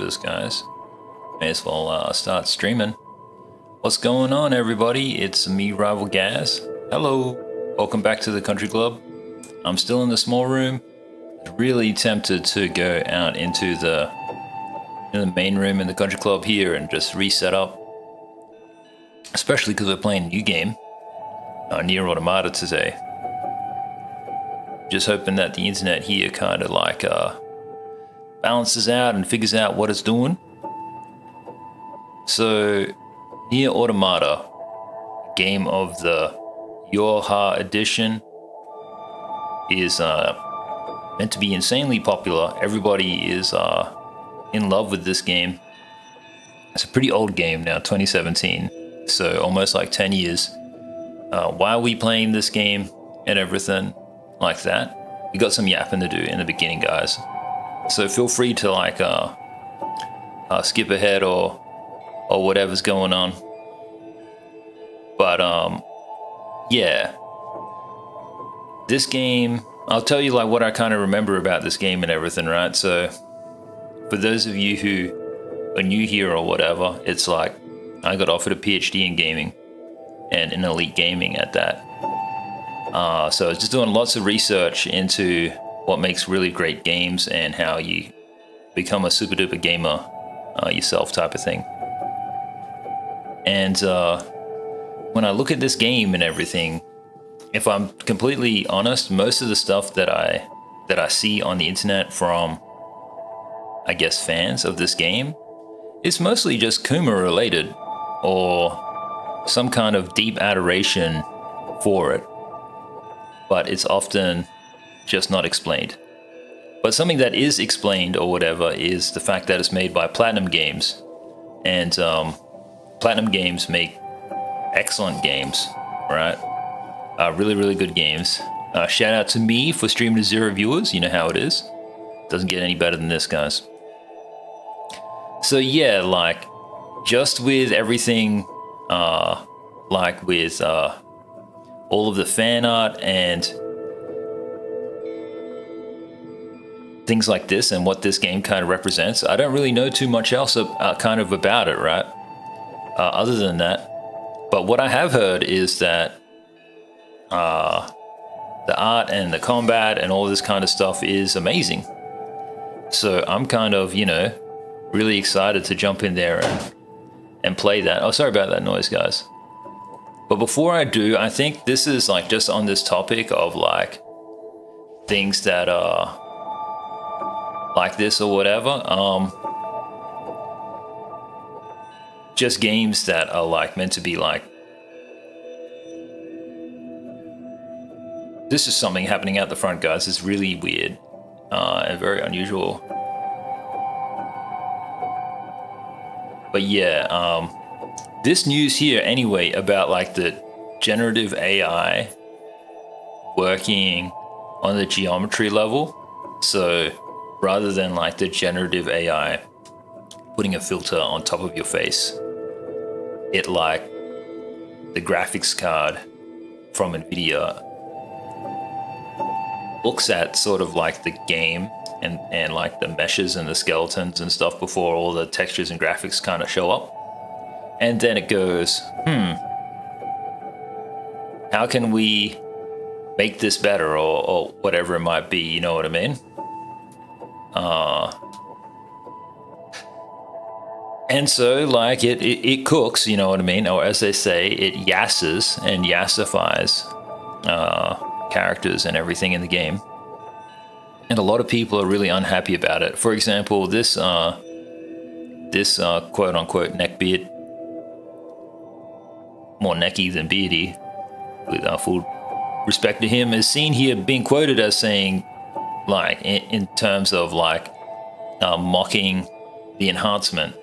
this, guys. May as well start streaming. What's going on, everybody? It's me, Rival Gaz. Hello. Welcome back to the Country Club. I'm still in the small room. Really tempted to go out into the main room in the Country Club here and just reset up. Especially because we're playing a new game, Nier Automata today. Just hoping that the internet here kind of like balances out and figures out what it's doing. So, Nier Automata, game of the YoRHa Edition, is meant to be insanely popular. Everybody is in love with this game. It's a pretty old game now, 2017, so almost like 10 years. Why are we playing this game and everything like that? We got some yapping to do in the beginning, guys. So feel free to like skip ahead or whatever's going on. But yeah, this game, I'll tell you like what I kind of remember about this game and everything, right? So for those of you who are new here or whatever, it's like I got offered a PhD in gaming and in elite gaming at that. So I was just doing lots of research into what makes really great games and how you become a super duper gamer yourself type of thing. And when I look at this game and everything, if I'm completely honest, most of the stuff that I see on the internet from, I guess, fans of this game is mostly just Kuma related or some kind of deep adoration for it. But it's often just not explained. But something that is explained or whatever is the fact that it's made by Platinum Games. And Platinum Games make excellent games, right? Really, really good games. Shout out to me for streaming to 0 viewers. You know how it is. Doesn't get any better than this, guys. So yeah, like, just with everything, like with all of the fan art and things like this and what this game kind of represents, I don't really know too much else kind of about it, right? Other than that. But what I have heard is that the art and the combat and all this kind of stuff is amazing. So I'm kind of, you know, really excited to jump in there and play that. Oh, sorry about that noise, guys. But before I do, I think this is like just on this topic of like things that are like this or whatever. Just games that are like meant to be like. This is something happening out the front, guys. It's really weird and very unusual. But yeah, this news here anyway about like the generative AI working on the geometry level. So rather than like the generative AI putting a filter on top of your face, it like the graphics card from Nvidia looks at sort of like the game and like the meshes and the skeletons and stuff before all the textures and graphics kind of show up. And then it goes, how can we make this better or whatever it might be, you know what I mean? And so like it cooks, you know what I mean? Or as they say, it yasses and yassifies characters and everything in the game. And a lot of people are really unhappy about it. For example, this quote unquote neckbeard, more necky than beardy, with full respect to him, is seen here being quoted as saying, like, in terms of like mocking the enhancement,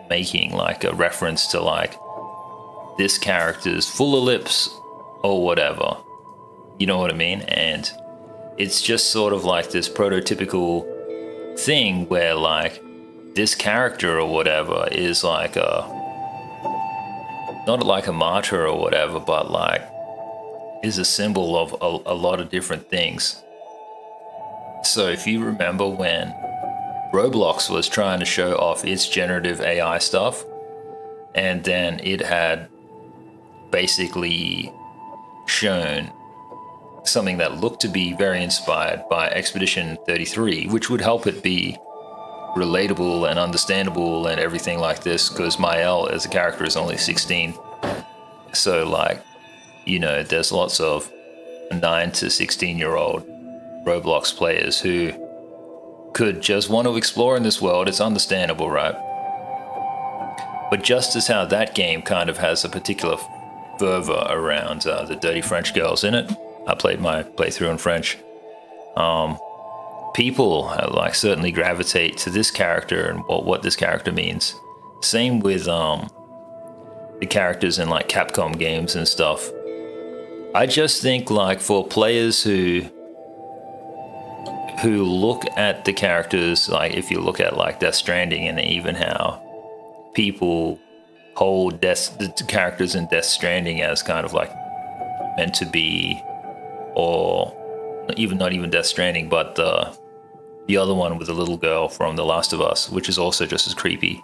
making like a reference to like this character's full of lips or whatever, you know what I mean? And it's just sort of like this prototypical thing where like this character or whatever is like not like a martyr or whatever, but like is a symbol of a lot of different things. So if you remember when Roblox was trying to show off its generative AI stuff, and then it had basically shown something that looked to be very inspired by Expedition 33, which would help it be relatable and understandable and everything like this, because Mael as a character is only 16. So like, you know, there's lots of 9 to 16-year-old Roblox players who could just want to explore in this world. It's understandable, right? But just as how that game kind of has a particular fervor around the dirty French girls in it, I played my playthrough in French. People like certainly gravitate to this character and what this character means. Same with the characters in like Capcom games and stuff. I just think like for players who look at the characters, like if you look at like Death Stranding and even how people hold the characters in Death Stranding as kind of like meant to be, or even not even Death Stranding, but the other one with the little girl from The Last of Us, which is also just as creepy.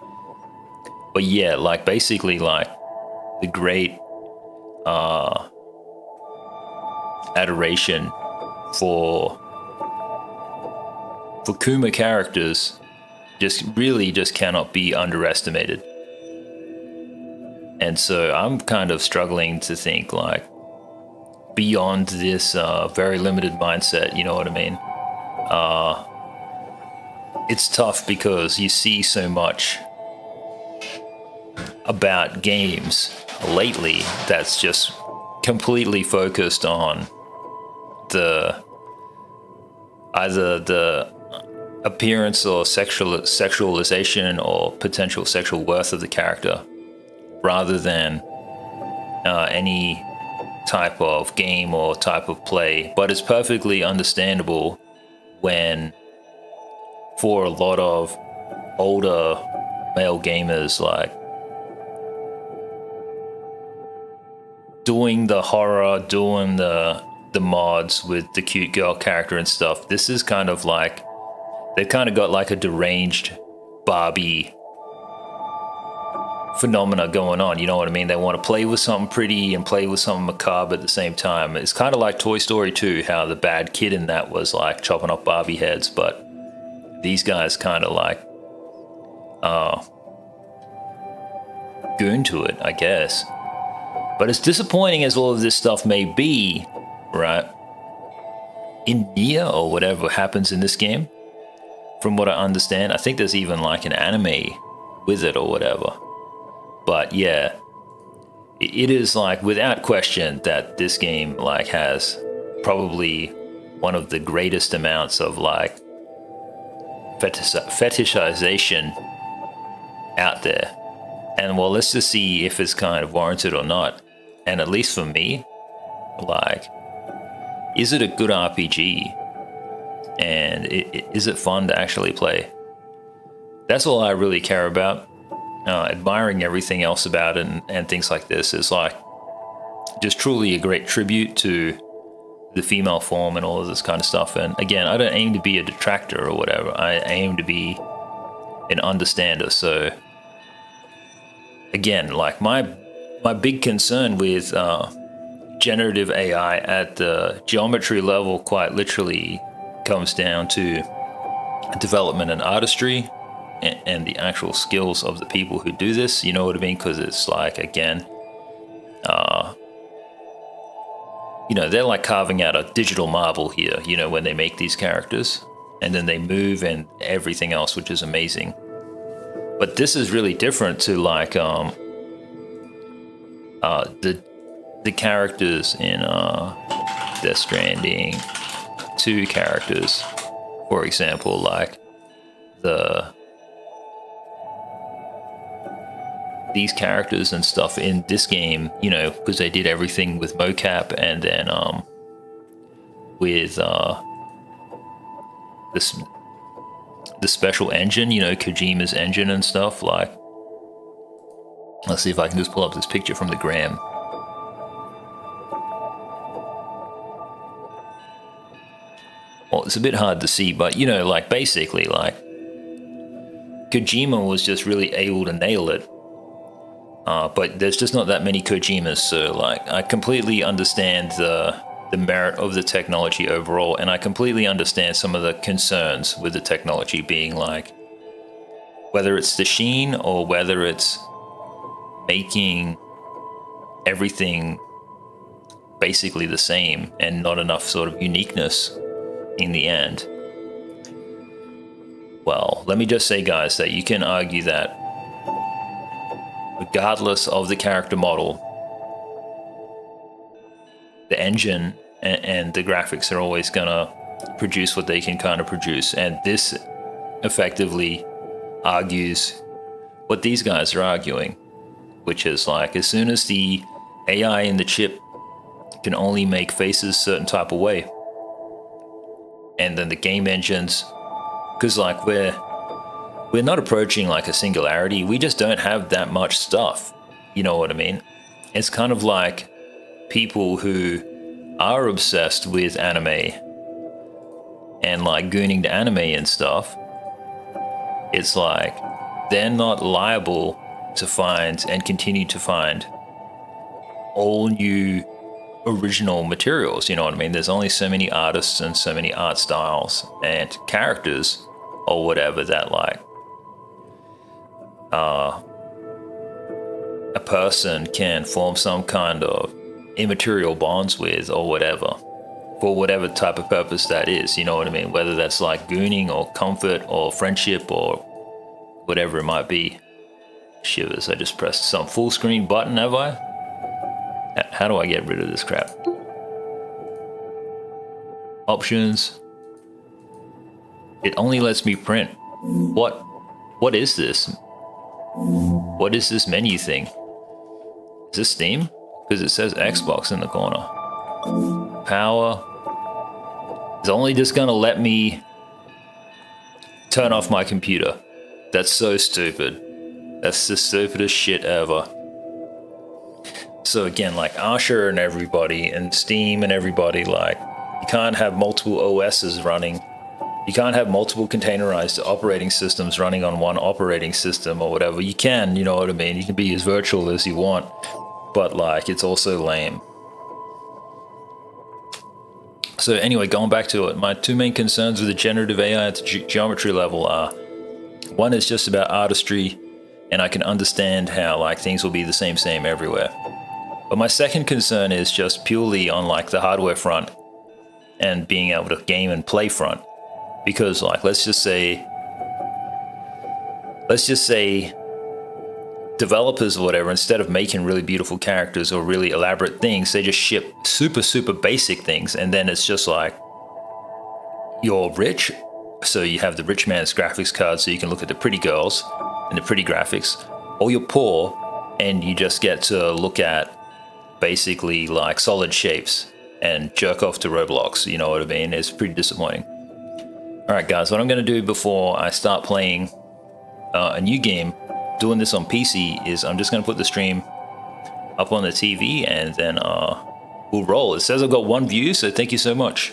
But yeah, like basically like the great adoration for Kuma characters just cannot be underestimated. And so I'm kind of struggling to think like beyond this very limited mindset, you know what I mean? It's tough because you see so much about games lately that's just completely focused on either the appearance or sexualization or potential sexual worth of the character, rather than any type of game or type of play. But it's perfectly understandable when, for a lot of older male gamers, like doing the horror, doing the mods with the cute girl character and stuff, this is kind of like they've kind of got like a deranged Barbie phenomena going on, you know what I mean? They want to play with something pretty and play with something macabre at the same time. It's kind of like Toy Story 2, how the bad kid in that was like chopping up Barbie heads, but these guys kind of like goon to it, I guess. But as disappointing as all of this stuff may be, right, in Nier or whatever happens in this game, from what I understand, I think there's even like an anime with it or whatever. But yeah, it is like without question that this game like has probably one of the greatest amounts of like fetishization out there. And well, let's just see if it's kind of warranted or not. And at least for me, like, is it a good RPG? And is it fun to actually play? That's all I really care about. Admiring everything else about it and things like this is like just truly a great tribute to the female form and all of this kind of stuff. And again, I don't aim to be a detractor or whatever. I aim to be an understander. So again, like my big concern with generative AI at the geometry level quite literally comes down to development and artistry and the actual skills of the people who do this, you know what I mean? Because it's like, again, you know, they're like carving out a digital marble here, you know, when they make these characters, and then they move and everything else, which is amazing. But this is really different to like the characters in Death Stranding 2 characters, for example, like these characters and stuff in this game, you know, because they did everything with mocap and then with the special engine, you know, Kojima's engine and stuff. Like, let's see if I can just pull up this picture from the gram. Well, it's a bit hard to see, but you know, like basically, like Kojima was just really able to nail it. But there's just not that many Kojimas, so like I completely understand the merit of the technology overall, and I completely understand some of the concerns with the technology being like whether it's the sheen or whether it's making everything basically the same and not enough sort of uniqueness in the end. Well, let me just say, guys, that you can argue that regardless of the character model, the engine and the graphics are always gonna produce what they can kind of produce, and this effectively argues what these guys are arguing, which is like as soon as the AI in the chip can only make faces certain type of way, and then the game engines, because like we're not approaching like a singularity, we just don't have that much stuff, you know what I mean? It's kind of like people who are obsessed with anime and like gooning to anime and stuff. It's like they're not liable to find and continue to find all new original materials, you know what I mean? There's only so many artists and so many art styles and characters or whatever that like a person can form some kind of immaterial bonds with or whatever, for whatever type of purpose that is, you know what I mean? Whether that's like gooning or comfort or friendship or whatever it might be. Shivers, I just pressed some full screen button, have I? How do I get rid of this crap? Options. It only lets me print. What is this? What is this menu thing? Is this Steam? Because it says Xbox in the corner. Power. It's only just gonna let me turn off my computer. That's so stupid. That's the stupidest shit ever. So again, like Asher and everybody and Steam and everybody, like you can't have multiple OSs running. You can't have multiple containerized operating systems running on one operating system or whatever. You can, you know what I mean? You can be as virtual as you want, but like it's also lame. So anyway, going back to it, my two main concerns with the generative AI at the geometry level are, one is just about artistry, and I can understand how like things will be the same everywhere. But my second concern is just purely on like the hardware front and being able to game and play front. Because like let's just say developers or whatever, instead of making really beautiful characters or really elaborate things, they just ship super basic things, and then it's just like you're rich, so you have the rich man's graphics card so you can look at the pretty girls and the pretty graphics, or you're poor and you just get to look at basically like solid shapes and jerk off to Roblox, you know what I mean? It's pretty disappointing. Alright guys, what I'm going to do before I start playing a new game, doing this on PC, is I'm just going to put the stream up on the TV and then we'll roll. It says I've got 1 view, so thank you so much.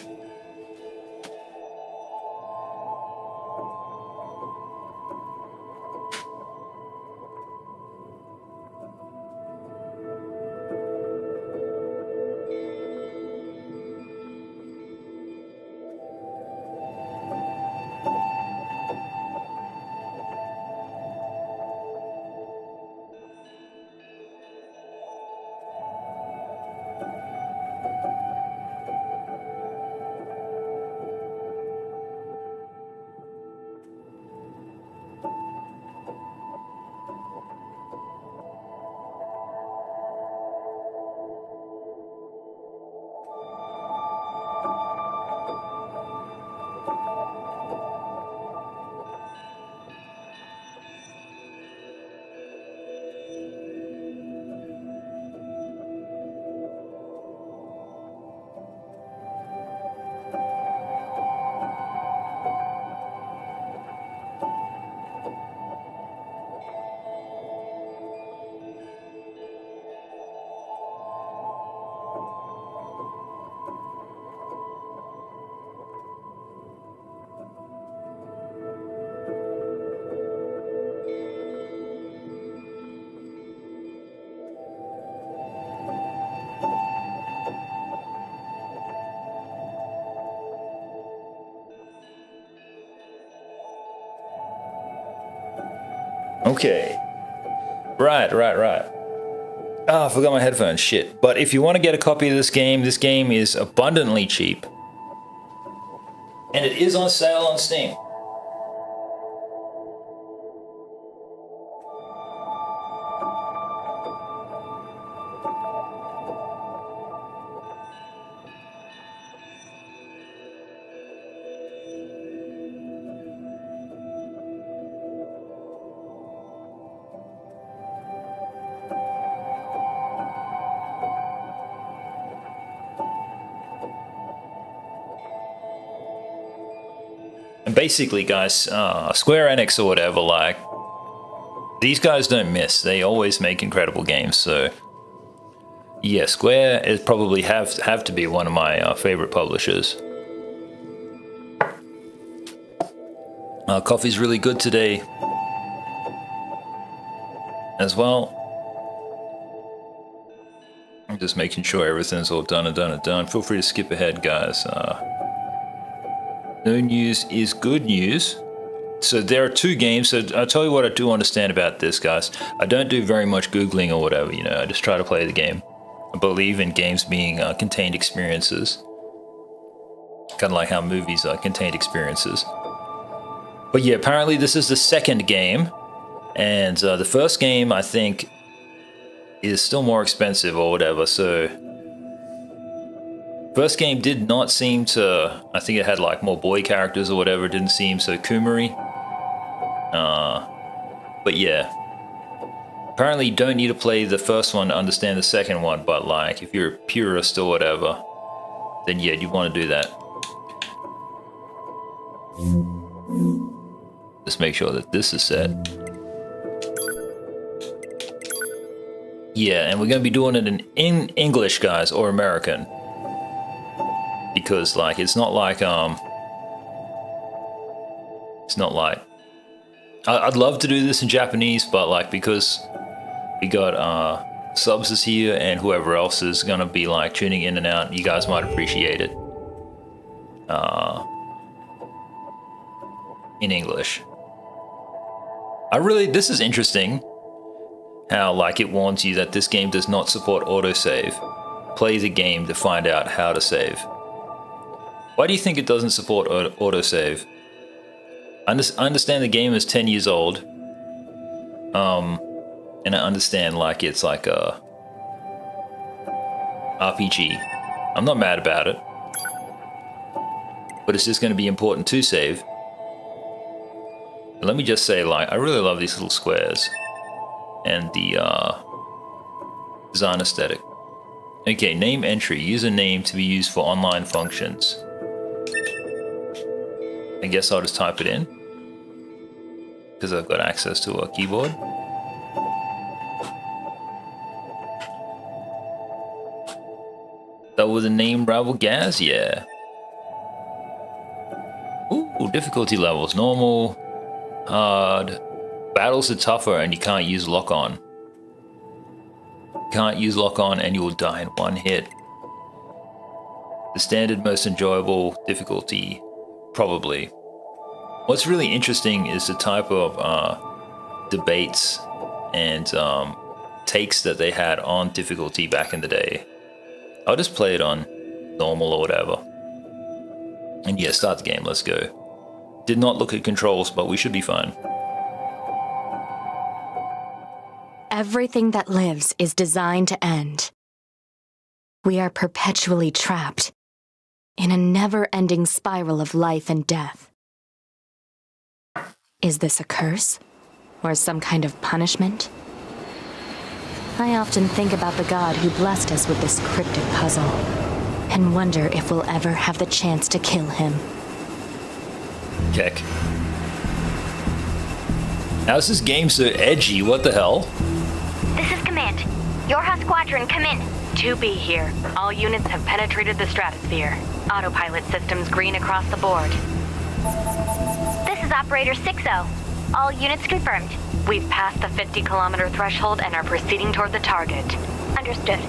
Okay. Right. Oh, I forgot my headphones. Shit. But if you want to get a copy of this game is abundantly cheap. And it is on sale on Steam. And basically, guys, Square Enix or whatever, like, these guys don't miss. They always make incredible games. So, yeah, Square is probably have to be one of my favorite publishers. Coffee's really good today as well. I'm just making sure everything's all done. Feel free to skip ahead, guys. No news is good news. So there are two games. So I'll tell you what I do understand about this, guys. I don't do very much Googling or whatever, you know. I just try to play the game. I believe in games being contained experiences. Kind of like how movies are contained experiences. But yeah, apparently this is the second game. And the first game, I think, is still more expensive or whatever. So first game did not seem to, I think it had like more boy characters or whatever, it didn't seem so Kumari. But yeah, apparently you don't need to play the first one to understand the second one, but like if you're a purist or whatever, then yeah, you want to do that. Just make sure that this is set. Yeah, and we're going to be doing it in English, guys, or American. Because, like, it's not like, I'd love to do this in Japanese, but, like, because we got, subs is here and whoever else is going to be, like, tuning in and out, you guys might appreciate it. In English. This is interesting. How, like, it warns you that this game does not support autosave. Play the game to find out how to save. Why do you think it doesn't support autosave? I understand the game is 10 years old. And I understand, like, it's like a RPG. I'm not mad about it. But it's just going to be important to save. Let me just say, like, I really love these little squares. And the design aesthetic. Okay, name entry. Username to be used for online functions. I guess I'll just type it in. Because I've got access to a keyboard. That was the name Rival Gaz? Yeah. Ooh, difficulty levels. Normal. Hard. Battles are tougher and you can't use lock-on. Can't use lock-on and you will die in one hit. The standard most enjoyable difficulty, probably. What's really interesting is the type of debates and takes that they had on difficulty back in the day. I'll just play it on normal or whatever. And yeah, start the game, let's go. Did not look at controls, but we should be fine. Everything that lives is designed to end. We are perpetually trapped in a never-ending spiral of life and death. Is this a curse? Or some kind of punishment? I often think about the god who blessed us with this cryptic puzzle, and wonder if we'll ever have the chance to kill him. Keck. How's this game so edgy? What the hell? This is Command. YoRHa Squadron, come in. 2B here. All units have penetrated the stratosphere. Autopilot systems green across the board. This is Operator 6-0. All units confirmed. We've passed the 50-kilometer threshold and are proceeding toward the target. Understood.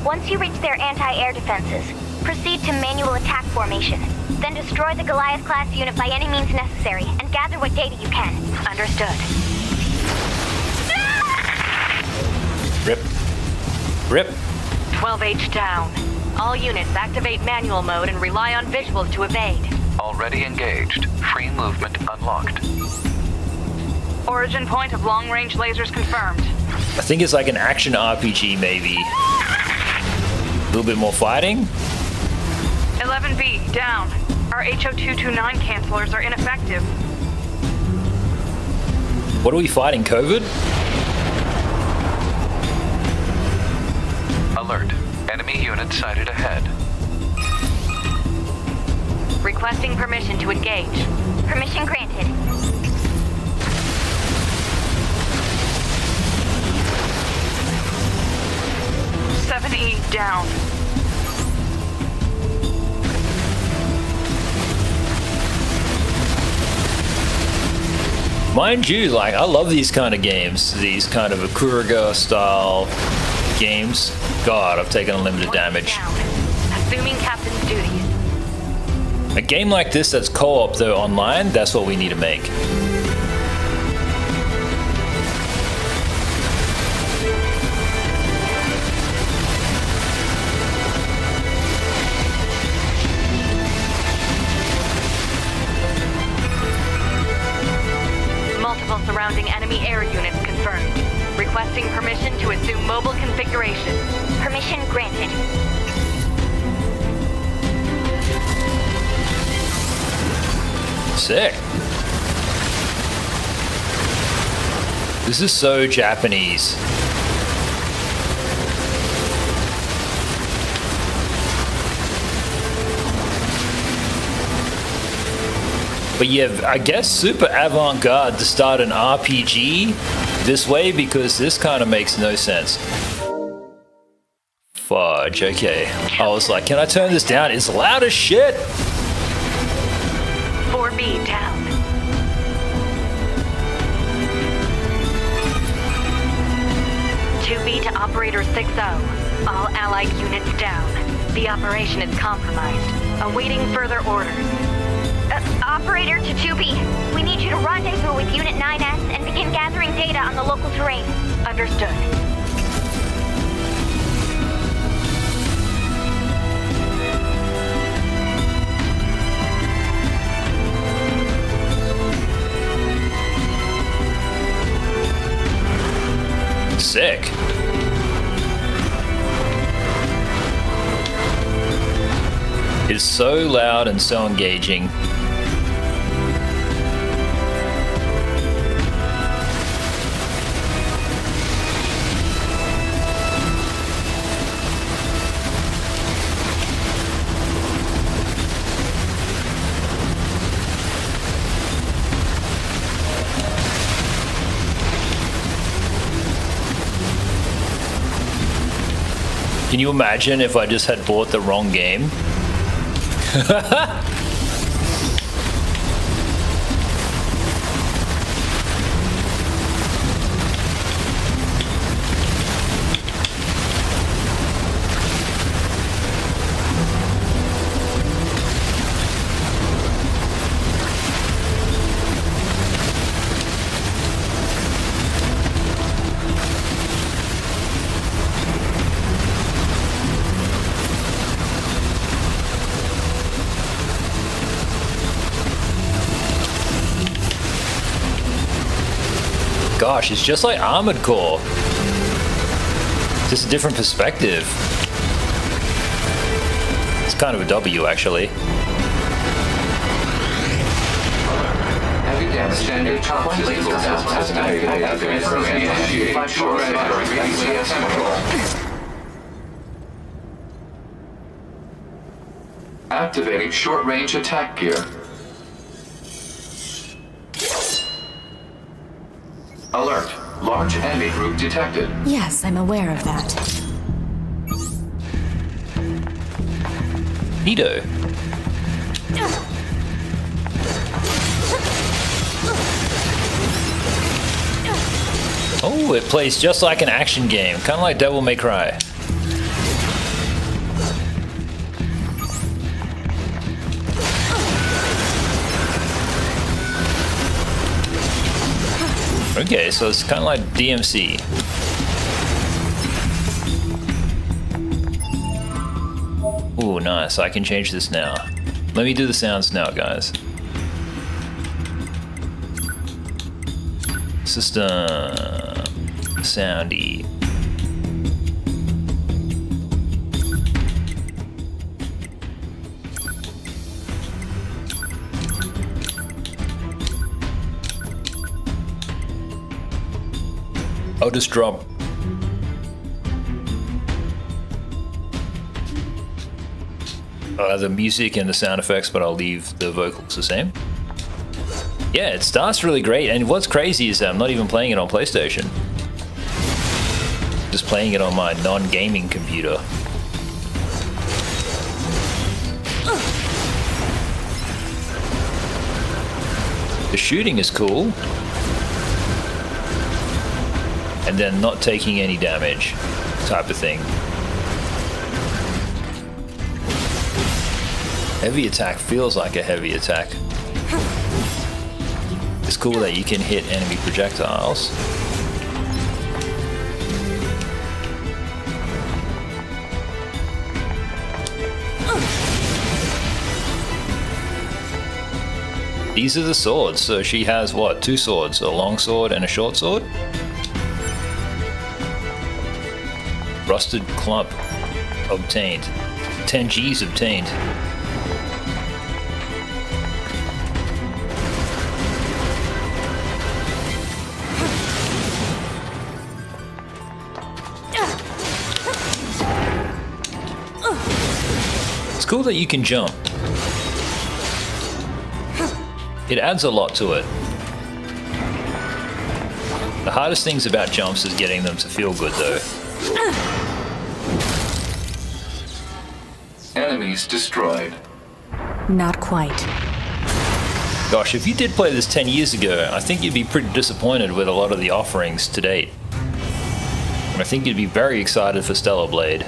Once you reach their anti-air defenses, proceed to manual attack formation. Then destroy the Goliath class unit by any means necessary and gather what data you can. Understood. Rip. Rip. 12H down. All units activate manual mode and rely on visuals to evade. Already engaged. Free movement unlocked. Origin point of long-range lasers confirmed. I think it's like an action RPG, maybe. A little bit more fighting. 11B, down. Our HO229 cancelers are ineffective. What are we fighting, COVID? Alert. Enemy unit sighted ahead. Requesting permission to engage. Permission granted. E down. Mind you, like, I love these kind of games. These kind of Akuraga style games. God, I've taken unlimited damage. Down. Assuming captain's duties. A game like this that's co-op though online, that's what we need to make. Multiple surrounding enemy air units confirmed. Requesting permission to assume mobile configuration. Permission granted. Sick. This is so Japanese. But yeah, I guess super avant-garde to start an RPG this way, because this kind of makes no sense. Fudge, okay. I was like, can I turn this down? It's loud as shit! 4B down. B to Operator 6-0. All allied units down. The operation is compromised. Awaiting further orders. Operator to 2B. We need you to rendezvous with Unit 9S and begin gathering data on the local terrain. Understood. Sick. It's so loud and so engaging. Can you imagine if I just had bought the wrong game? Gosh, it's just like Armored Core. Just a different perspective. It's kind of a W, actually. Standard activating short-range attack gear. Alert. Large enemy group detected. Yes, I'm aware of that. Neato. Oh, it plays just like an action game, kind of like Devil May Cry. Okay, so it's kind of like DMC. Ooh, nice. I can change this now. Let me do the sounds now, guys. System soundy. I'll just drop the music and the sound effects, but I'll leave the vocals the same. Yeah, it starts really great, and what's crazy is that I'm not even playing it on PlayStation. Just playing it on my non-gaming computer. The shooting is cool. And then not taking any damage type of thing. Heavy attack feels like a heavy attack. It's cool that you can hit enemy projectiles. These are the swords, so she has what, 2 swords, a long sword and a short sword? Rusted clump obtained. 10 G's obtained. It's cool that you can jump. It adds a lot to it. The hardest things about jumps is getting them to feel good though. Enemies destroyed. Not quite. Gosh, if you did play this 10 years ago, I think you'd be pretty disappointed with a lot of the offerings to date. And I think you'd be very excited for Stellar Blade.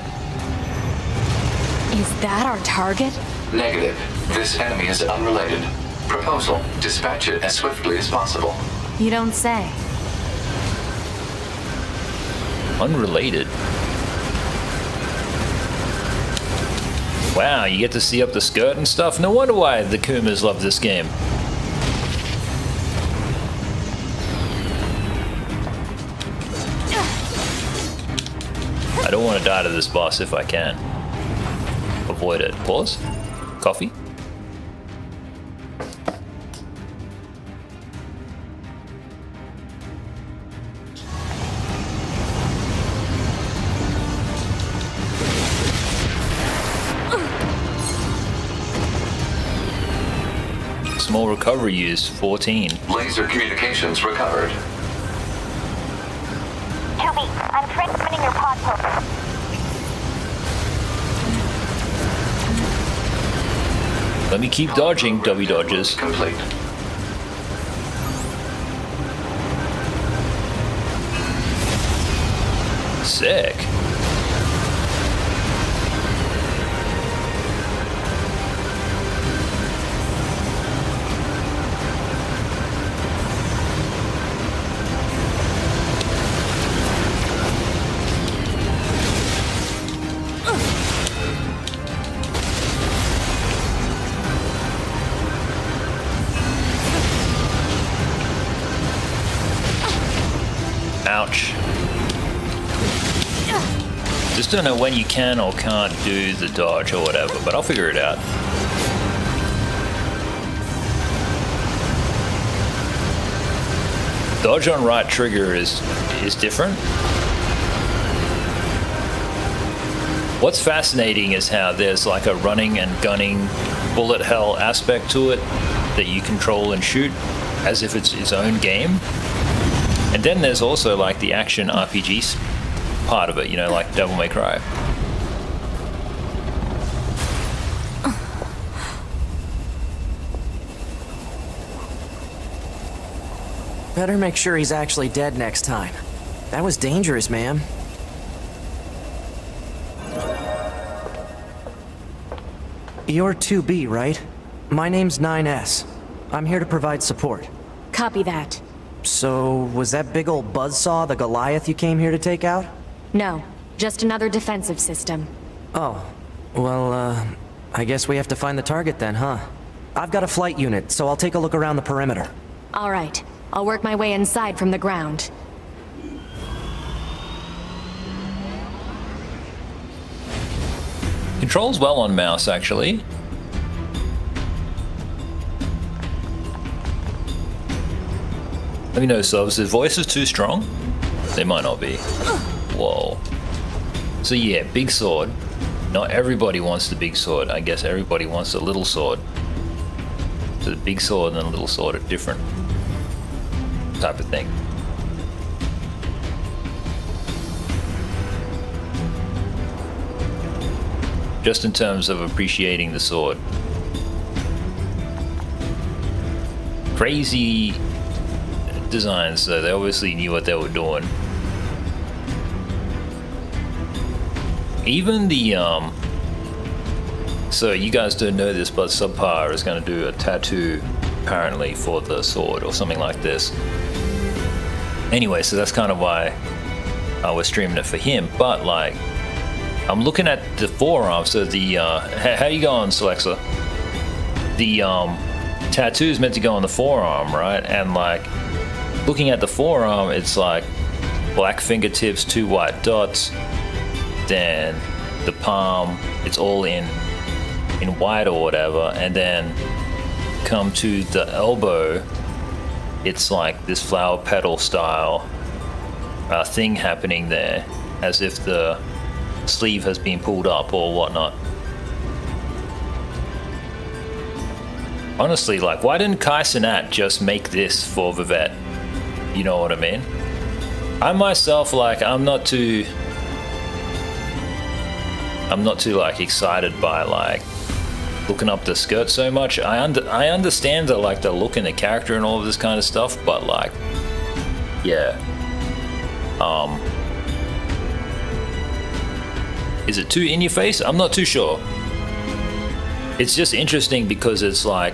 Is that our target? Negative. This enemy is unrelated. Proposal. Dispatch it as swiftly as possible. You don't say. Unrelated. Wow, you get to see up the skirt and stuff? No wonder why the Kumas love this game. I don't want to die to this boss if I can. Avoid it. Pause. Coffee. Small recovery use, 14. Laser communications recovered. 2B, I'm transmitting your pod post. Let me keep dodging, W dodges. Complete. Sick. Ouch. Just don't know when you can or can't do the dodge or whatever, but I'll figure it out. Dodge on right trigger is different. What's fascinating is how there's like a running and gunning bullet hell aspect to it that you control and shoot as if it's its own game. And then there's also like the action RPG part of it, you know, like Devil May Cry. Better make sure he's actually dead next time. That was dangerous, ma'am. You're 2B, right? My name's 9S. I'm here to provide support. Copy that. So, was that big old buzzsaw the Goliath you came here to take out? No, just another defensive system. Oh, Well, I guess we have to find the target then, huh? I've got a flight unit, so I'll take a look around the perimeter. All right. I'll work my way inside from the ground. Controls well on mouse, actually. Let me know, subs. If voice is too strong, they might not be. Whoa. So yeah, big sword. Not everybody wants the big sword. I guess everybody wants the little sword. So the big sword and the little sword are different type of thing. Just in terms of appreciating the sword. Crazy designs, so they obviously knew what they were doing. Even the so you guys don't know this, but Subpar is going to do a tattoo apparently for the sword or something like this. Anyway, so that's kind of why I was streaming it for him. But like, I'm looking at the forearm. So the how you going, Celexa? The tattoo is meant to go on the forearm, right? And like, looking at the forearm, it's like black fingertips, 2 white dots. Then the palm, it's all in white or whatever, and then come to the elbow, it's like this flower petal style thing happening there, as if the sleeve has been pulled up or whatnot. Honestly, like, why didn't Kai Cenat just make this for Vivette? You know what I mean? I myself, like, I'm not too like excited by like looking up the skirt so much. I understand that like the look and the character and all of this kind of stuff, but like, yeah. Is it too in your face? I'm not too sure. It's just interesting because it's like,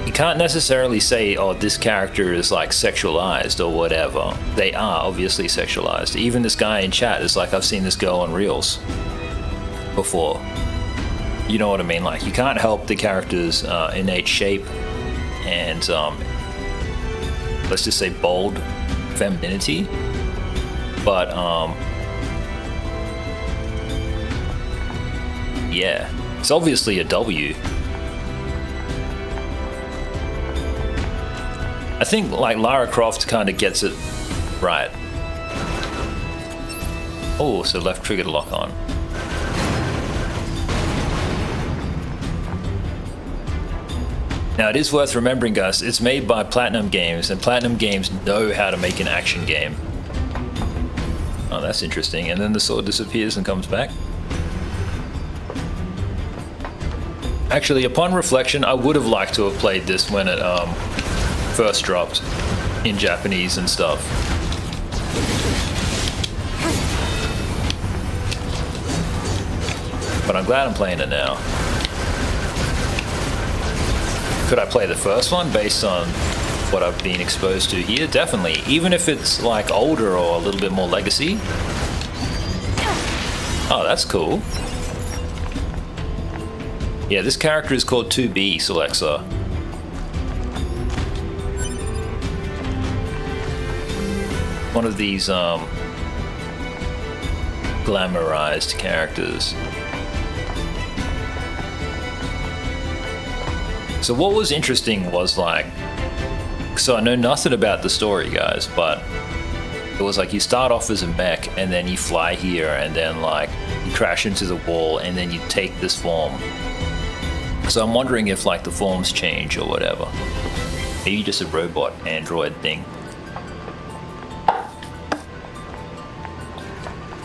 you can't necessarily say, oh, this character is like sexualized or whatever. They are obviously sexualized. Even this guy in chat is like, I've seen this girl on Reels before. You know what I mean? Like, you can't help the character's innate shape and let's just say bold femininity. But yeah, it's obviously a W. I think like Lara Croft kind of gets it right. Oh, so left trigger to lock on. Now it is worth remembering, guys, it's made by Platinum Games, and Platinum Games know how to make an action game. Oh, that's interesting. And then the sword disappears and comes back. Actually, upon reflection, I would have liked to have played this when it first dropped in Japanese and stuff. But I'm glad I'm playing it now. Could I play the first one based on what I've been exposed to here? Definitely. Even if it's like older or a little bit more legacy. Oh, that's cool. Yeah, this character is called 2B, Celexa. One of these glamorized characters. So what was interesting was like, so I know nothing about the story, guys, but it was like you start off as a mech and then you fly here and then like you crash into the wall and then you take this form. So I'm wondering if like the forms change or whatever. Maybe just a robot android thing.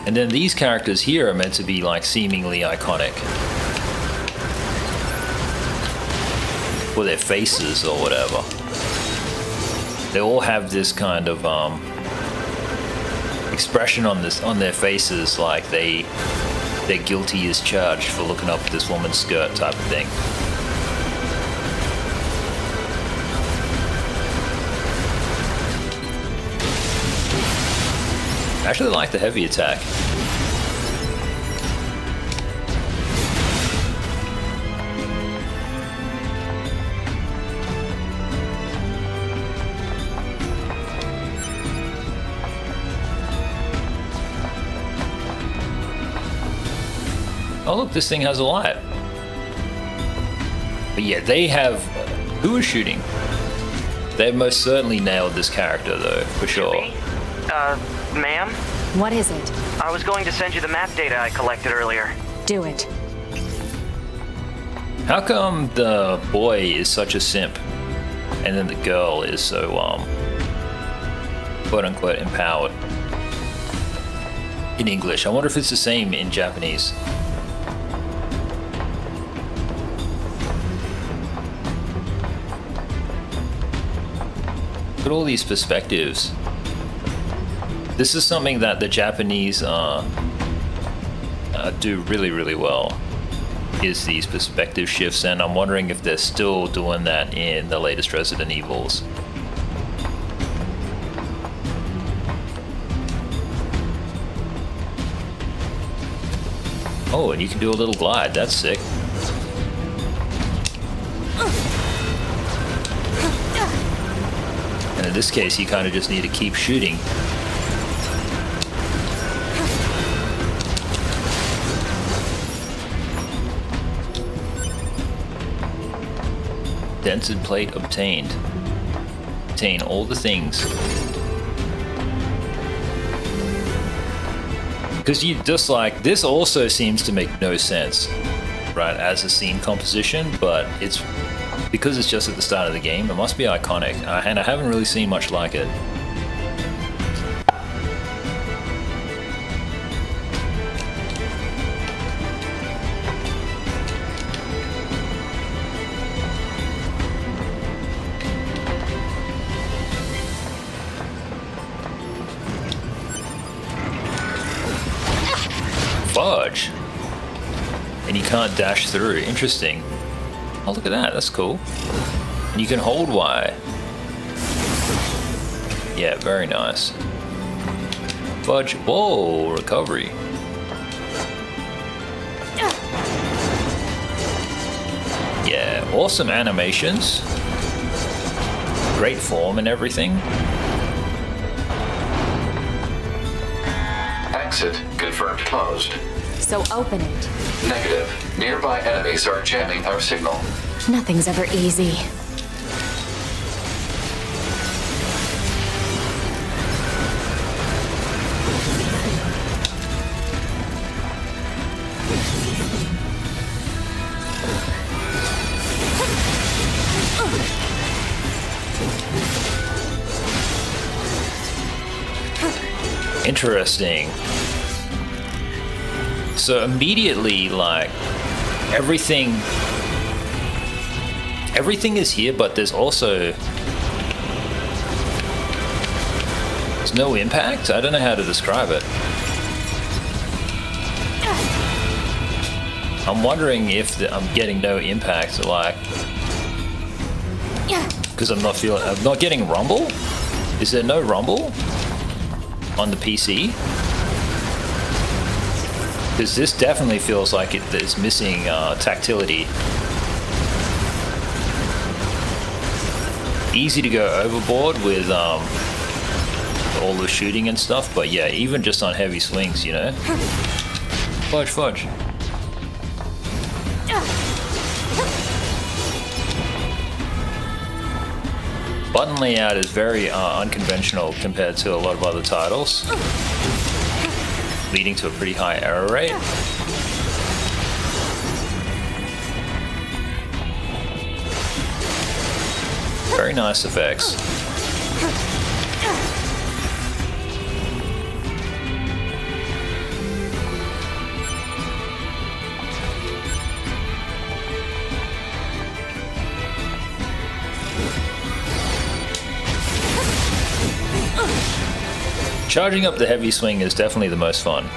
And then these characters here are meant to be like seemingly iconic. For their faces or whatever. They all have this kind of expression on their faces, like they're guilty as charged for looking up this woman's skirt type of thing. I actually like the heavy attack. Oh look, this thing has a light. But yeah, they have... Who is shooting? They've most certainly nailed this character though, for sure. Ma'am? What is it? I was going to send you the map data I collected earlier. Do it. How come the boy is such a simp and then the girl is so, quote unquote, empowered? In English. I wonder if it's the same in Japanese. Look at all these perspectives. This is something that the Japanese do really, really well, is these perspective shifts, and I'm wondering if they're still doing that in the latest Resident Evils. Oh, and you can do a little glide, that's sick. And in this case, you kind of just need to keep shooting. Dented plate obtained. Obtain all the things. Because you just like, this also seems to make no sense, right, as a scene composition, but it's because it's just at the start of the game, it must be iconic, and I haven't really seen much like it. Fudge. And you can't dash through. Interesting. Oh, look at that. That's cool. And you can hold Y. Yeah, very nice. Fudge. Whoa, recovery. Yeah, awesome animations. Great form and everything. Exit confirmed closed. So open it. Negative. Nearby enemies are jamming our signal. Nothing's ever easy. Interesting. So immediately, like, everything is here, but there's no impact? I don't know how to describe it. I'm wondering if I'm getting no impact, like, because I'm not getting rumble? Is there no rumble on the PC? Because this definitely feels like it's missing tactility. Easy to go overboard with all the shooting and stuff, but yeah, even just on heavy swings, you know? Fudge. Button layout is very unconventional compared to a lot of other titles, leading to a pretty high error rate. Very nice effects. Charging up the heavy swing is definitely the most fun.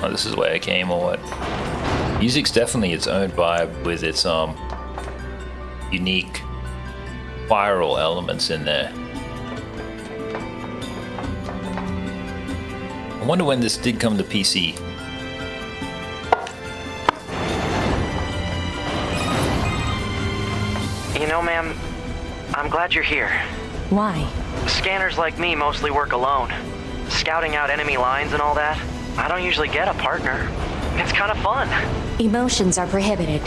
Oh, this is where I came, or what? Music's definitely its own vibe with its unique viral elements in there. I wonder when this did come to PC. I'm glad you're here. Why? Scanners like me mostly work alone. Scouting out enemy lines and all that. I don't usually get a partner. It's kind of fun. Emotions are prohibited.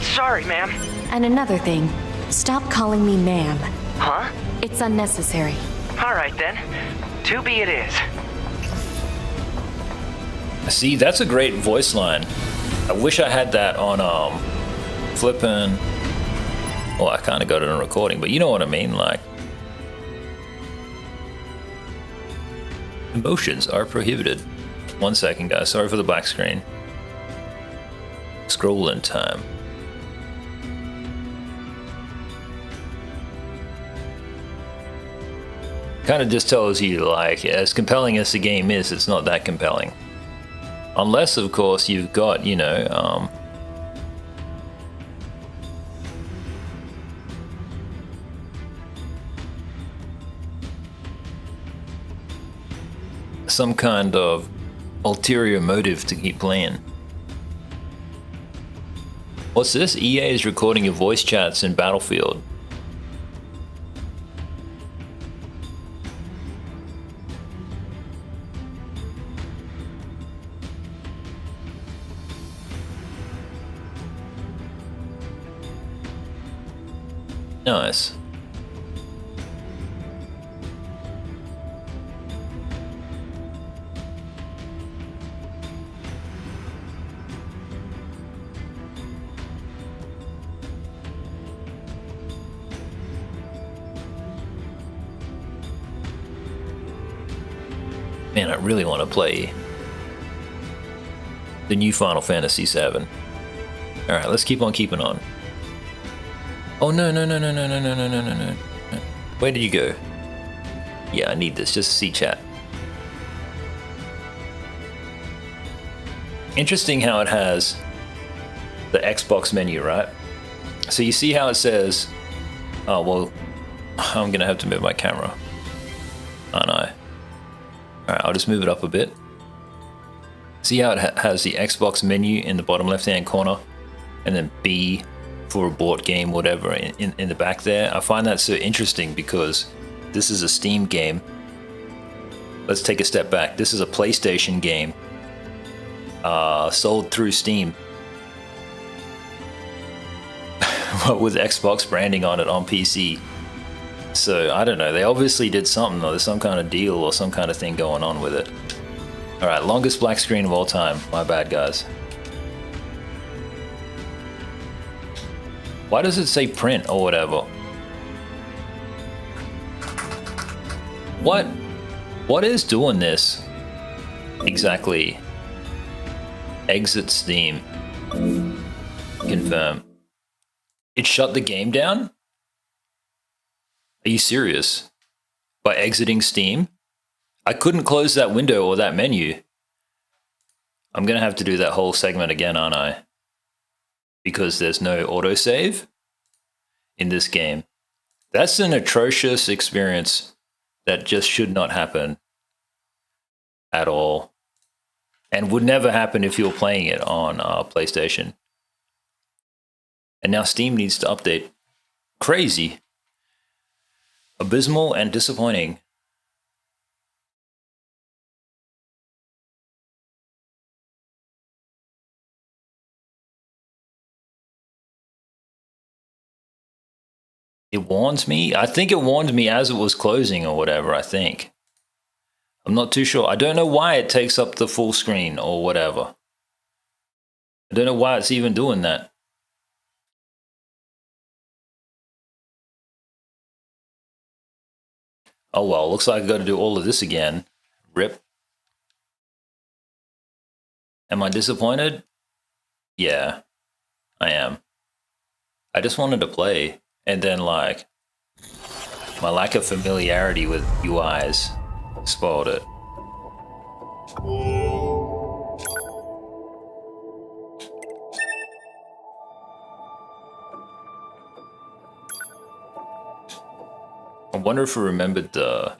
Sorry, ma'am. And another thing, stop calling me ma'am. Huh? It's unnecessary. All right then. 2B it is. See, that's a great voice line. I wish I had that on flippin'. Well, I kind of got it on recording, but you know what I mean, like. Emotions are prohibited. 1 second, guys. Sorry for the black screen. Scrolling time. Kind of just tells you, like, as compelling as the game is, it's not that compelling. Unless, of course, you've got, you know, some kind of ulterior motive to keep playing. What's this? EA is recording your voice chats in Battlefield. Nice. Man, I really want to play the new Final Fantasy VII. Alright, let's keep on keeping on. Oh, no. Where did you go? Yeah, I need this just to see chat. Interesting how it has the Xbox menu, right? So you see how it says, oh, well, I'm gonna have to move my camera, aren't I? Alright, I'll just move it up a bit. See how it has the Xbox menu in the bottom left hand corner, and then B for a board game, whatever, in the back there. I find that so interesting because this is a Steam game. Let's take a step back. This is a PlayStation game sold through Steam with Xbox branding on it on PC. So I don't know, they obviously did something, though. There's some kind of deal or some kind of thing going on with it. Alright, longest black screen of all time. My bad, guys. Why does it say print or whatever? What is doing this? Exactly. Exit Steam. Confirm. It shut the game down? Are you serious? By exiting Steam? I couldn't close that window or that menu. I'm gonna have to do that whole segment again, aren't I? Because there's no autosave in this game. That's an atrocious experience that just should not happen at all, and would never happen if you were playing it on PlayStation. And now Steam needs to update. Crazy. Abysmal and disappointing. It warned me? I think it warned me as it was closing or whatever, I think. I'm not too sure. I don't know why it takes up the full screen or whatever. I don't know why it's even doing that. Oh well, looks like I got to do all of this again. Rip. Am I disappointed? Yeah, I am. I just wanted to play. And then, like, my lack of familiarity with UIs spoiled it. I wonder if I remembered the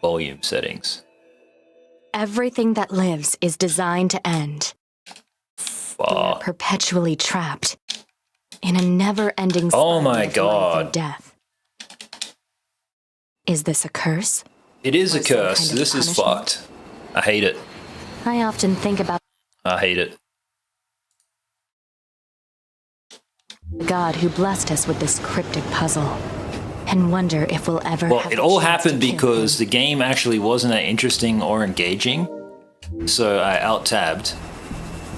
volume settings. Everything that lives is designed to end. We are Fuck. perpetually trapped. in a never-ending Oh my cycle of life God. and death. Is this a curse? It is a Or some curse. kind of This is punishment? fucked. I hate it. I often think about I hate it. the God who blessed us with this cryptic puzzle, and wonder if we'll ever Well, have it the all chance happened to kill because him. the game actually wasn't that interesting or engaging. So I alt-tabbed,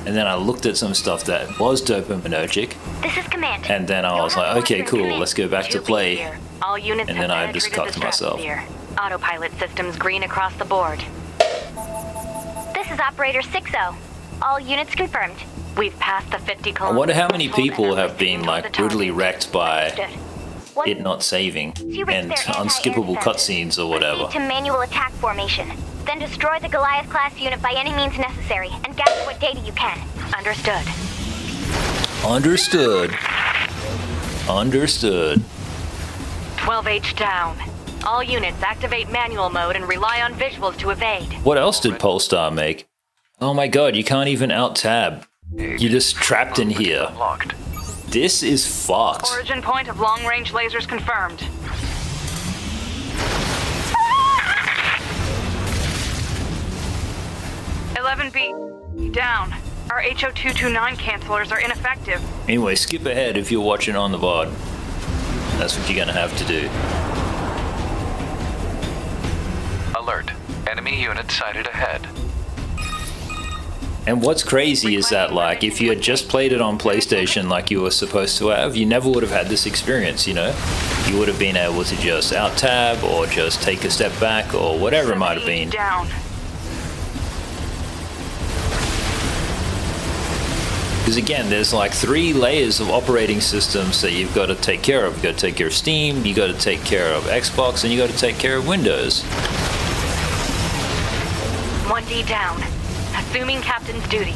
and then I looked at some stuff that was dopaminergic, This is Command. and then I was like, okay, cool, let's go back to 2B play. here. All units And have then I just penetrated cut the to myself. stratosphere. Autopilot systems green across the board. This is Operator 60. All units confirmed. We've passed the 50 I kilometer wonder how many threshold people and are have been proceeding like toward the brutally target. wrecked by Understood. Once it not saving you reach and their anti-air unskippable defenses, cutscenes or whatever. proceed to manual attack formation. Then destroy the Goliath class unit by any means necessary and gather what data you can. Understood. Understood. Understood. 12H down. All units activate manual mode and rely on visuals to evade. What else did Polestar make? Oh my god, you can't even alt-tab. You're just trapped in here. Unlocked. This is fucked. Origin point of long-range lasers confirmed. "11B, down. Our HO229 cancelers are ineffective. Anyway, skip ahead if you're watching on the VOD. That's what you're gonna have to do. Alert. Enemy unit sighted ahead. And what's crazy is that, like, if you had just played it on PlayStation like you were supposed to have, you never would have had this experience, you know? You would have been able to just out-tab or just take a step back or whatever it might have 7E been. down. Because again, there's like 3 layers of operating systems that you've got to take care of. You've got to take care of Steam, you got to take care of Xbox, and you got to take care of Windows. 1D down. Assuming captain's duties.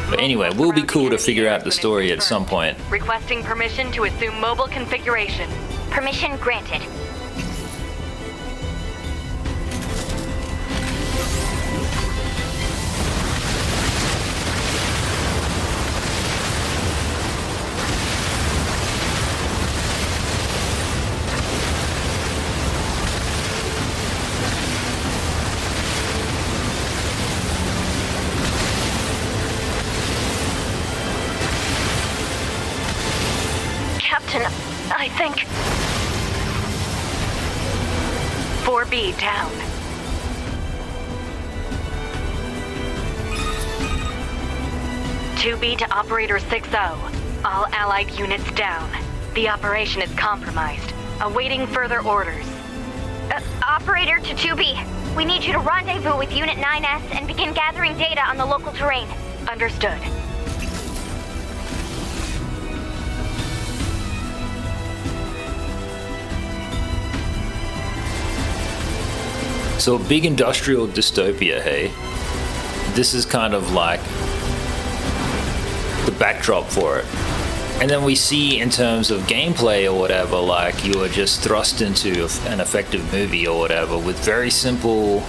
But anyway, will be cool to figure out the story at some point. Requesting permission to assume mobile configuration. Permission granted. Captain, I think 4B down. "2B to Operator 60. All allied units down. The operation is compromised. Awaiting further orders. Operator to 2B. We need you to rendezvous with Unit 9S and begin gathering data on the local terrain. Understood. So a big industrial dystopia, hey? This is kind of like the backdrop for it. And then we see in terms of gameplay or whatever, like you are just thrust into an effective movie or whatever with very simple,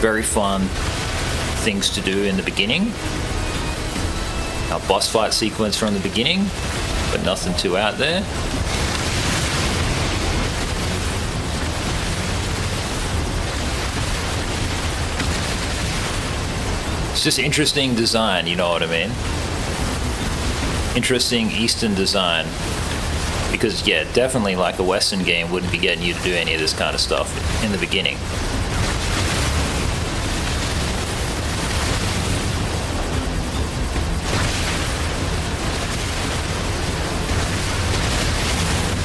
very fun things to do in the beginning. A boss fight sequence from the beginning, but nothing too out there. It's just interesting design, you know what I mean? Interesting Eastern design. Because, yeah, definitely like a Western game wouldn't be getting you to do any of this kind of stuff in the beginning.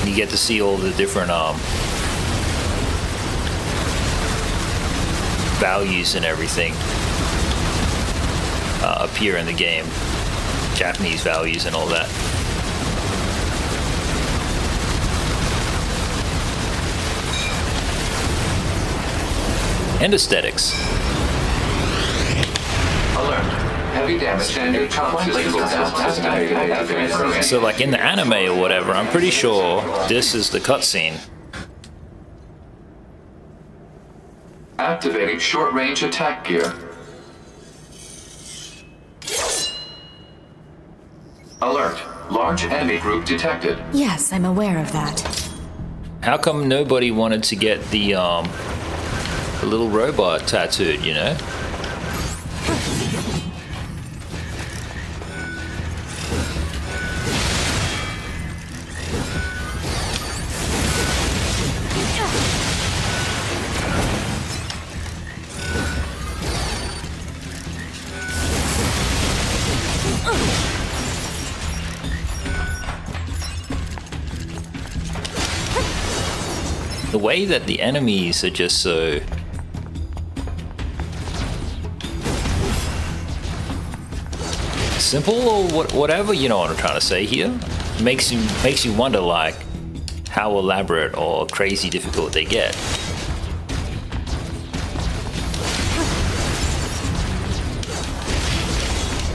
You get to see all the different values and everything appear in the game. Japanese values and all that. And aesthetics. Alert. heavy damage. Standard legal activated. So like in the anime or whatever, I'm pretty sure this is the cutscene. Activating short-range attack gear. Alert. Large enemy group detected. Yes, I'm aware of that. How come nobody wanted to get the little robot tattooed, you know? The way that the enemies are just so simple or whatever, you know what I'm trying to say here, makes you wonder like how elaborate or crazy difficult they get.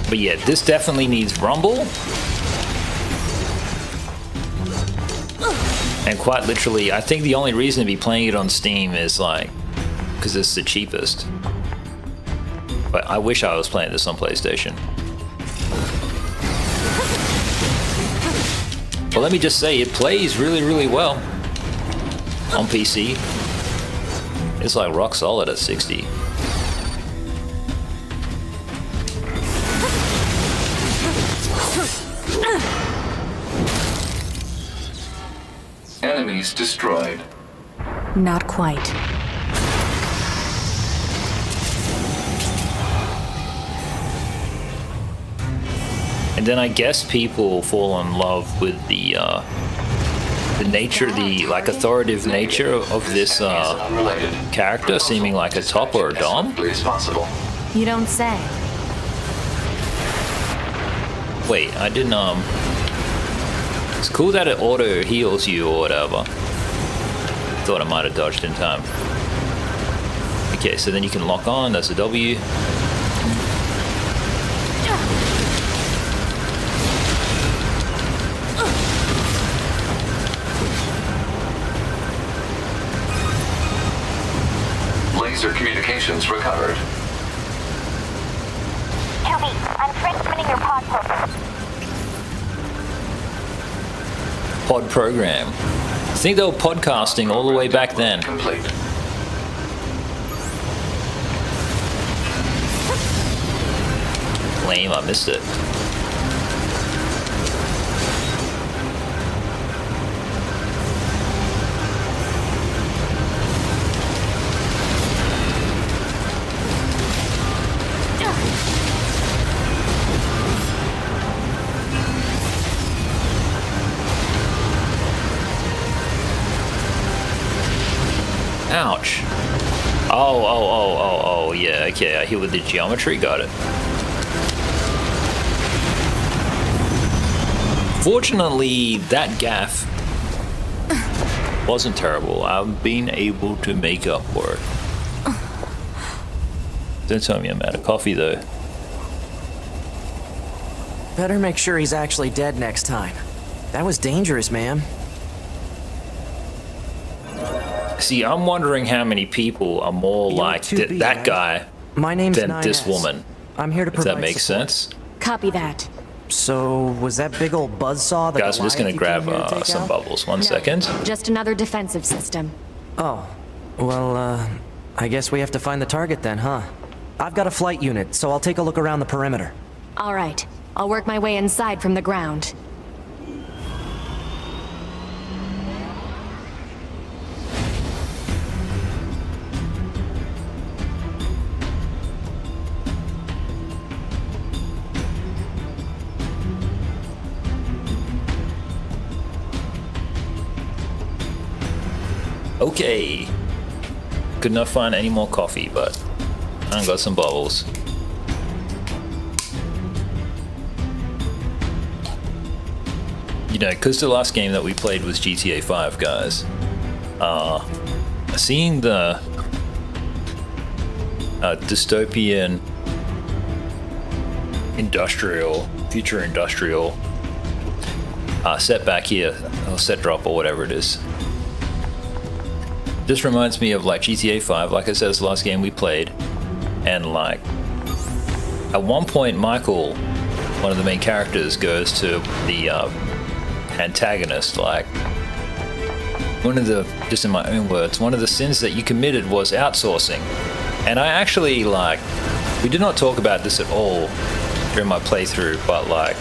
But yeah, this definitely needs rumble. And quite literally, I think the only reason to be playing it on Steam is like, because it's the cheapest. But I wish I was playing this on PlayStation. But let me just say, it plays really, really well on PC. It's like rock solid at 60. Enemies destroyed. Not quite. And then I guess people fall in love with the nature, the like authoritative nature of this character, seeming like a top or a dom. As possible. You don't say. Wait, I didn't It's cool that it auto heals you or whatever. Thought I might have dodged in time. Okay, so then you can lock on, that's a W. Laser communications recovered. 2B, I'm transmitting your pod program. Pod program. I think they were podcasting all the way back then. Complete. Lame, I missed it. Ouch. Oh, yeah, okay, I hit with the geometry, got it. Fortunately, that gaff wasn't terrible. I've been able to make up for it. Don't tell me I'm out of coffee, though. Better make sure he's actually dead next time. That was dangerous, man. See, I'm wondering how many people are more like that guy My name's than 9S. this woman. I'm here to If provide that makes support. sense. Copy that. So, was that big old buzzsaw the Guys, I'm just Goliath gonna you came grab here to take some out? bubbles. One No, second. Just another defensive system. Oh, well, I guess we have to find the target then, huh? I've got a flight unit, so I'll take a look around the perimeter. All right. I'll work my way inside from the ground. Okay. Could not find any more coffee, but I got some bubbles. You know, because the last game that we played was GTA 5, guys. Seeing the dystopian future industrial set back here, or set drop, or whatever it is. This reminds me of like GTA 5, like I said, it's the last game we played, and like at one point Michael, one of the main characters, goes to the antagonist, like just in my own words, one of the sins that you committed was outsourcing. And I actually, like, we did not talk about this at all during my playthrough, but like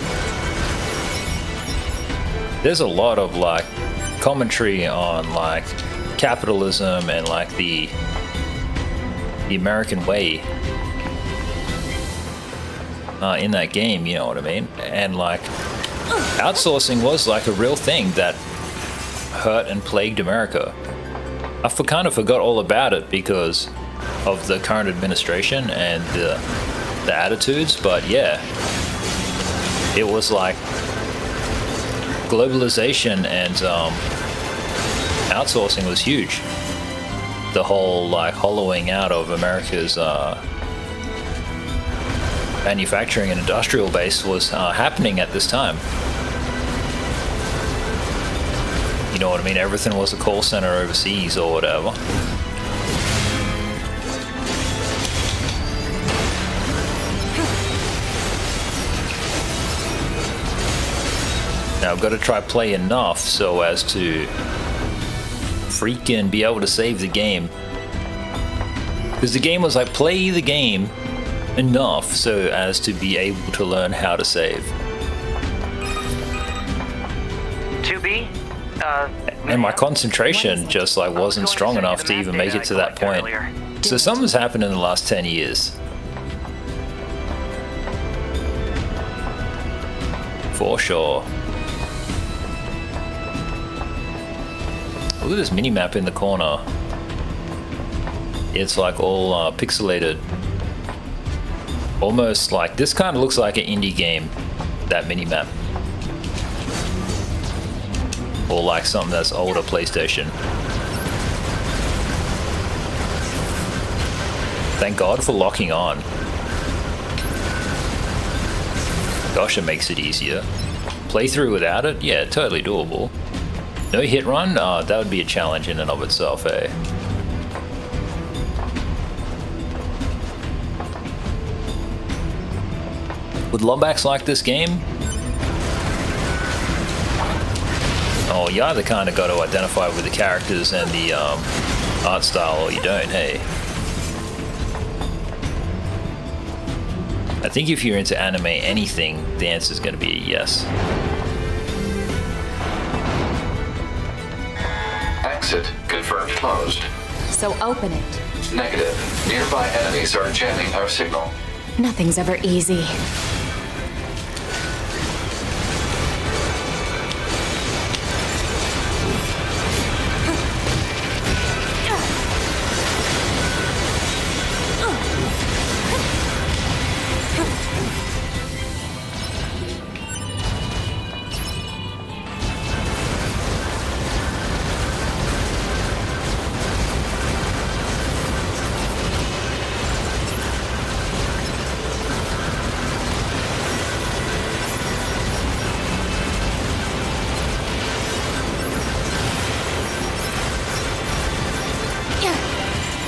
there's a lot of like commentary on like capitalism and like the American way in that game, you know what I mean? And like outsourcing was like a real thing that hurt and plagued America. I kind of forgot all about it because of the current administration and the attitudes, but yeah, it was like globalization and outsourcing was huge. The whole like hollowing out of America's manufacturing and industrial base was happening at this time. You know what I mean? Everything was a call center overseas or whatever. Now I've got to try play enough so as to freaking be able to save the game. Because the game was like, play the game enough so as to be able to learn how to save. 2B? And my concentration just like wasn't strong enough to even make it to that point. So something's happened in the last 10 years. For sure. Look at this mini-map in the corner. It's like all pixelated. Almost like, this kind of looks like an indie game, that mini-map. Or like something that's older PlayStation. Thank God for locking on. Gosh, it makes it easier. Playthrough without it? Yeah, totally doable. No hit run? That would be a challenge in and of itself, eh? Would Lombax like this game? Oh, you either kind of got to identify with the characters and the art style, or you don't, hey? I think if you're into anime anything, the answer is going to be a yes. Exit confirmed closed. So open it. Negative. Nearby enemies are jamming our signal. Nothing's ever easy.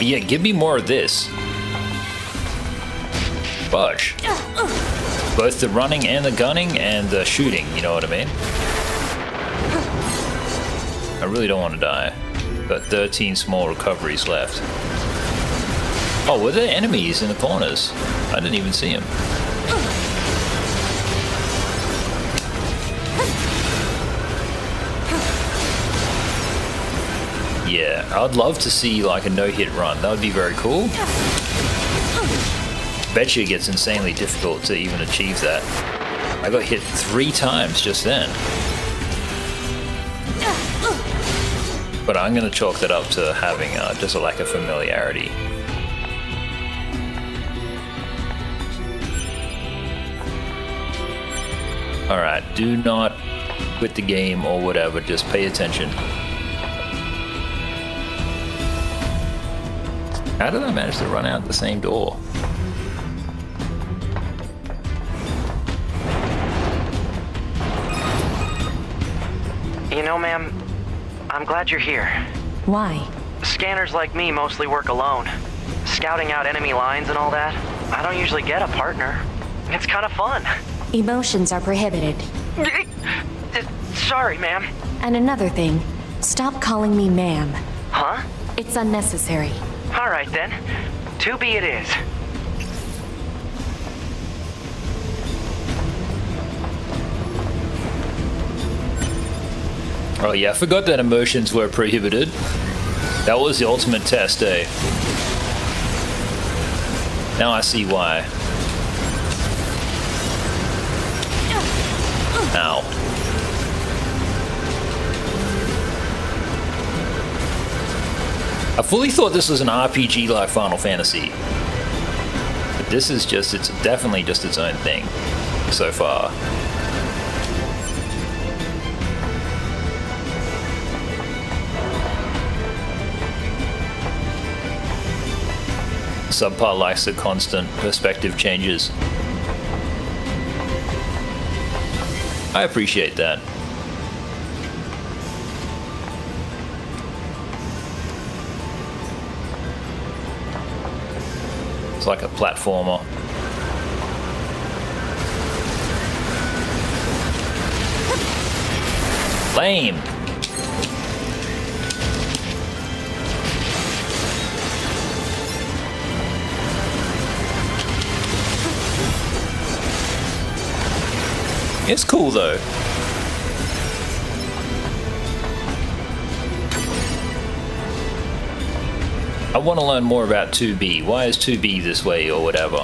Yeah, give me more of this. Budge. Both the running and the gunning and the shooting, you know what I mean? I really don't want to die. Got 13 small recoveries left. Oh, were there enemies in the corners? I didn't even see them. Yeah, I'd love to see like a no-hit run. That would be very cool. Bet you it gets insanely difficult to even achieve that. I got hit 3 times just then. But I'm going to chalk that up to having just a lack of familiarity. Alright, do not quit the game or whatever, just pay attention. How did I manage to run out the same door? You know, ma'am, I'm glad you're here. Why? Scanners like me mostly work alone. Scouting out enemy lines and all that, I don't usually get a partner. It's kind of fun. Emotions are prohibited. Sorry, ma'am. And another thing, stop calling me ma'am. Huh? It's unnecessary. All right, then. 2B it is. Oh yeah, I forgot that emotions were prohibited. That was the ultimate test, eh? Now I see why. Ow. I fully thought this was an RPG like Final Fantasy. But this is just, it's definitely just its own thing so far. Subpart likes the constant perspective changes. I appreciate that. It's like a platformer. Lame. It's cool though. I want to learn more about 2B. Why is 2B this way or whatever?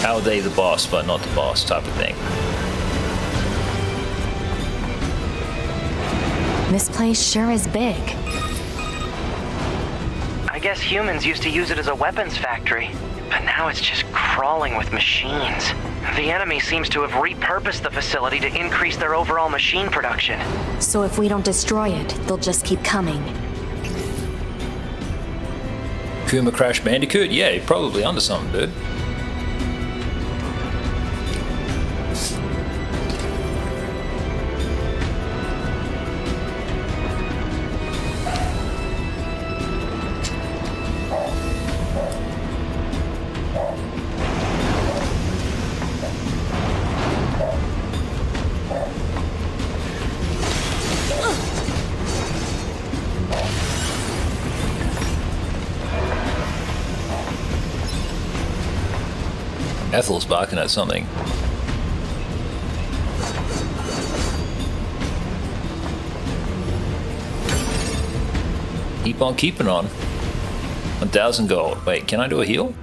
How are they the boss but not the boss type of thing? This place sure is big. I guess humans used to use it as a weapons factory, but now it's just crawling with machines. The enemy seems to have repurposed the facility to increase their overall machine production. So if we don't destroy it, they'll just keep coming. Kuma Crash Bandicoot? Yeah, you're probably onto something, dude. Ethel's barking at something. Keep on keeping on. 1,000 gold. Wait, can I do a heal?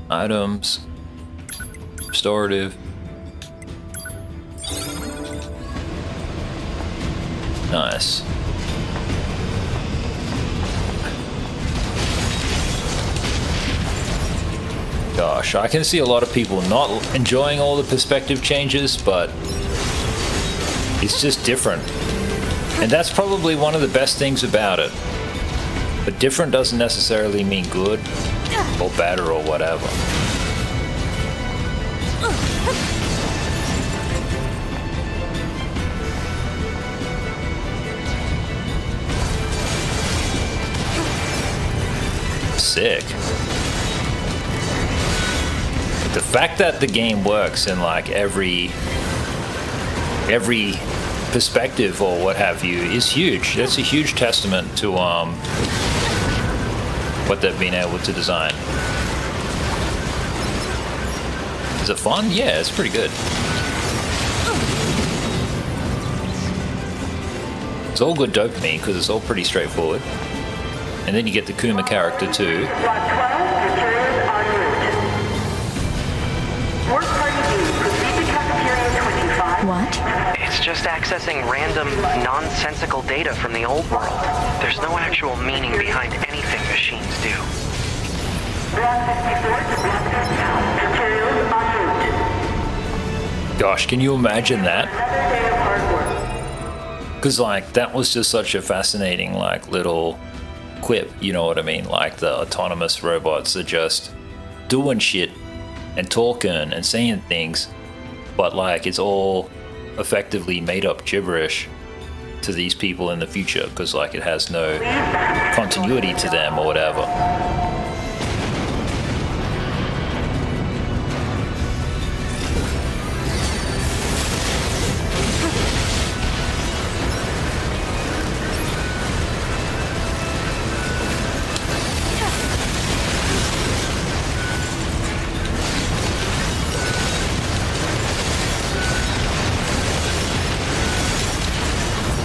Items. Restorative. Nice. Gosh, I can see a lot of people not enjoying all the perspective changes, but it's just different. And that's probably one of the best things about it. But different doesn't necessarily mean good or better or whatever. Sick. The fact that the game works in like every perspective or what have you is huge. That's a huge testament to what they've been able to design. Is it fun? Yeah, it's pretty good. It's all good dopamine because it's all pretty straightforward. And then you get the Kuma character too. What? It's just accessing random, nonsensical data from the old world. There's no actual meaning behind anything machines do. Gosh, can you imagine that? Because like that was just such a fascinating like little quip, you know what I mean? Like the autonomous robots are just doing shit and talking and saying things, but like it's all effectively made up gibberish to these people in the future, because like it has no continuity to them or whatever.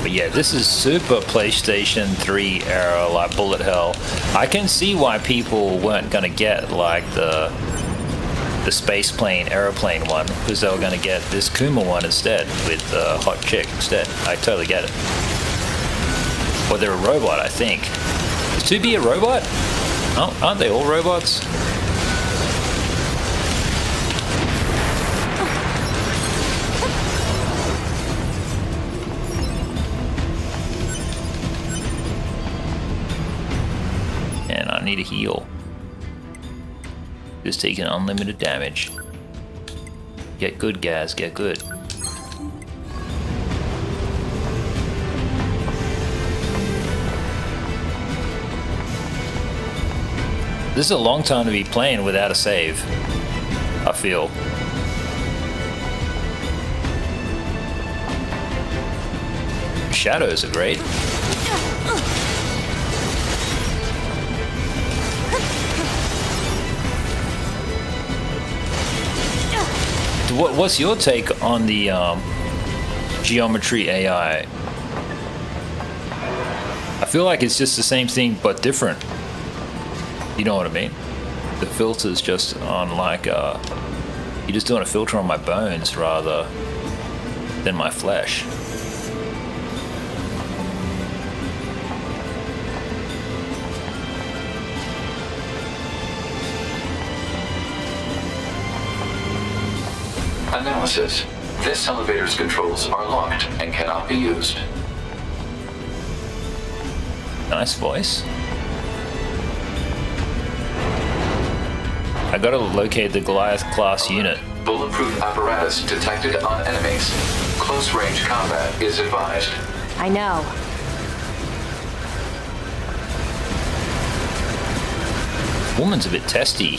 Yeah, this is super PlayStation 3 era, like bullet hell. I can see why people weren't gonna get like the space plane aeroplane one, because they were gonna get this Kuma one instead with the hot chick instead. I totally get it. Or they're a robot, I think. Is 2B a robot? Oh, aren't they all robots? I need a heal. Just taking unlimited damage. Get good, Gaz, get good. This is a long time to be playing without a save, I feel. Shadows are great. What's your take on the geometry AI? I feel like it's just the same thing but different. You know what I mean? The filter's just on like you're just doing a filter on my bones rather than my flesh. Analysis. This elevator's controls are locked and cannot be used. Nice voice. I gotta locate the Goliath class unit. Bulletproof apparatus detected on enemies. Close range combat is advised. I know. Woman's a bit testy.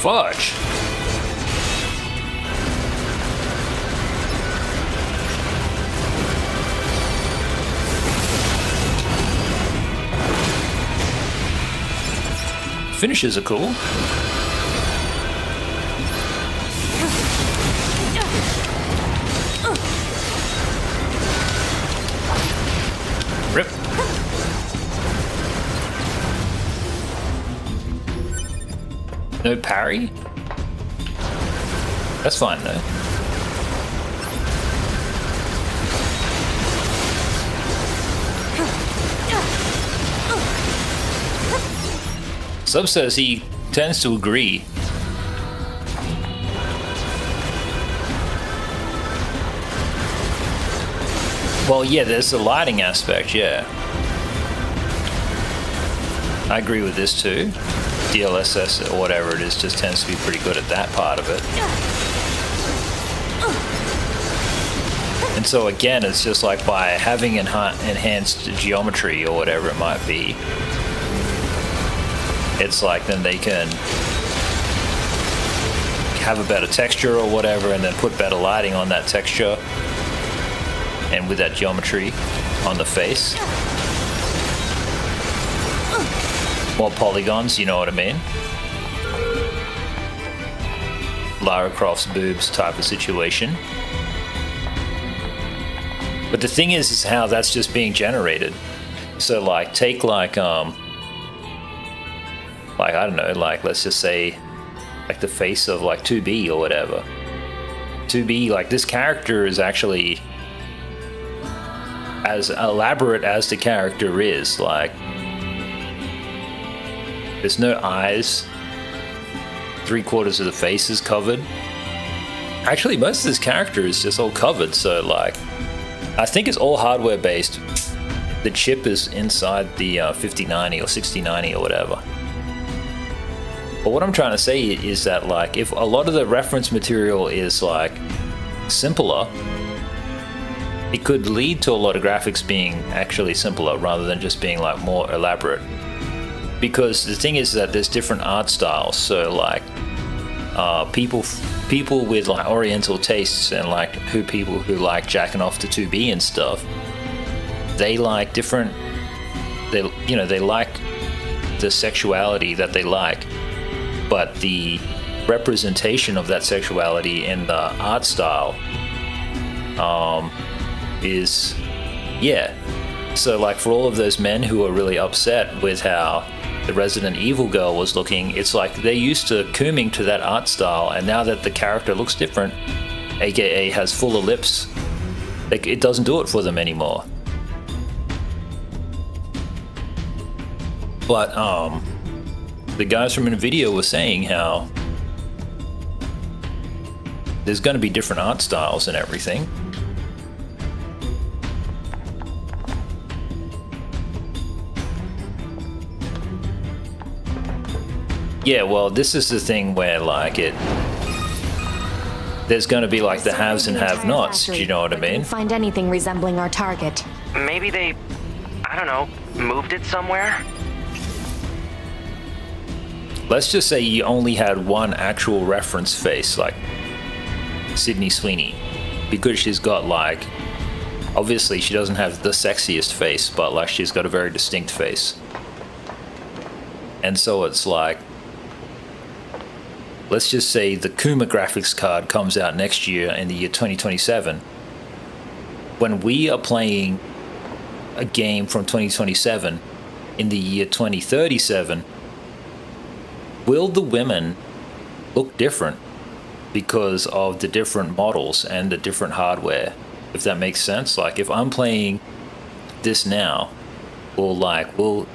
Fudge. Finishes are cool. Rip. No parry? That's fine though. Sub says he tends to agree. Well, yeah, there's the lighting aspect, yeah. I agree with this too. DLSS or whatever it is just tends to be pretty good at that part of it. And so again, it's just like by having enhanced geometry or whatever it might be, it's like then they can have a better texture or whatever and then put better lighting on that texture and with that geometry on the face. More polygons, you know what I mean? Lara Croft's boobs type of situation. But the thing is how that's just being generated. So like take like I don't know, like let's just say like the face of like 2B or whatever. 2B, like this character is actually as elaborate as the character is, like there's no eyes, 3/4 of the face is covered. Actually most of this character is just all covered, so like I think it's all hardware based. The chip is inside the 5090 or 6090 or whatever. But what I'm trying to say is that, like, if a lot of the reference material is like simpler, it could lead to a lot of graphics being actually simpler rather than just being like more elaborate. Because the thing is that there's different art styles. So like people with like oriental tastes and like people who like jacking off to 2B and stuff, they like different. They like the sexuality that they like. But the representation of that sexuality in the art style is, yeah. So like for all of those men who are really upset with how the Resident Evil girl was looking, it's like they're used to cooming to that art style, and now that the character looks different, aka has fuller lips, like, it doesn't do it for them anymore. But the guys from Nvidia were saying how there's going to be different art styles and everything. Yeah, well, this is the thing where like there's going to be like the haves and have-nots. Do you know what I mean? Find anything resembling our target. Maybe they, I don't know, moved it somewhere? Let's just say you only had one actual reference face, like Sydney Sweeney, because she's got like, obviously she doesn't have the sexiest face, but like she's got a very distinct face. And so it's like, let's just say the Kuma graphics card comes out next year in the year 2027. When we are playing a game from 2027 in the year 2037, will the women look different because of the different models and the different hardware? If that makes sense. Like if I'm playing this now, will the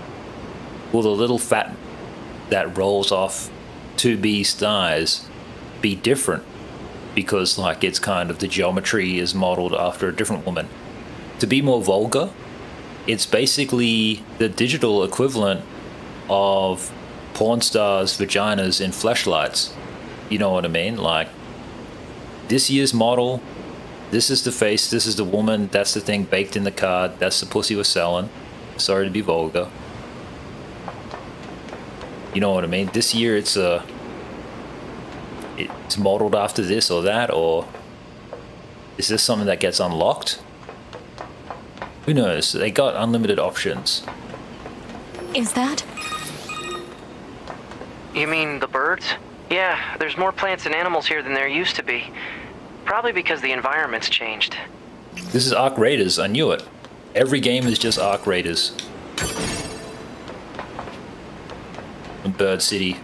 little fat that rolls off 2B's thighs be different because like it's kind of the geometry is modeled after a different woman? To be more vulgar, it's basically the digital equivalent of porn stars' vaginas in fleshlights. You know what I mean? Like, this year's model, this is the face, this is the woman, that's the thing baked in the card, that's the pussy we're selling. Sorry to be vulgar. You know what I mean? This year it's modeled after this or that, or is this something that gets unlocked? Who knows? They got unlimited options. Is that? You mean the birds? Yeah, there's more plants and animals here than there used to be. Probably because the environment's changed. This is Arc Raiders, I knew it. Every game is just Arc Raiders. And Bird City.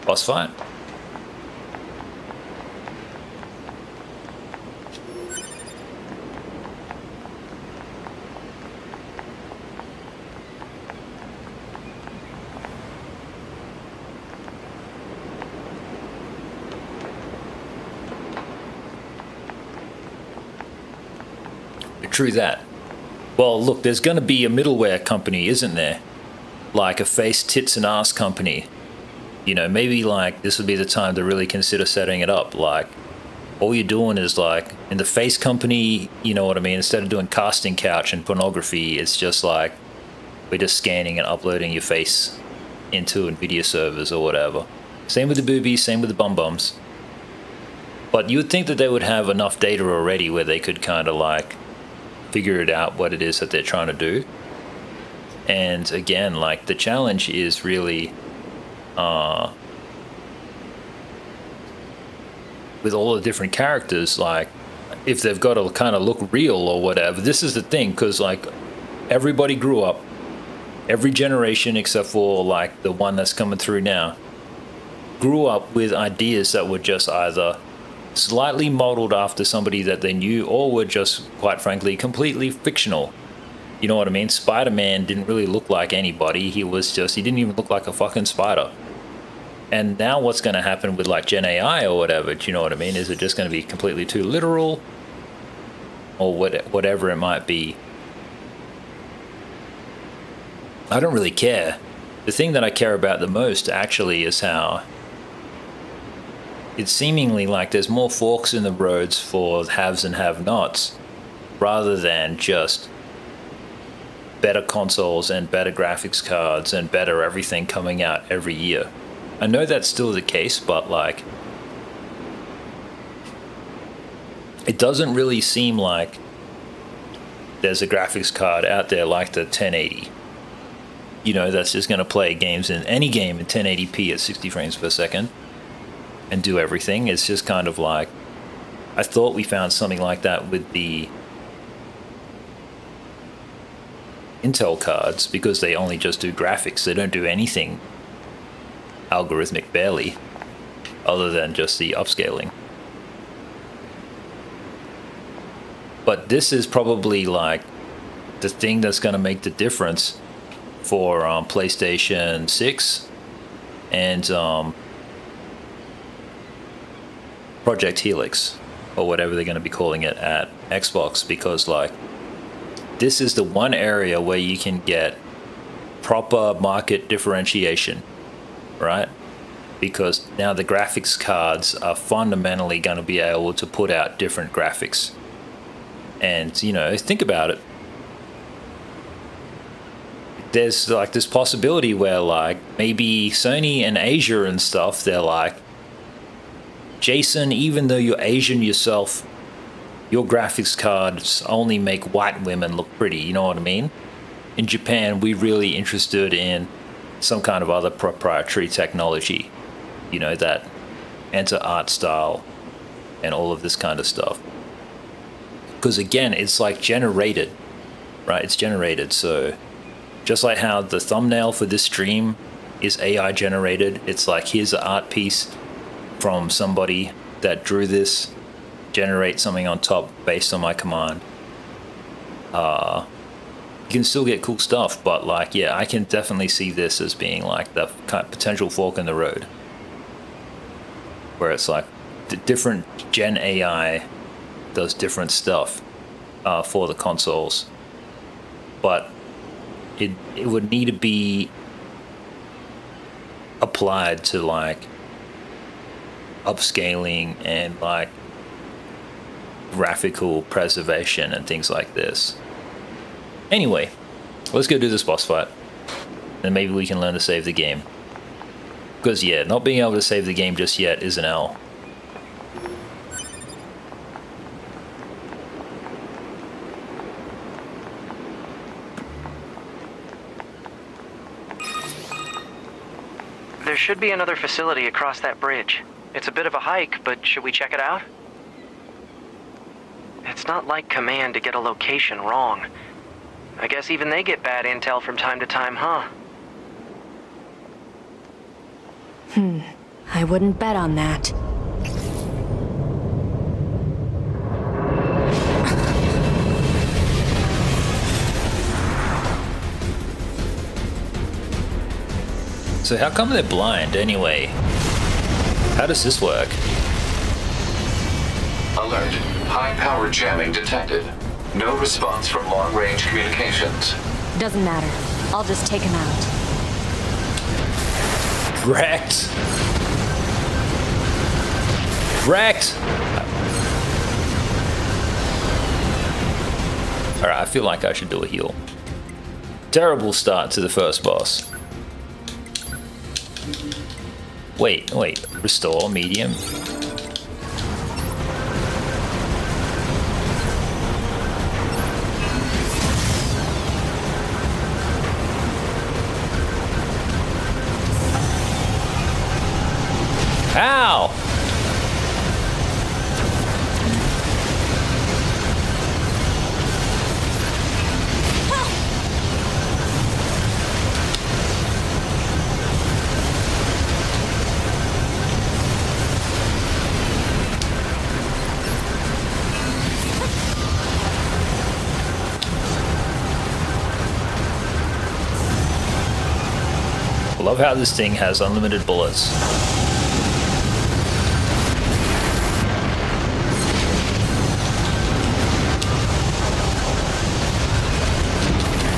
Boss fight. True that. Well, look, there's going to be a middleware company, isn't there? Like a face, tits, and ass company. You know, maybe like this would be the time to really consider setting it up. Like, all you're doing is like in the face company, you know what I mean? Instead of doing casting couch and pornography, it's just like we're just scanning and uploading your face into Nvidia servers or whatever. Same with the boobies, same with the bum bums. But you would think that they would have enough data already where they could kind of like figure it out what it is that they're trying to do. And again, like the challenge is really with all the different characters, like if they've got to kind of look real or whatever. This is the thing, because like everybody grew up, every generation except for like the one that's coming through now, grew up with ideas that were just either slightly modeled after somebody that they knew, or were just, quite frankly, completely fictional. You know what I mean? Spider-Man didn't really look like anybody. He didn't even look like a fucking spider. And now what's going to happen with like Gen AI or whatever? Do you know what I mean? Is it just going to be completely too literal, or whatever it might be? I don't really care. The thing that I care about the most actually is how it's seemingly like there's more forks in the roads for haves and have-nots, rather than just better consoles and better graphics cards and better everything coming out every year. I know that's still the case, but like, it doesn't really seem like there's a graphics card out there like the 1080. You know, that's just going to play games in any game in 1080p at 60 frames per second and do everything. It's just kind of like, I thought we found something like that with the Intel cards, because they only just do graphics. They don't do anything algorithmic, barely, other than just the upscaling. But this is probably like the thing that's going to make the difference for PlayStation 6 and Project Helix, or whatever they're going to be calling it at Xbox, because like, this is the one area where you can get proper market differentiation, right? Because now the graphics cards are fundamentally going to be able to put out different graphics. And, you know, think about it. There's like this possibility where like maybe Sony and Asia and stuff, they're like, Jason, even though you're Asian yourself, your graphics cards only make white women look pretty, you know what I mean? In Japan, we're really interested in some kind of other proprietary technology, you know, that enter art style and all of this kind of stuff. Because again, it's like generated, right? It's generated. So just like how the thumbnail for this stream is AI generated, it's like, here's an art piece from somebody that drew this, generate something on top based on my command. You can still get cool stuff, but like, yeah, I can definitely see this as being like the potential fork in the road, where it's like the different Gen AI does different stuff for the consoles, but it would need to be applied to like upscaling and like graphical preservation and things like this. Anyway, let's go do this boss fight, and maybe we can learn to save the game. Because yeah, not being able to save the game just yet is an L. There should be another facility across that bridge. It's a bit of a hike, but should we check it out? It's not like Command to get a location wrong. I guess even they get bad intel from time to time, huh? I wouldn't bet on that. So how come they're blind anyway? How does this work? Alert. High-power jamming detected. No response from long-range communications. Doesn't matter. I'll just take him out. Wrecked. Wrecked. Alright, I feel like I should do a heal. Terrible start to the first boss. Wait. Restore medium. Ow! love how this thing has unlimited bullets.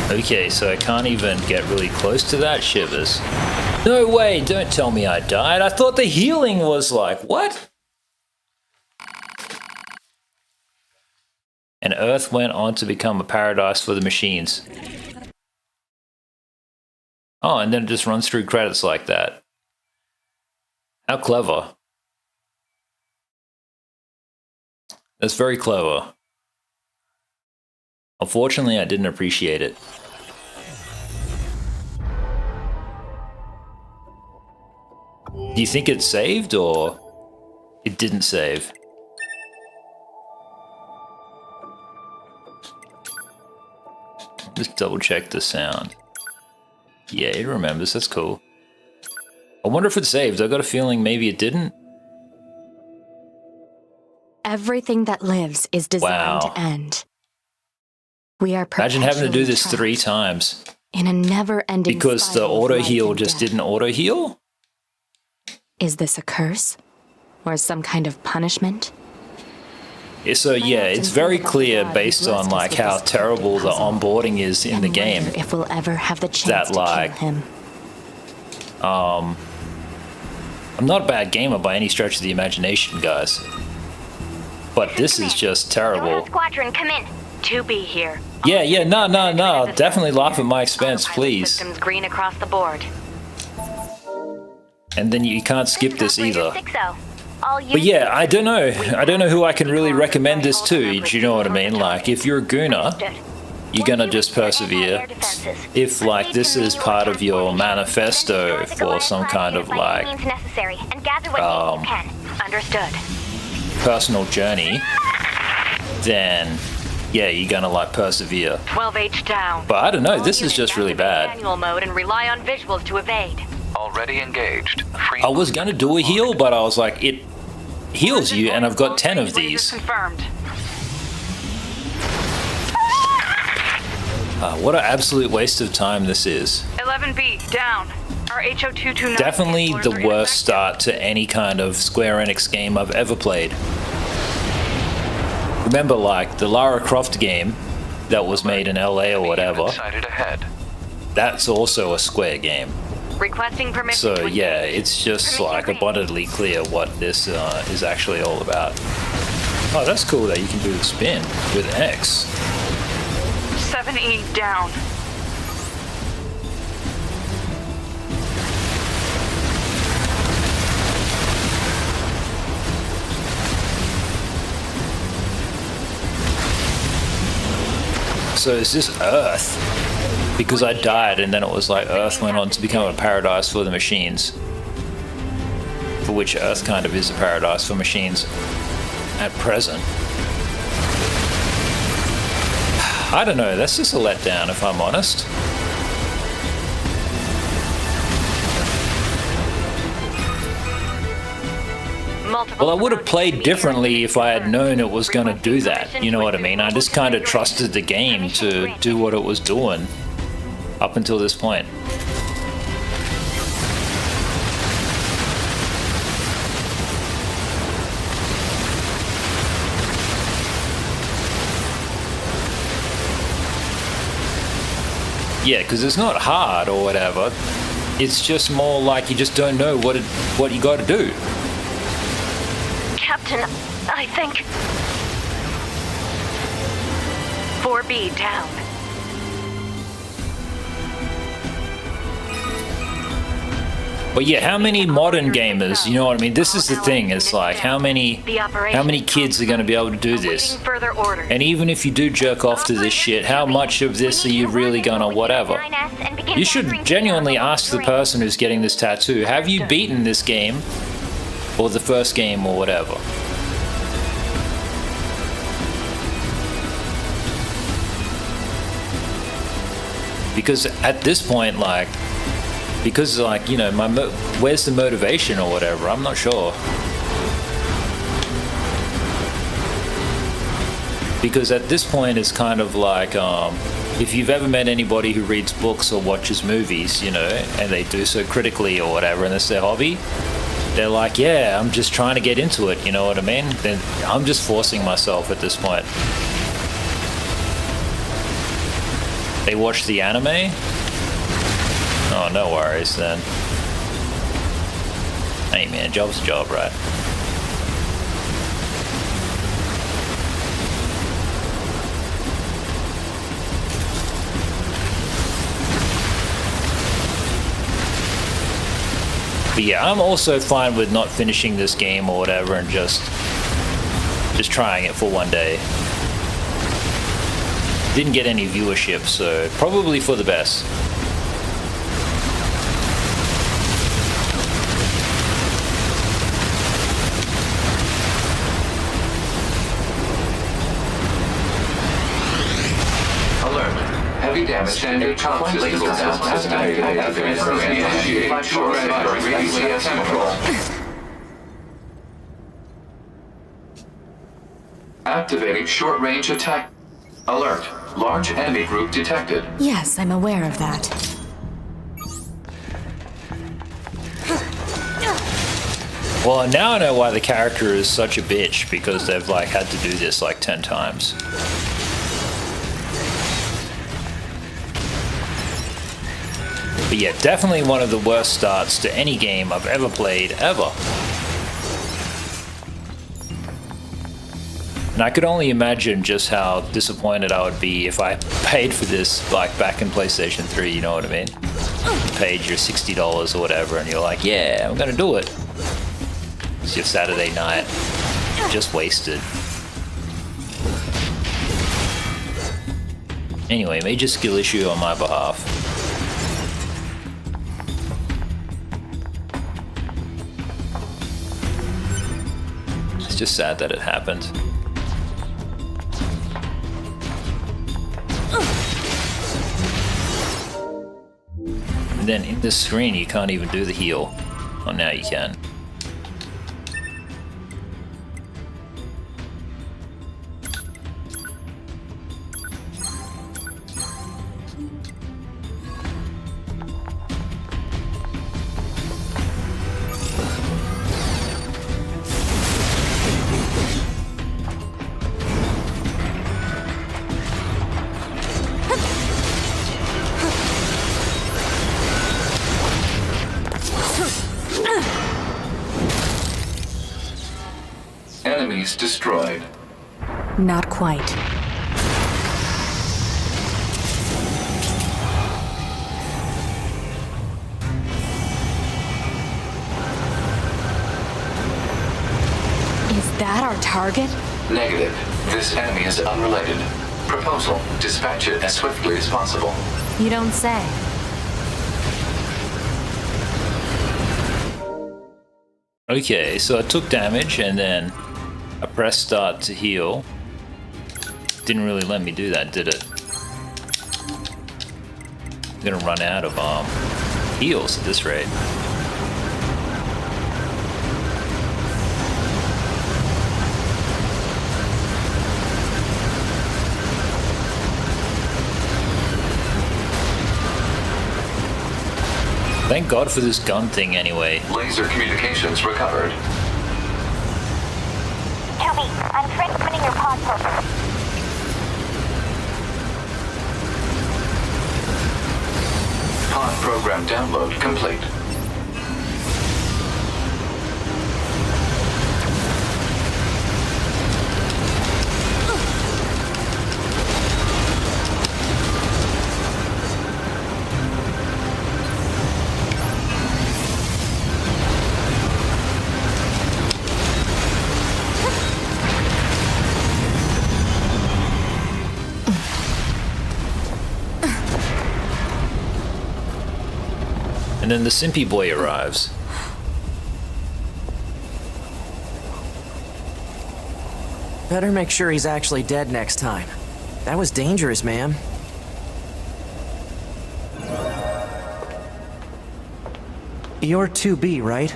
Okay, so I can't even get really close to that, Shivers. No way, don't tell me I died. I thought the healing was like, what? And Earth went on to become a paradise for the machines. Oh, and then it just runs through credits like that. How clever. That's very clever. Unfortunately, I didn't appreciate it. Do you think it saved or it didn't save? Just double check the sound. Yeah, it remembers. That's cool. I wonder if it saved. I got a feeling maybe it didn't. Everything that lives is designed to end. We are Imagine having to do this trapped 3 times. in a never-ending Because the spiral of auto life heal and just death. didn't auto heal? Is this a curse? Or some kind of punishment? So yeah, it's very clear based on like how terrible the onboarding is in the game. If we'll ever have the chance That, to like, kill him. I'm not a bad gamer by any stretch of the imagination, guys. But this is just terrible. Squadron, come in. 2B here. Yeah, no. Definitely laugh at my expense, please. Systems green across the board. And then you can't skip this either. 6-0. All But yeah, I don't know. I don't know who I can really recommend this to. Do you know what I mean? Like, if you're a gooner, you're gonna just persevere. If, like, this is part of your manifesto for some kind of, like, Understood. personal journey, then, yeah, you're gonna, like, persevere. 12H down. But I don't know, All this is units just really activate bad. Manual mode and rely on visuals to evade. Already engaged. Free I was gonna do a heal, but I was like, it heals you, and I've got 10 of these. Confirmed. What an absolute waste of time this is. 11B down. Our HO229 Definitely scanners the are worst ineffective. start to any kind of Square Enix game I've ever played. Remember, like, the Lara Croft game that was made in LA or whatever, sighted ahead. that's also a Square game. Requesting permission. So to yeah, engage. it's just Permission like granted. abundantly clear what this is actually all about. Oh, that's cool that you can do the spin with X. 7E down. So is this Earth? Because I died and then it was like Earth went on to become a paradise for the machines. For which Earth kind of is a paradise for machines at present. I don't know, that's just a letdown if I'm honest. Multiple Well, I would have played differently if I had known it was going to do that. You know what I mean? I just kind of trusted the game to do what it was doing up until this point. Yeah, because it's not hard or whatever. It's just more like you just don't know what you got to do. Captain, I think. 4B down. But yeah, how many modern gamers, you know what I mean? This is the thing, it's like how many kids are going to be able to do this? Awaiting further orders. And even if you do jerk off to this shit, how much of this are you really gonna whatever? You should genuinely ask the person who's getting this tattoo, have you beaten this game? Or the first game or whatever? Because at this point, like, because like, you know, where's the motivation or whatever? I'm not sure. Because at this point it's kind of like, if you've ever met anybody who reads books or watches movies, you know, and they do so critically or whatever, and that's their hobby, they're like, yeah, I'm just trying to get into it, you know what I mean? Then I'm just forcing myself at this point. They watch the anime? Oh, no worries then. Hey man, job's a job, right? But yeah, I'm also fine with not finishing this game or whatever and just trying it for one day. Didn't get any viewership, so probably for the best. Heavy damage standard constantly goes down. Activating short-range attack. Alert. Large enemy group detected. Yes, I'm aware of that. Well, now I know why the character is such a bitch, because they've like had to do this like 10 times. But yeah, definitely one of the worst starts to any game I've ever played, ever. And I could only imagine just how disappointed I would be if I paid for this like back in PlayStation 3, you know what I mean? You paid your $60 or whatever and you're like, yeah, I'm gonna do it. It's your Saturday night, just wasted. Anyway, major skill issue on my behalf. It's just sad that it happened. And then in this screen you can't even do the heal. Oh, now you can. Enemies destroyed. Not quite. Is that our target? Negative. This enemy is unrelated. Proposal. Dispatch it as swiftly as possible. You don't say. Okay, so I took damage and then I pressed start to heal. Didn't really let me do that, did it? I'm gonna run out of heals at this rate. Thank God for this gun thing anyway. Laser communications recovered. Toby, I'm transmitting your pod program. Pod program download complete. And then the Simpy boy arrives. Better make sure he's actually dead next time. That was dangerous, ma'am. You're 2B, right?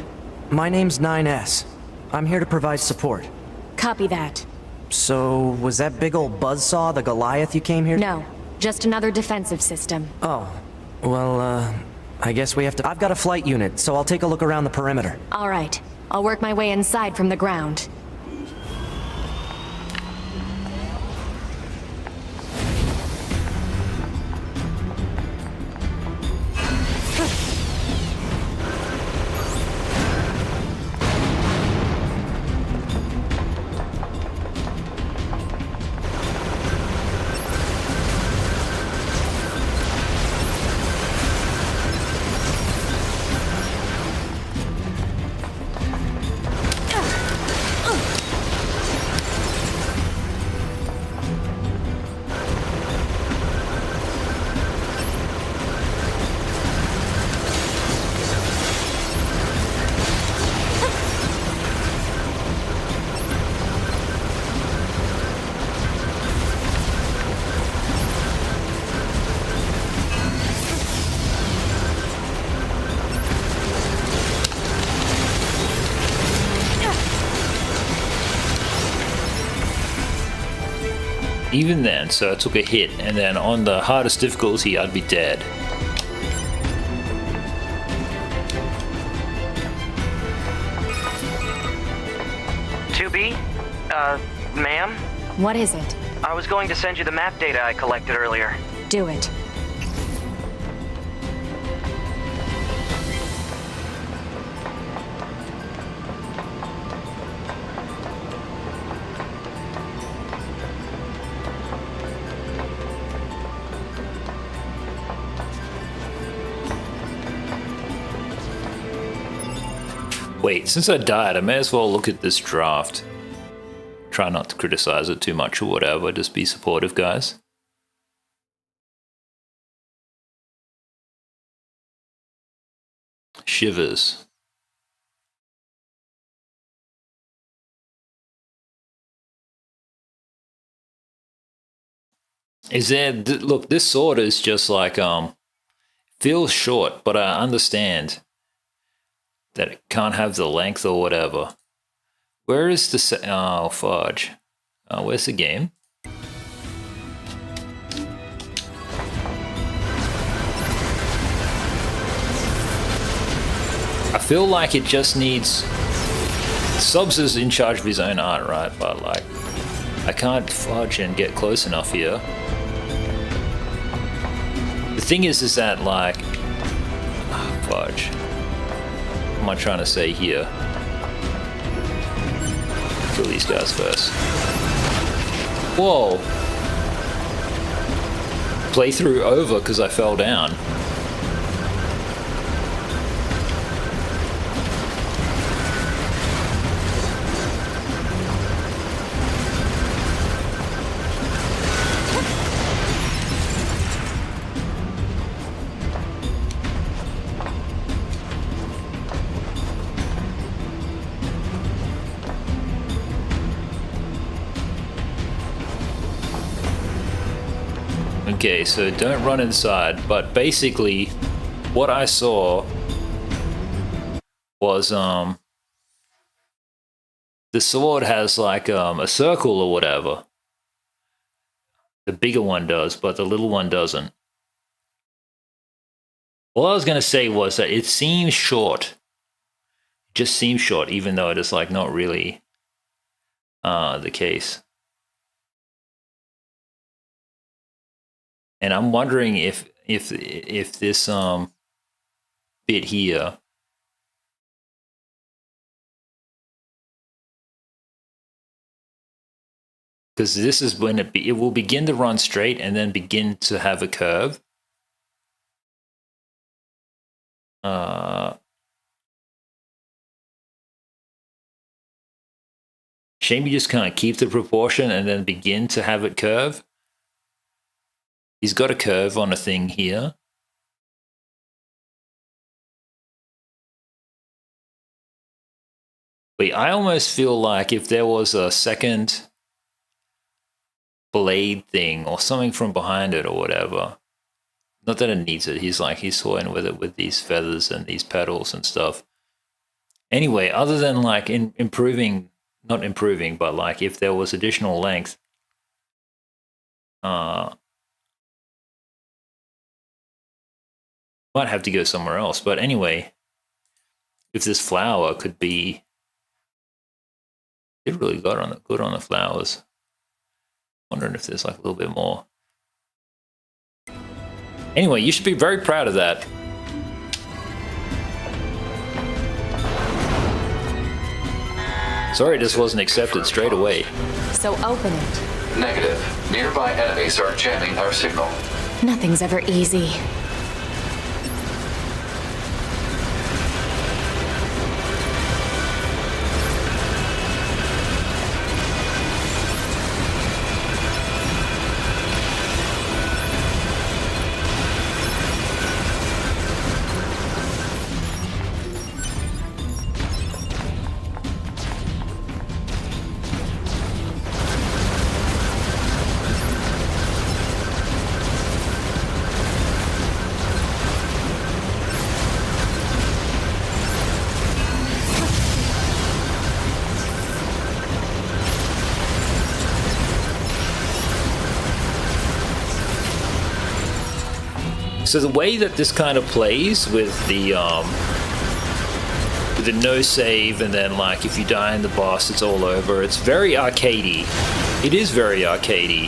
My name's 9S. I'm here to provide support. Copy that. So, was that big old buzzsaw the Goliath you came here? No. Just another defensive system. Oh, well, I guess we have to... I've got a flight unit, so I'll take a look around the perimeter. All right. I'll work my way inside from the ground. Even then, so I took a hit, and then on the hardest difficulty, I'd be dead. Ma'am? What is it? I was going to send you the map data I collected earlier. Do it. Wait, since I died, I may as well look at this draft. Try not to criticize it too much or whatever, just be supportive, guys. Shivers. Is there... Look, this sword is just like, feels short, but I understand that it can't have the length or whatever. Where is the... Oh, fudge. Where's the game? I feel like it just needs... Subs is in charge of his own art, right? But, like, I can't fudge and get close enough here. The thing is that, like... Oh, fudge. What am I trying to say here? Kill these guys first. Whoa! Playthrough over because I fell down. Okay, so don't run inside, but basically what I saw was the sword has like a circle or whatever. The bigger one does, but the little one doesn't. All I was going to say was that it seems short. It just seems short, even though it is like not really the case. And I'm wondering if this bit here because this is when it will begin to run straight and then begin to have a curve. Shame you just kind of keep the proportion and then begin to have it curve. He's got a curve on a thing here. But I almost feel like if there was a second blade thing or something from behind it or whatever. Not that it needs it. He's toying with it with these feathers and these petals and stuff. Anyway, other than like not improving, but like if there was additional length, Might have to go somewhere else. But anyway, if this flower could be... It really got on good on the flowers. Wondering if there's like a little bit more. Anyway, you should be very proud of that. Sorry this wasn't accepted straight away. So open it. Negative. Nearby enemies are jamming our signal. Nothing's ever easy. So the way that this kind of plays with the no save, and then like if you die in the boss, it's all over. It's very arcadey. It is very arcadey,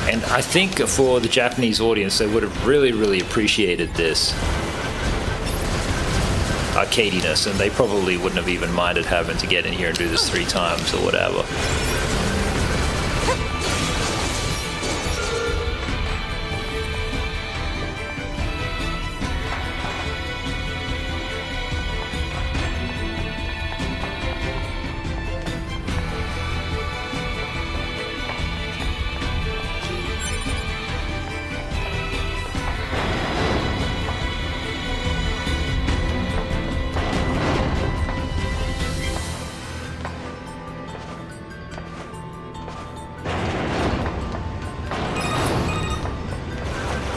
and I think for the Japanese audience, they would have really appreciated this arcadiness, and they probably wouldn't have even minded having to get in here and do this 3 times or whatever.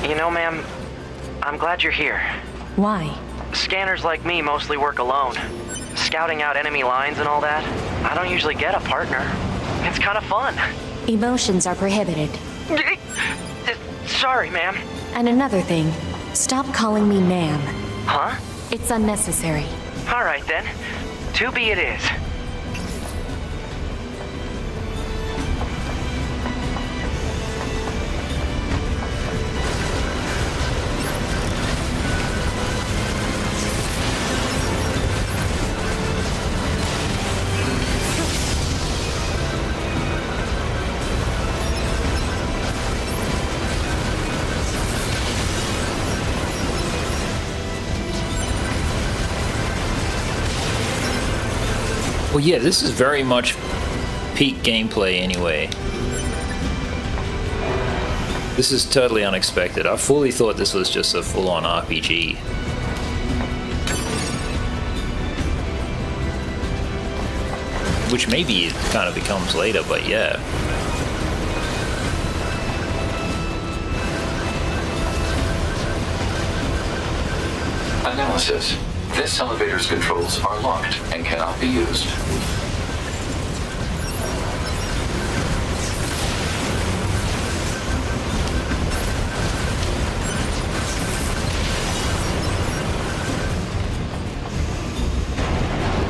You know, ma'am, I'm glad you're here. Why? Scanners like me mostly work alone. Scouting out enemy lines and all that, I don't usually get a partner. It's kind of fun. Emotions are prohibited. Sorry, ma'am. And another thing, stop calling me ma'am. Huh? It's unnecessary. All right, then. 2B it is. Well, yeah, this is very much peak gameplay anyway. This is totally unexpected. I fully thought this was just a full-on RPG. Which maybe it kind of becomes later, but yeah. Analysis. This elevator's controls are locked and cannot be used.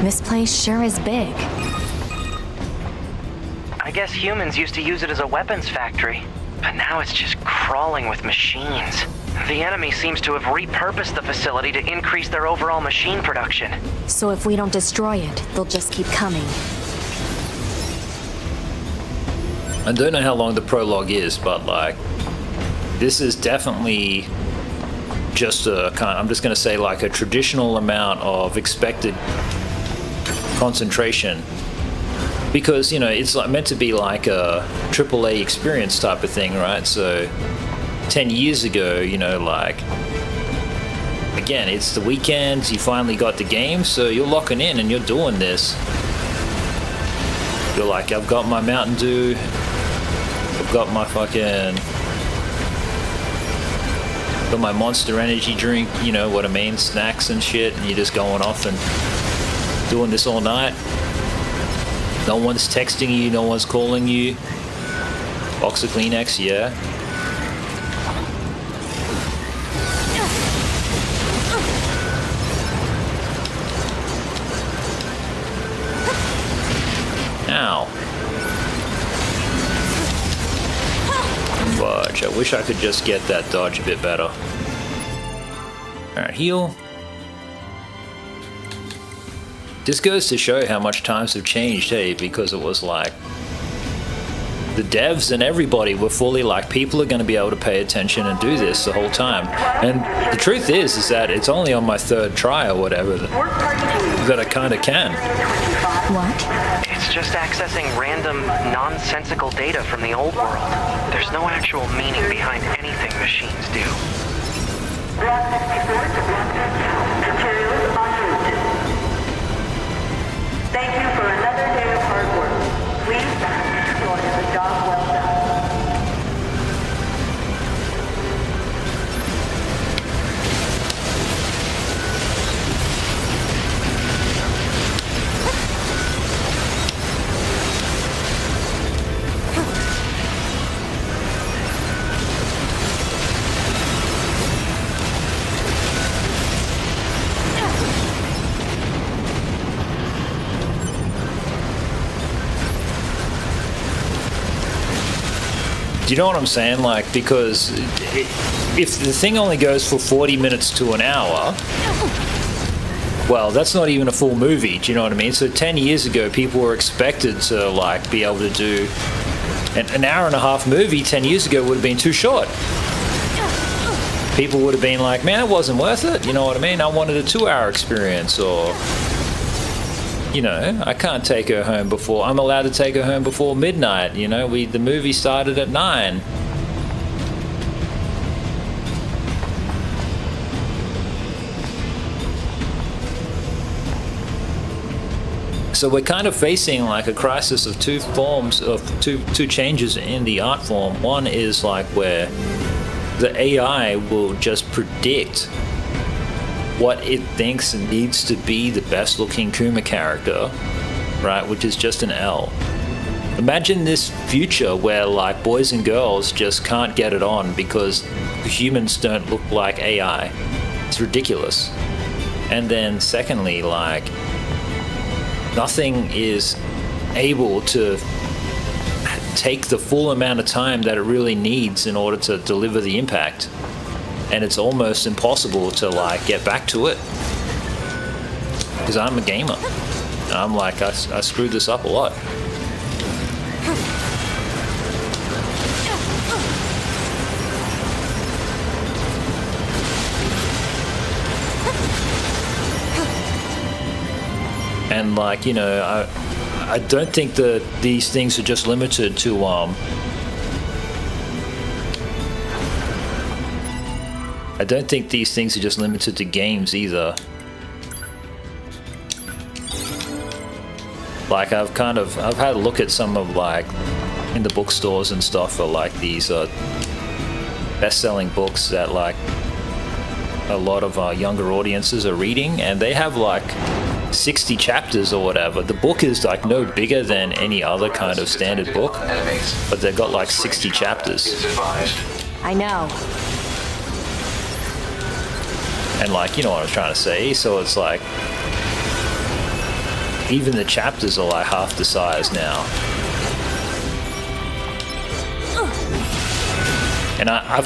This place sure is big. I guess humans used to use it as a weapons factory, but now it's just crawling with machines. The enemy seems to have repurposed the facility to increase their overall machine production. So if we don't destroy it, they'll just keep coming. I don't know how long the prologue is, but like, this is definitely just a kind of, I'm just going to say like a traditional amount of expected concentration. Because, you know, it's like meant to be like a AAA experience type of thing, right? So 10 years ago, you know, like, again, it's the weekends, you finally got the game, so you're locking in and you're doing this. You're like, I've got my Mountain Dew, I've got my got my Monster Energy drink, you know what I mean, snacks and shit, and you're just going off and doing this all night. No one's texting you, no one's calling you. Box of Kleenex, yeah. Ow. Fudge, I wish I could just get that dodge a bit better. Alright, heal. This goes to show how much times have changed, hey, because it was like the devs and everybody were fully like, people are going to be able to pay attention and do this the whole time. And the truth is that it's only on my third try or whatever that I kind of can. What? It's just accessing random, nonsensical data from the old world. There's no actual meaning behind anything machines do. Block 64 to Block 32. Materials en route. Thank you for another day of hard work. Please consider the job well done. Do you know what I'm saying? Like, because if the thing only goes for 40 minutes to an hour, well, that's not even a full movie. Do you know what I mean? So 10 years ago, people were expected to like be able to do an hour and a half movie. 10 years ago would have been too short. People would have been like, man, it wasn't worth it. You know what I mean? I wanted a 2-hour experience, or you know, I can't take her home before, I'm allowed to take her home before midnight, you know, the movie started at 9. So we're kind of facing like a crisis of two forms of two changes in the art form. One is like where the AI will just predict what it thinks needs to be the best looking Kuma character, right, which is just an L. Imagine this future where like boys and girls just can't get it on because humans don't look like AI. It's ridiculous. And then secondly, like nothing is able to take the full amount of time that it really needs in order to deliver the impact. And it's almost impossible to like get back to it, because I'm a gamer. I'm like, I screwed this up a lot. And like, you know, I don't think that these things are just limited to I don't think these things are just limited to games either. Like I've had a look at some of like in the bookstores and stuff for like these best-selling books that like a lot of younger audiences are reading, and they have like 60 chapters or whatever. The book is like no bigger than any other kind of standard book, but they've got like 60 chapters. I know. And like, you know what I was trying to say, so it's like even the chapters are like half the size now. And I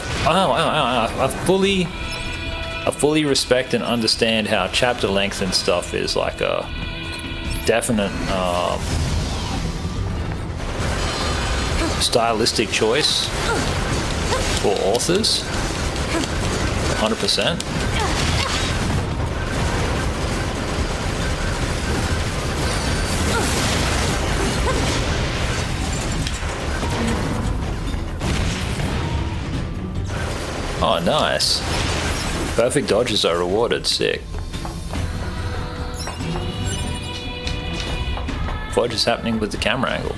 fully respect and understand how chapter length and stuff is like a definite stylistic choice for authors, 100%. Oh, nice. Perfect dodges are rewarded. Sick. What is happening with the camera angle?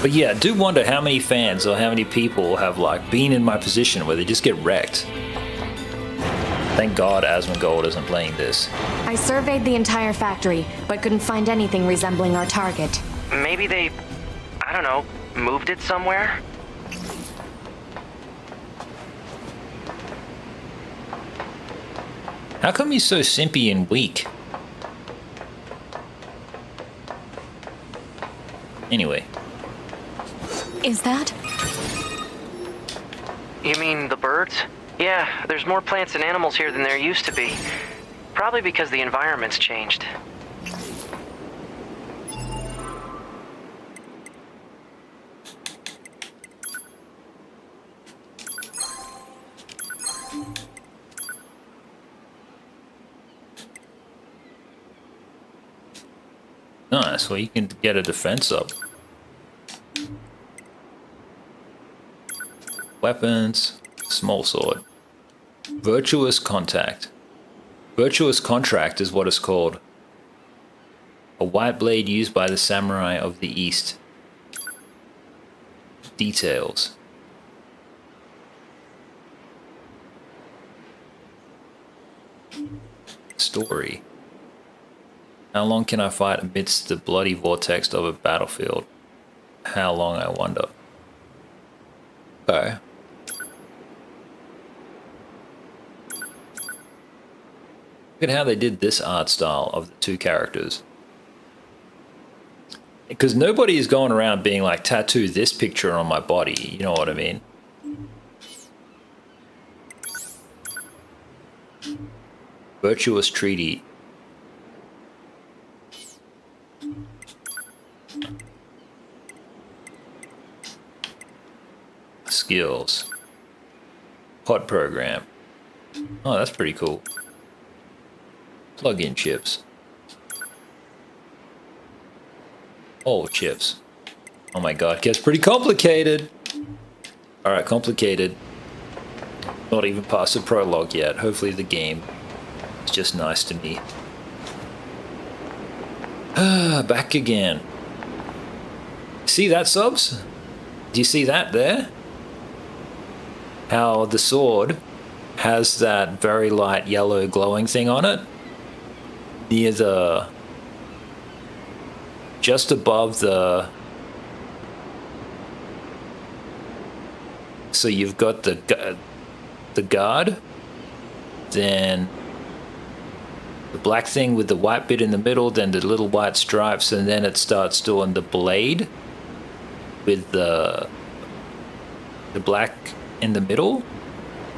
But yeah, I do wonder how many fans or how many people have like been in my position where they just get wrecked. Thank God Asmongold isn't playing this. I surveyed the entire factory, but couldn't find anything resembling our target. Maybe they, I don't know, moved it somewhere? How come he's so simpy and weak? Anyway. Is that? You mean the birds? Yeah, there's more plants and animals here than there used to be. Probably because the environment's changed. Nice, well you can get a defense up. Weapons, small sword. Virtuous contact. Virtuous contract is what it's called. A white blade used by the samurai of the East. Details. Story. How long can I fight amidst the bloody vortex of a battlefield? How long, I wonder. Okay. Look at how they did this art style of the two characters. Because nobody is going around being like, tattoo this picture on my body, you know what I mean? Virtuous treaty. Skills. Pod program. Oh, that's pretty cool. Plug-in chips. Oh, chips. Oh my god, gets pretty complicated. Alright, complicated. Not even past the prologue yet. Hopefully the game is just nice to me. Back again. See that, subs? Do you see that there? How the sword has that very light yellow glowing thing on it near the, just above the, so you've got the guard, then the black thing with the white bit in the middle, then the little white stripes, and then it starts doing the blade with the black in the middle,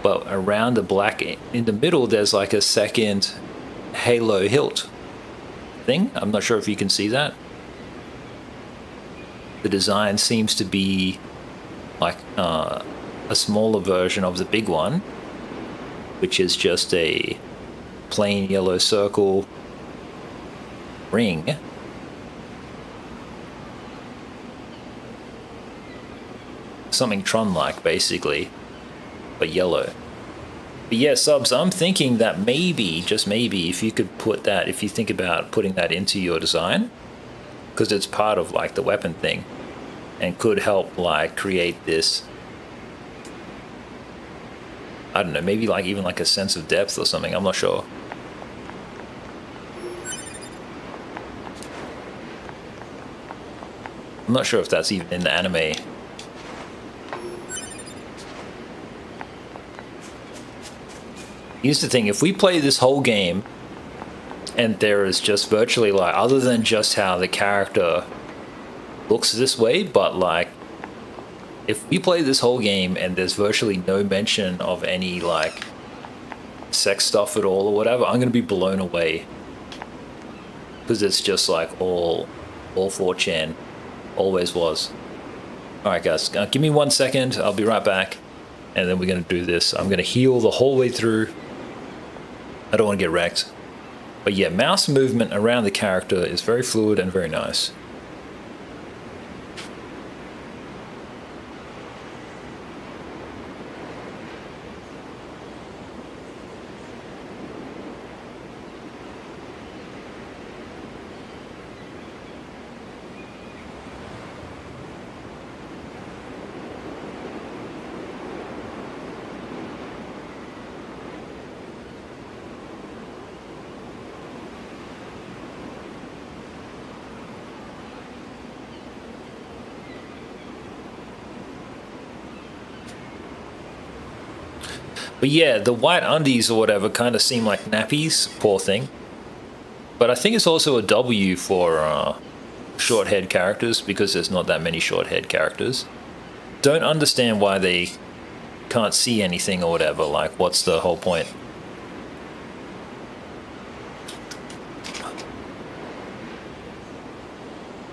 but around the black in the middle there's like a second halo hilt thing. I'm not sure if you can see that. The design seems to be like a smaller version of the big one, which is just a plain yellow circle ring. Something Tron-like, basically, but yellow. But yeah, subs, I'm thinking that maybe, just maybe, if you could put that, if you think about putting that into your design, because it's part of like the weapon thing, and could help like create this, I don't know, maybe like even like a sense of depth or something, I'm not sure. I'm not sure if that's even in the anime. Here's the thing, if we play this whole game and there is just virtually like, other than just how the character looks this way, but like if we play this whole game and there's virtually no mention of any like sex stuff at all or whatever, I'm gonna be blown away, because it's just like all 4chan, always was. Alright guys, give me 1 second, I'll be right back, and then we're gonna do this. I'm gonna heal the whole way through. I don't want to get wrecked. But yeah, mouse movement around the character is very fluid and very nice. But yeah, the white undies or whatever kind of seem like nappies, poor thing. But I think it's also a W for short-haired characters because there's not that many short-haired characters. Don't understand why they can't see anything or whatever. Like, what's the whole point?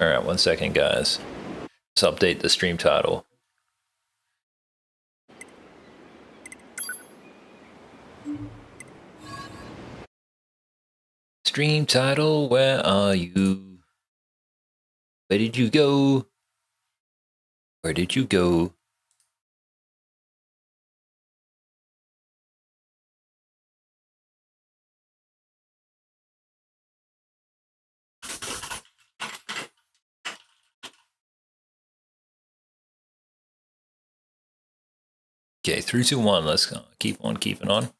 Alright, 1 second, guys. Let's update the stream title. Stream title, where are you? Where did you go? Where did you go? Okay, 3, 2, 1. Let's go. Keep on keeping on.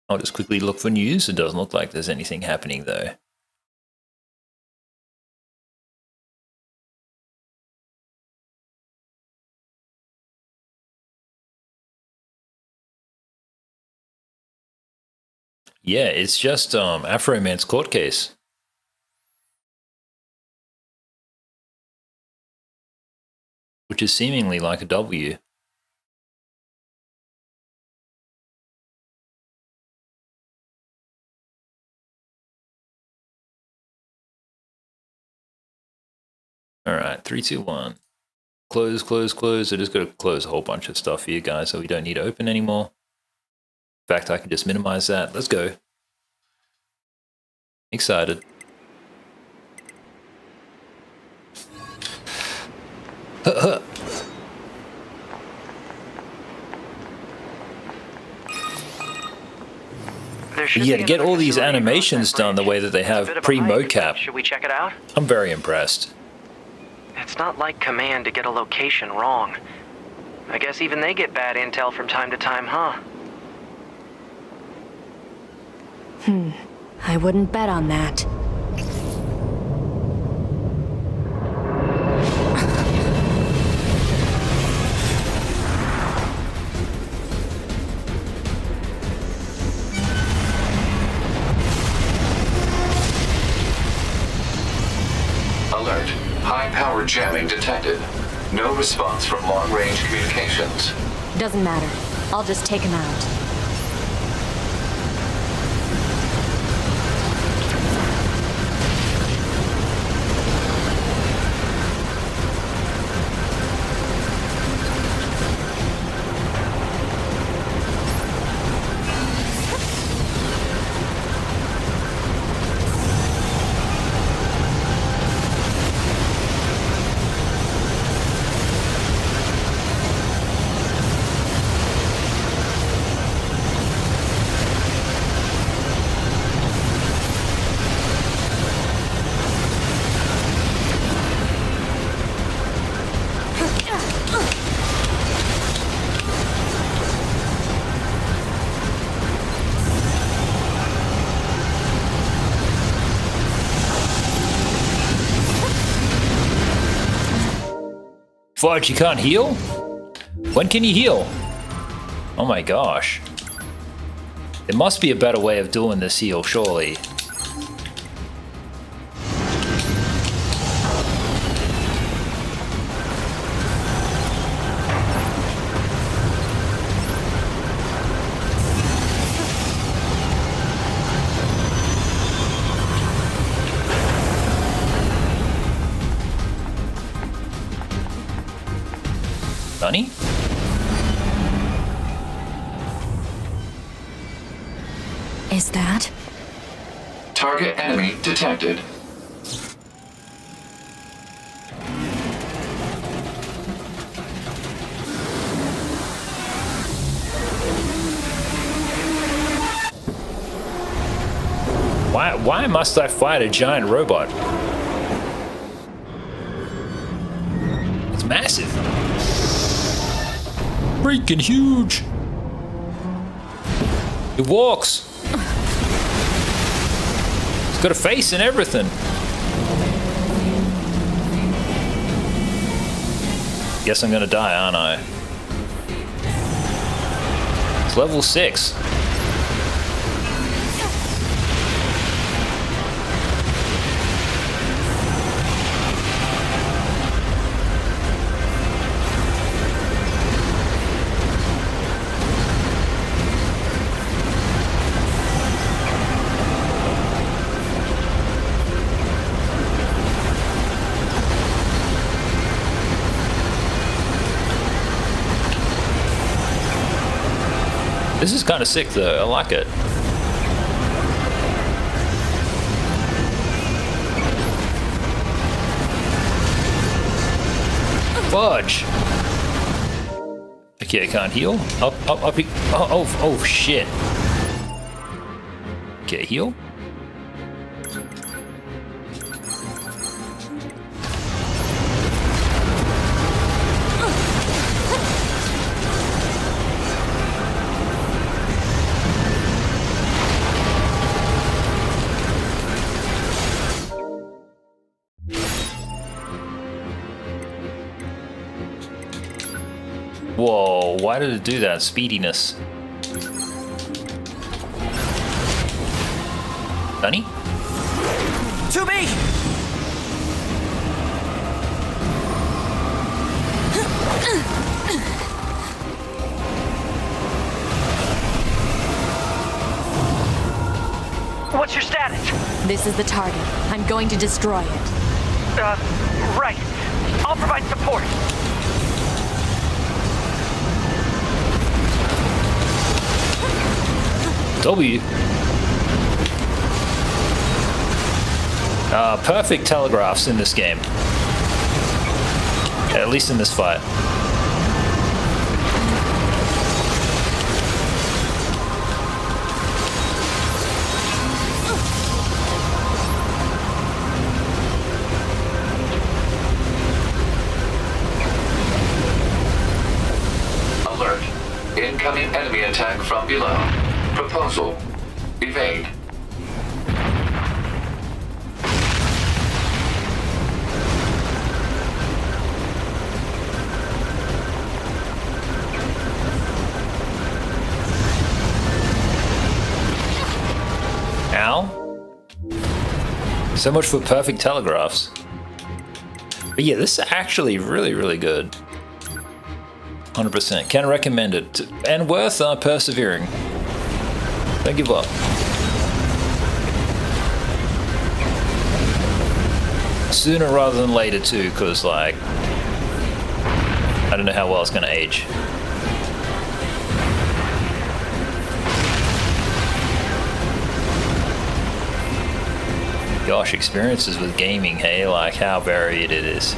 I'll just quickly look for news. It doesn't look like there's anything happening though. Yeah, it's just Afro Man's court case. Which is seemingly like a W. Alright, 3, 2, 1. Close, close, close. I just got to close a whole bunch of stuff here, guys, so we don't need to open anymore. In fact, I can just minimize that. Let's go. Excited. Yeah, to get all these animations done the way that they have pre-mocap. Should we check it out? I'm very impressed. It's not like Command to get a location wrong. I guess even they get bad intel from time to time, huh? I wouldn't bet on that. Alert. High-power jamming detected. No response from long-range communications. Doesn't matter. I'll just take him out. Fudge, you can't heal? When can you heal? Oh my gosh. There must be a better way of doing this heal, surely. Bunny? Is that? Target enemy detected. Why must I fight a giant robot? It's massive. Freaking huge. It walks. It's got a face and everything. Guess I'm gonna die, aren't I? It's level 6. This is kind of sick though, I like it. Fudge! Okay, I can't heal. Up. Oh, shit. Okay, heal. Whoa, why did it do that? Speediness. Dunny? To me! What's your status? This is the target. I'm going to destroy it. Right. I'll provide support. W. Perfect telegraphs in this game. At least in this fight. Alert. Incoming enemy attack from below. Proposal. Evade. Ow. So much for perfect telegraphs. But yeah, this is actually really, really good. 100%. Can recommend it. And worth persevering. Don't give up. Sooner rather than later too, because like, I don't know how well it's gonna age. Gosh, experiences with gaming, hey, like how varied it is.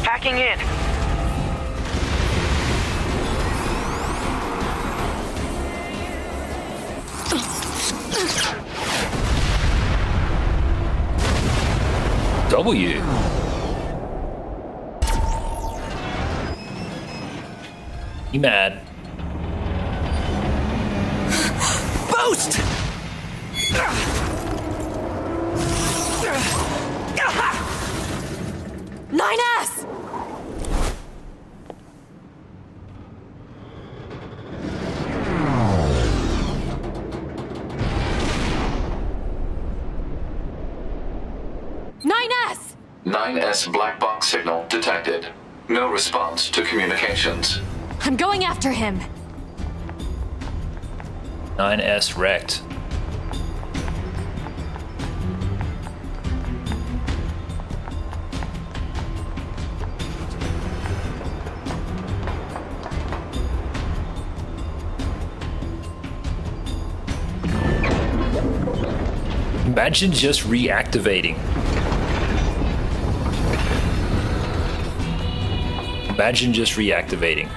Hacking in. W. You mad? Boost! 9S! Nine-S! 9S black box signal detected. No response to communications. I'm going after him. 9S wrecked. Imagine just reactivating. Imagine just reactivating.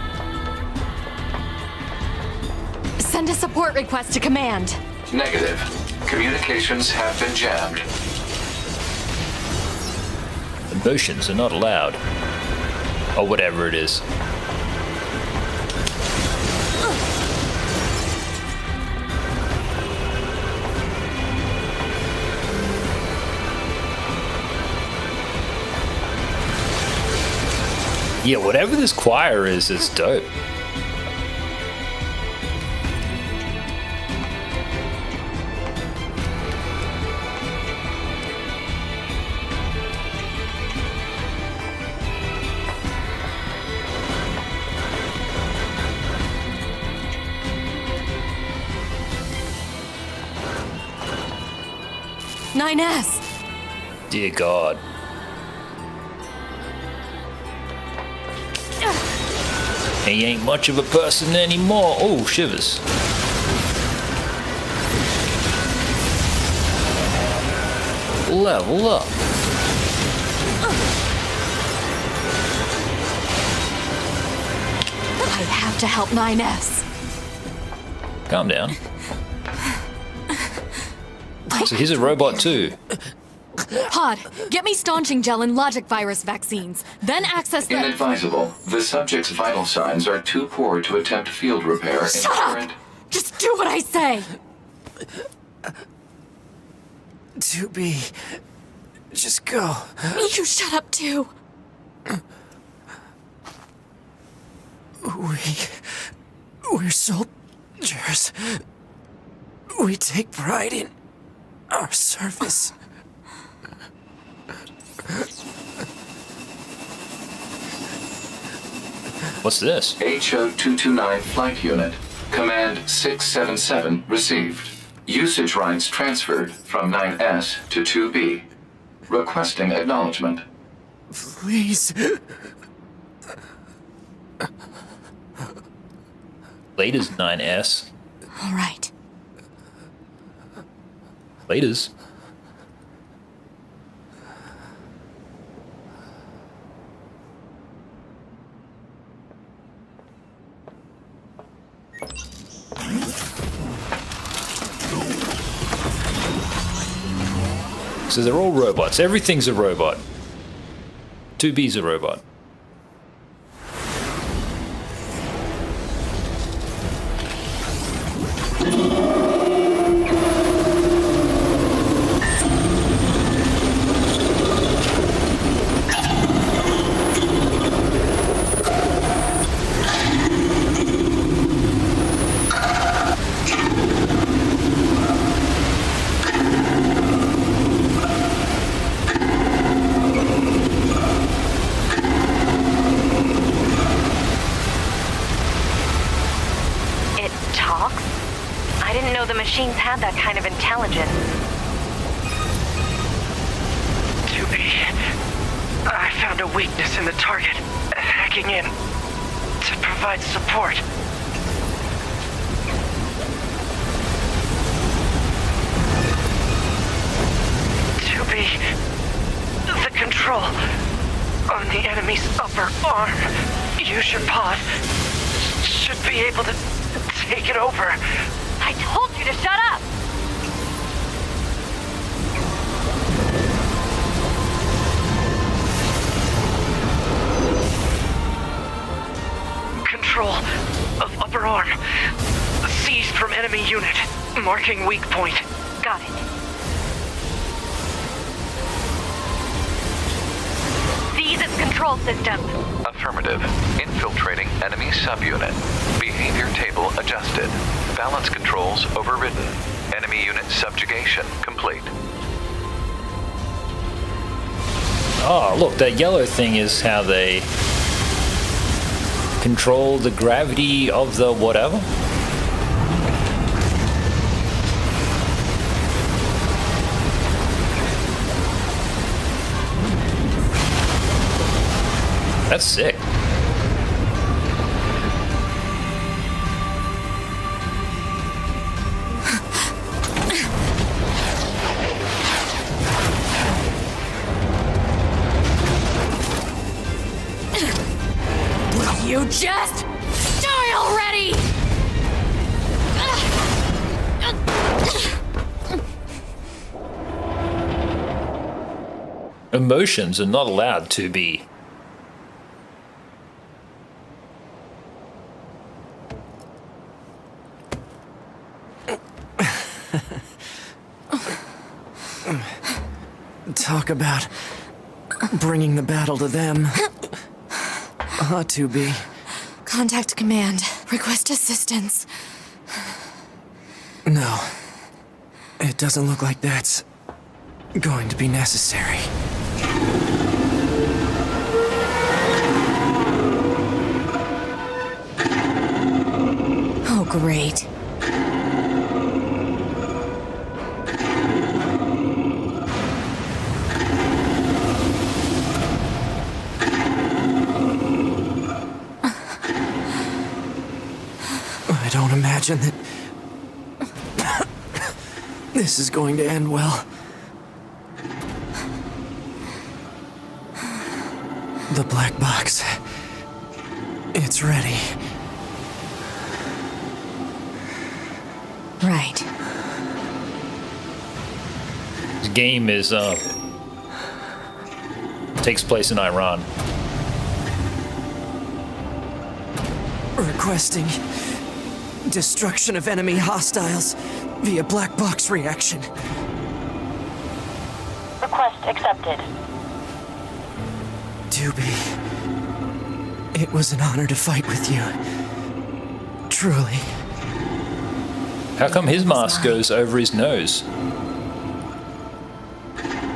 Send a support request to command. Negative. Communications have been jammed. Emotions are not allowed. Or whatever it is. Yeah, whatever this choir is, it's dope. Dear God. He ain't much of a person anymore. Oh, shivers. Level up. I have to help 9S. Calm down. So he's a robot too. Pod, get me staunching gel and logic virus vaccines. Then access the... Inadvisable. The subject's vital signs are too poor to attempt field repair. Shut up! Just do what I say! 2B. Just go. You shut up too. We're soldiers. We take pride in our service. What's this? HO-229 Flight Unit. Command 677 received. Usage rights transferred from 9S to 2B. Requesting acknowledgement. Please. Laters 9S. All right. Laters. So they're all robots. Everything's a robot. 2B's a robot. Machines had that kind of intelligence. 2B, I found a weakness in the target. Hacking in to provide support. The control on the enemy's upper arm. Use your pod. Should be able to take it over. I told you to shut up! Control of upper arm. Seized from enemy unit. Marking weak point. Got it. Seize its control system. Affirmative. Infiltrating enemy subunit. Behavior table adjusted. Balance controls overridden. Enemy unit subjugation complete. Oh, look, that yellow thing is how they control the gravity of the whatever. That's sick. You just die already! Emotions are not allowed to be. Talk about bringing the battle to them. To be. Contact command. Request assistance. No. It doesn't look like that's going to be necessary. Oh, great. I don't imagine that this is going to end well. The black box. It's ready. Right. This game is takes place in Iran. Requesting destruction of enemy hostiles via black box reaction. Request accepted. Doobie, it was an honor to fight with you. Truly. How come his mask goes over his nose?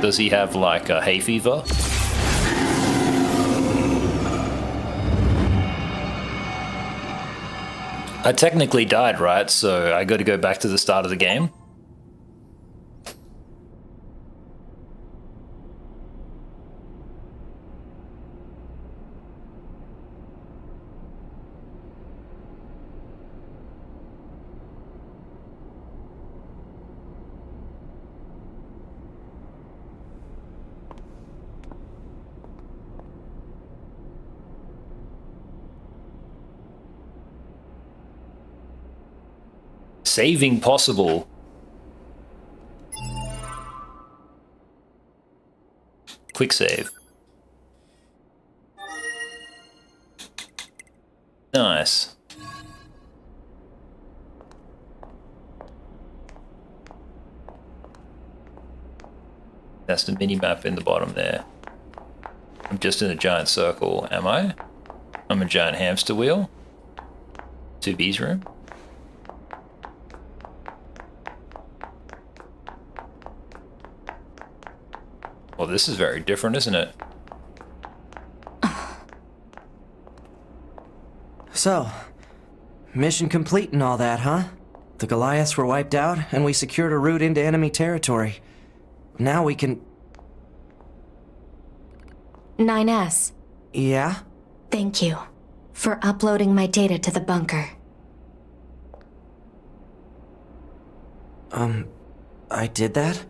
Does he have like a hay fever? I technically died, right? So I got to go back to the start of the game. Saving possible. Quick save. Nice. That's the mini-map in the bottom there. I'm just in a giant circle, am I? I'm a giant hamster wheel. 2B's room. Well, this is very different, isn't it? So, mission complete and all that, huh? The Goliaths were wiped out, and we secured a route into enemy territory. Now we can... 9S. Yeah? Thank you for uploading my data to the bunker. I did that?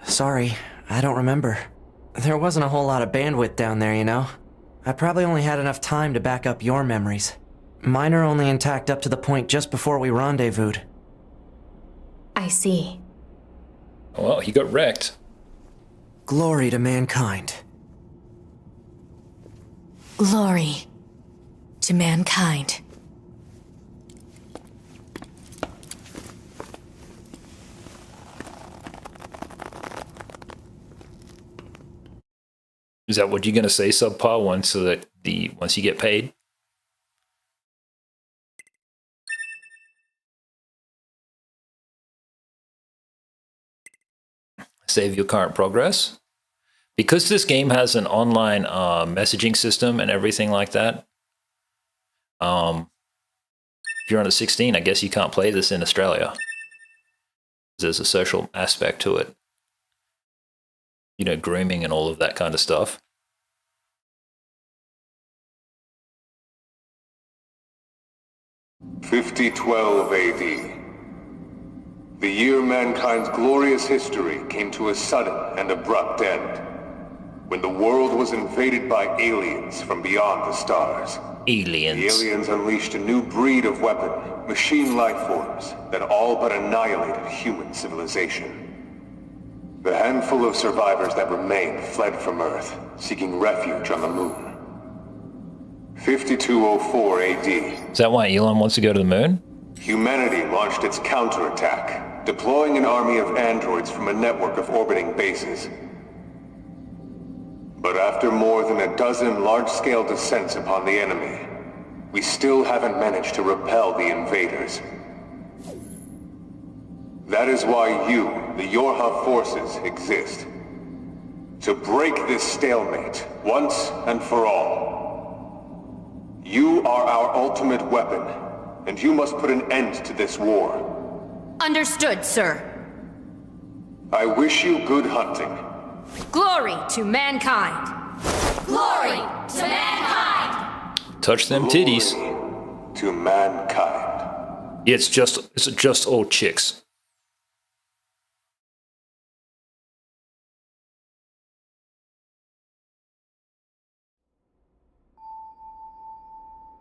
Sorry, I don't remember. There wasn't a whole lot of bandwidth down there, you know? I probably only had enough time to back up your memories. Mine are only intact up to the point just before we rendezvoused. I see. Well, he got wrecked. Glory to mankind. Glory to mankind. Is that what you're going to say, subpar, once you get paid? Save your current progress. Because this game has an online messaging system and everything like that, if you're under 16, I guess you can't play this in Australia. There's a social aspect to it. You know, grooming and all of that kind of stuff. "5012 AD. The year mankind's glorious history came to a sudden and abrupt end, when the world was invaded by aliens from beyond the stars. Aliens. The aliens unleashed a new breed of weapon, machine life forms, that all but annihilated human civilization. The handful of survivors that remained fled from Earth, seeking refuge on the moon. 5204 AD. Is that why Elon wants to go to the moon? Humanity launched its counterattack, deploying an army of androids from a network of orbiting bases. But after more than a dozen large-scale descents upon the enemy, we still haven't managed to repel the invaders. That is why you, the YoRHa forces, exist. To break this stalemate, once and for all. You are our ultimate weapon, and you must put an end to this war. Understood, sir. I wish you good hunting. Glory to mankind! Glory to mankind! Touch them titties. Glory to mankind. It's just all chicks.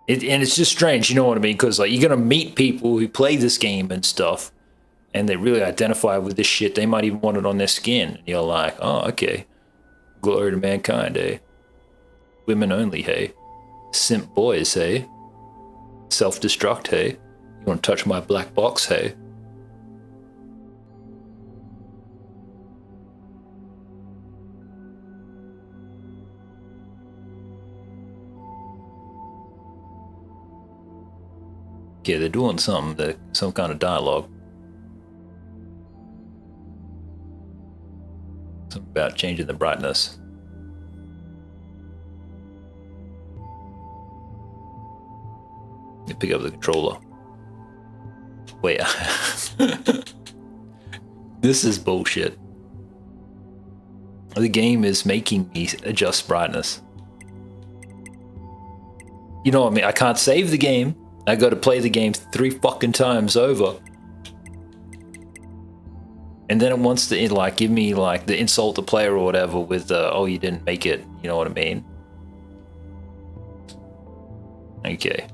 And it's just strange, you know what I mean? Because like you're gonna meet people who play this game and stuff, and they really identify with this shit. They might even want it on their skin. And you're like, oh, okay. Glory to mankind, eh? Women only, hey? Simp boys, hey? Self-destruct, hey? You want to touch my black box, hey? Okay, they're doing some kind of dialogue. Something about changing the brightness. You pick up the controller. Wait. This is bullshit. The game is making me adjust brightness. You know what I mean? I can't save the game. I got to play the game 3 fucking times over. And then it wants to like give me like the insult the player or whatever with oh, you didn't make it. You know what I mean? Okay.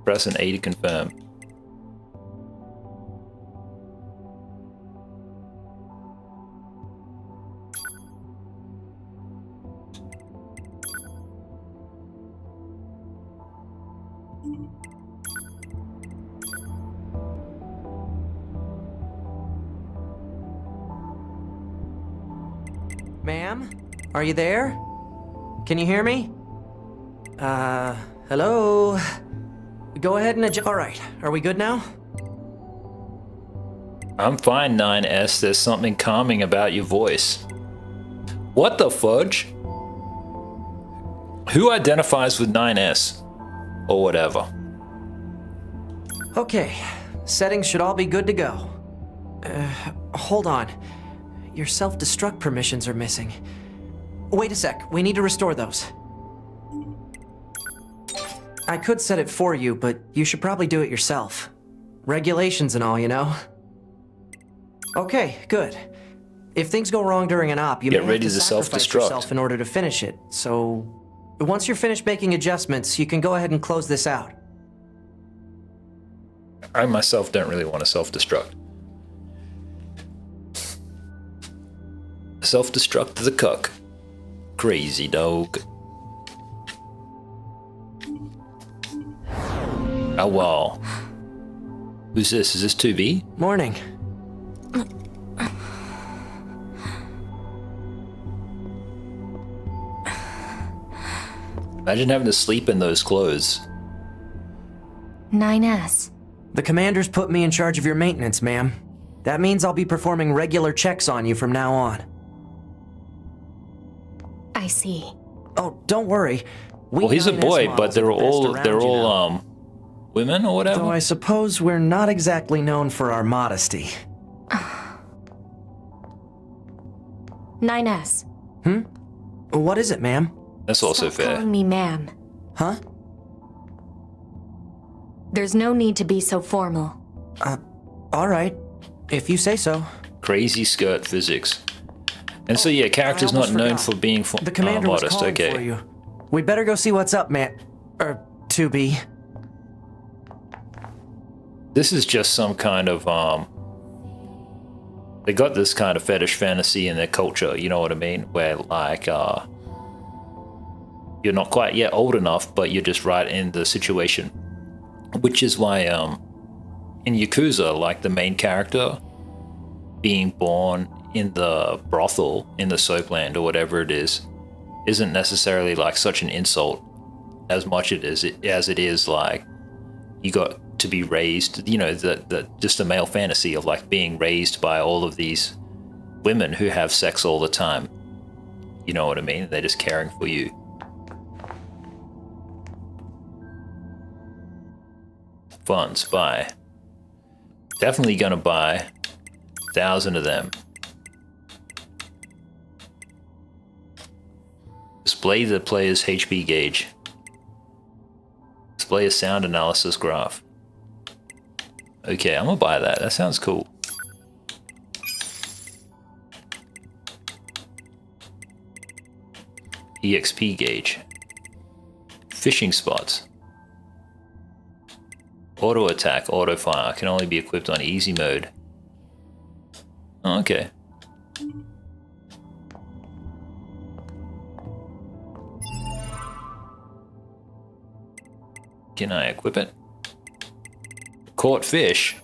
Press an A to confirm. Ma'am? Are you there? Can you hear me? Hello? Go ahead and adjust. Alright, are we good now? I'm fine, 9S. There's something calming about your voice. What the fudge? Who identifies with 9S? Or whatever. Okay, settings should all be good to go. Hold on. Your self-destruct permissions are missing. Wait a sec, we need to restore those. I could set it for you, but you should probably do it yourself. Regulations and all, you know? Okay, good. If things go wrong during an op, you may have to sacrifice yourself in order to finish it, so... Once you're finished making adjustments, you can go ahead and close this out. I myself don't really want to self-destruct. Self-destruct the cuck. Crazy dog. Oh, wow. Who's this? Is this 2B? Morning. Imagine having to sleep in those clothes. 9S. The commander's put me in charge of your maintenance, ma'am. That means I'll be performing regular checks on you from now on. I see. Oh, don't worry. Well, he's a boy, but they're all women or whatever. Though I suppose we're not exactly known for our modesty. 9S. What is it, ma'am? That's also Stop fair. calling me ma'am. Huh? There's no need to be so formal. Alright. If you say so. Crazy skirt physics. And so yeah, character's not known for being the commander was modest, calling okay. for you. We better go see what's up, man. 2B. This is just some kind of they got this kind of fetish fantasy in their culture, you know what I mean? Where like you're not quite yet old enough, but you're just right in the situation. Which is why in Yakuza, like the main character being born in the brothel, in the soapland or whatever it is, isn't necessarily like such an insult as much as it is like you got to be raised, you know, the just a male fantasy of like being raised by all of these women who have sex all the time. You know what I mean? They're just caring for you. Funds, buy. Definitely gonna buy 1,000 of them. Display the player's HP gauge. Display a sound analysis graph. Okay, I'm gonna buy that. That sounds cool. EXP gauge. Fishing spots. Auto attack, auto fire can only be equipped on easy mode. Oh, okay. Can I equip it? Caught fish.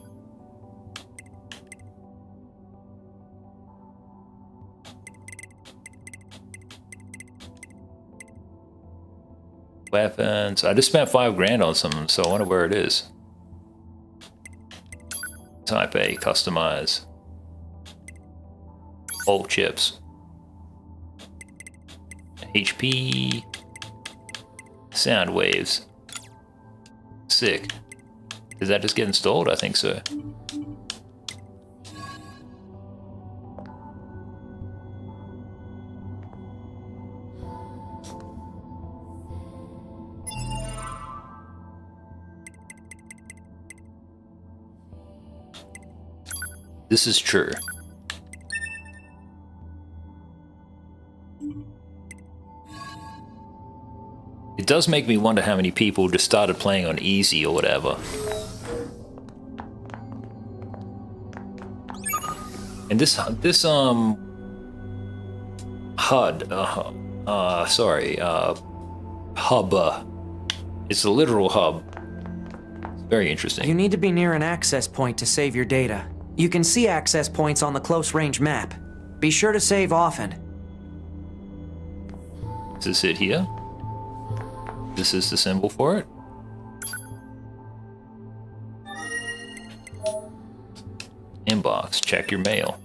Weapons. I just spent $5,000 on some, so I wonder where it is. Type A, customize. All chips. HP. Sound waves. Sick. Does that just get installed? I think so. This is true. It does make me wonder how many people just started playing on easy or whatever. And this HUD, hub, it's a literal hub. It's very interesting. You need to be near an access point to save your data. You can see access points on the close range map. Be sure to save often. Is this it here? This is the symbol for it? Inbox, check your mail.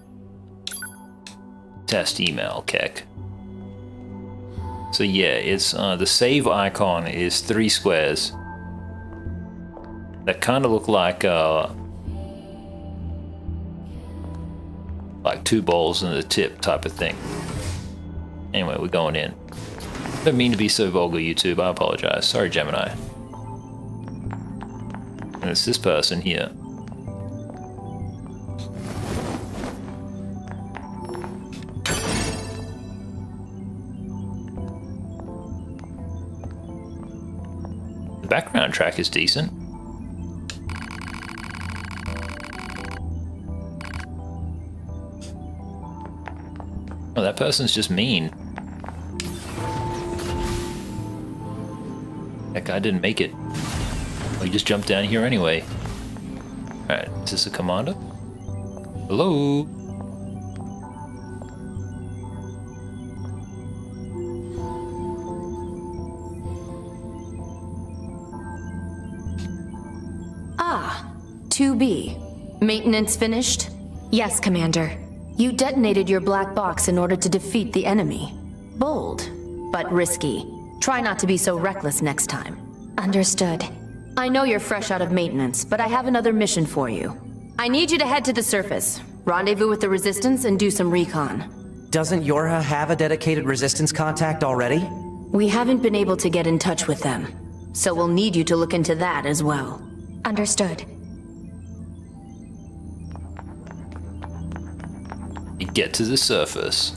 Test email, Keck. So yeah, it's the save icon is 3 squares that kind of look like 2 balls in the tip type of thing. Anyway, we're going in. Don't mean to be so vulgar, YouTube. I apologize. Sorry, Gemini. And it's this person here. The background track is decent. Oh, that person's just mean. That guy didn't make it. Oh, he just jumped down here anyway. Alright, is this a commander? Hello? Ah, 2B. Maintenance finished? Yes, Commander. You detonated your black box in order to defeat the enemy. Bold, but risky. Try not to be so reckless next time. Understood. I know you're fresh out of maintenance, but I have another mission for you. I need you to head to the surface, rendezvous with the Resistance, and do some recon. Doesn't YoRHa have a dedicated Resistance contact already? We haven't been able to get in touch with them, so we'll need you to look into that as well. Understood. You get to the surface.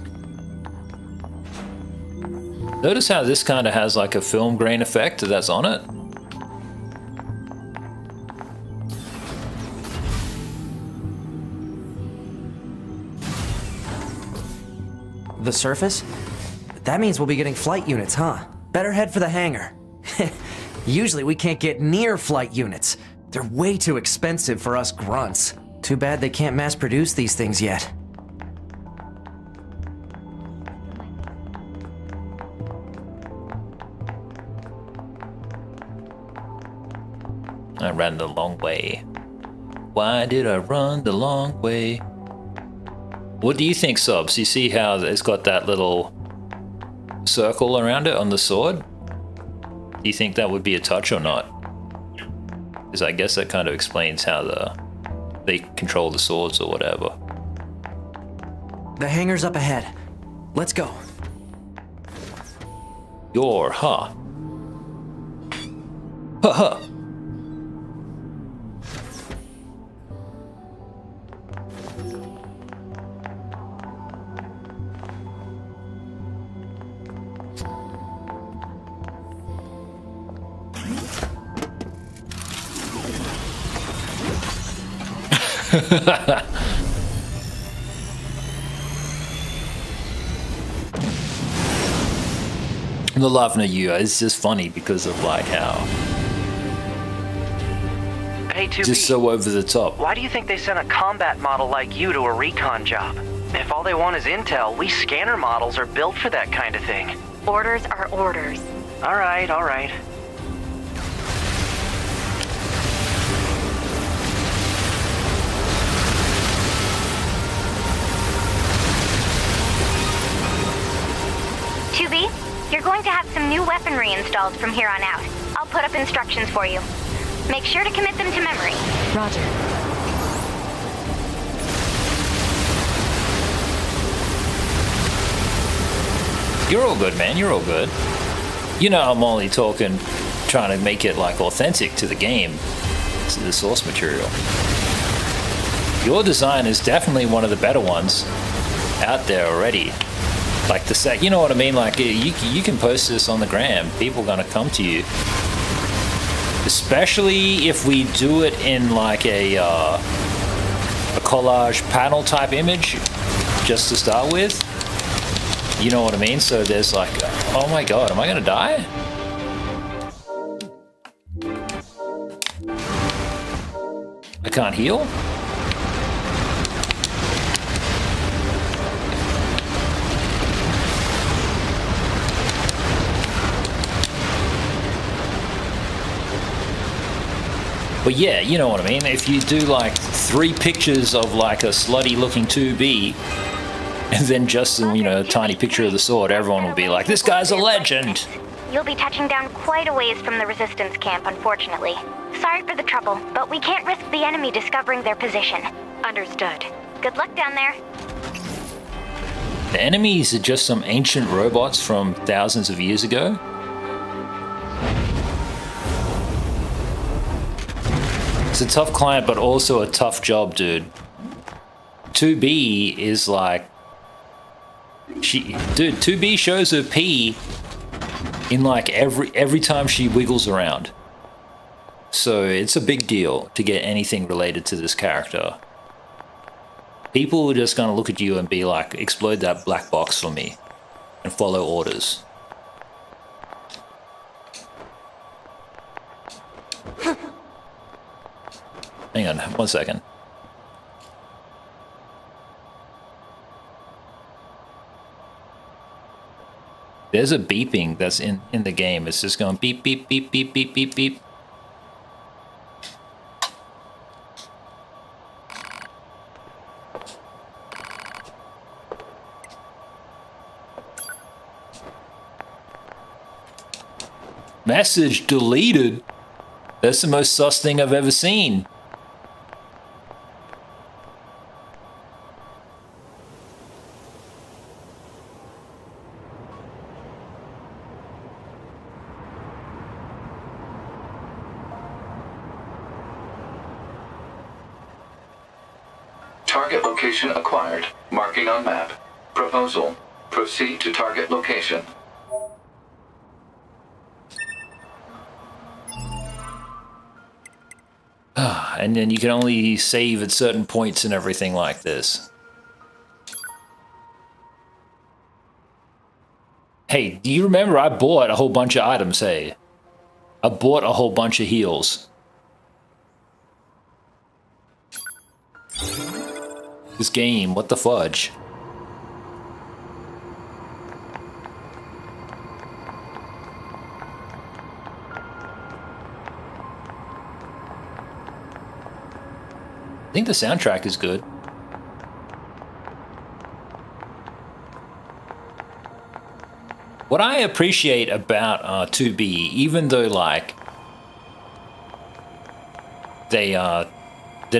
Notice how this kind of has like a film grain effect that's on it? The surface? That means we'll be getting flight units, huh? Better head for the hangar. Usually we can't get near flight units. They're way too expensive for us grunts. Too bad they can't mass produce these things yet. I ran the long way. Why did I run the long way? What do you think, Subs? You see how it's got that little circle around it on the sword? Do you think that would be a touch or not? Because I guess that kind of explains how they control the swords or whatever. The hangar's up ahead. Let's go. YoRHa. Ha. I'm not laughing at you. It's just funny because of like how Hey, 2B, just so over the top. why do you think they sent a combat model like you to a recon job? If all they want is intel, we scanner models are built for that kind of thing. Orders are orders. All right, all right. You're going to have some new weaponry installed from here on out. I'll put up instructions for you. Make sure to commit them to memory. Roger. You're all good, man. You're all good. You know, I'm only talking, trying to make it like authentic to the game, to the source material. Your design is definitely one of the better ones out there already. Like the sec, you know what I mean? Like you can post this on the gram. People are gonna come to you, especially if we do it in like a collage panel type image, just to start with. You know what I mean? So there's like, oh my god, am I gonna die? I can't heal? But yeah, you know what I mean? If you do like 3 pictures of like a slutty looking 2B, and then just a, a tiny picture of the sword, everyone will be like, this guy's a legend! You'll be touching down quite a ways from the resistance camp, unfortunately. Sorry for the trouble, but we can't risk the enemy discovering their position. Understood. Good luck down there. The enemies are just some ancient robots from thousands of years ago. It's a tough client, but also a tough job, dude. 2B is like... Dude, 2B shows her P in like every time she wiggles around. So it's a big deal to get anything related to this character. People are just gonna look at you and be like, explode that black box for me and follow orders. Hang on, 1 second. There's a beeping that's in the game. It's just going beep, beep, beep, beep, beep, beep, beep. Message deleted? That's the most sus thing I've ever seen. Target location acquired. Marking on map. Proposal. Proceed to target location. And then you can only save at certain points and everything like this. Hey, do you remember I bought a whole bunch of items, hey? I bought a whole bunch of heals. This game, what the fudge? think the soundtrack is good. What I appreciate about 2B, even though like they're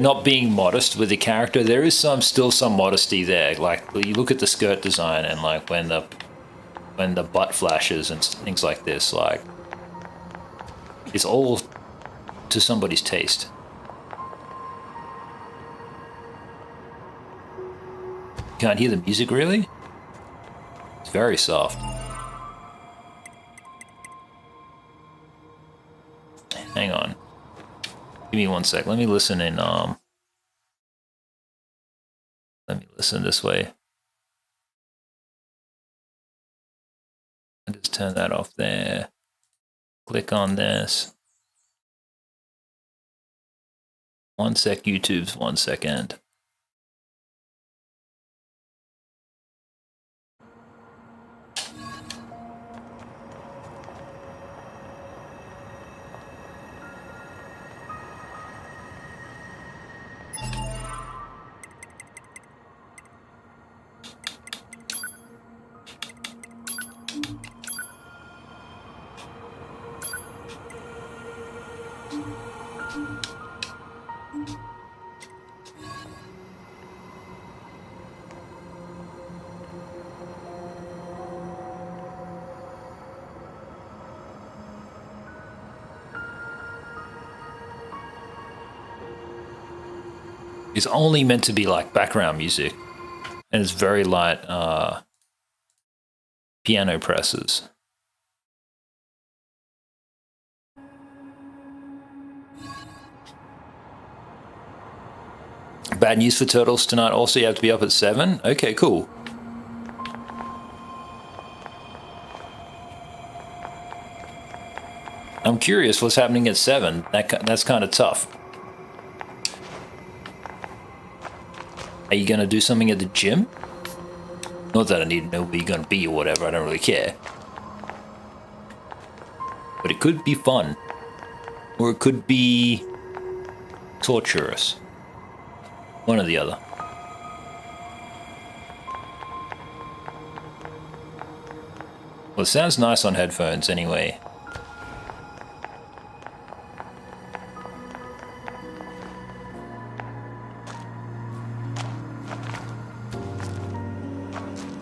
not being modest with the character, there is still some modesty there. Like you look at the skirt design and like when the butt flashes and things like this, like it's all to somebody's taste. Can't hear the music really? It's very soft. Hang on. Give me 1 sec. Let me listen in let me listen this way. I'll just turn that off there. Click on this. 1 sec, YouTube's 1 second. It's only meant to be like background music, and it's very light piano presses. Bad news for Turtles tonight. Also, you have to be up at 7. Okay, cool. I'm curious what's happening at 7. That's kind of tough. Are you gonna do something at the gym? Not that I need to know where you're gonna be or whatever, I don't really care. But it could be fun. Or it could be torturous. One or the other. Well, it sounds nice on headphones anyway.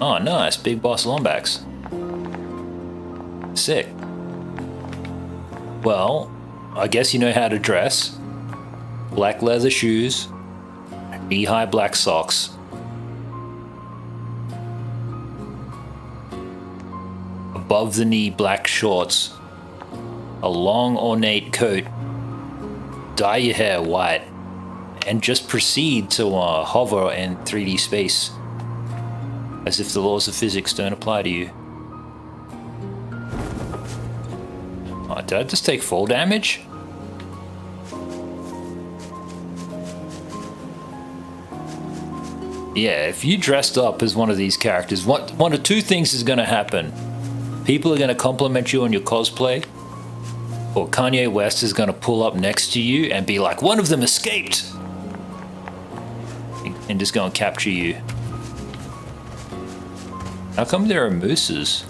Oh, nice. Big Boss Lombax. Sick. Well, I guess you know how to dress. Black leather shoes. Knee-high black socks. Above the knee black shorts. A long ornate coat. Dye your hair white. And just proceed to hover in 3D space. As if the laws of physics don't apply to you. Oh, did I just take fall damage? Yeah, if you dressed up as one of these characters, one of two things is going to happen. People are going to compliment you on your cosplay, or Kanye West is going to pull up next to you and be like, one of them escaped! And just go and capture you. How come there are mooses?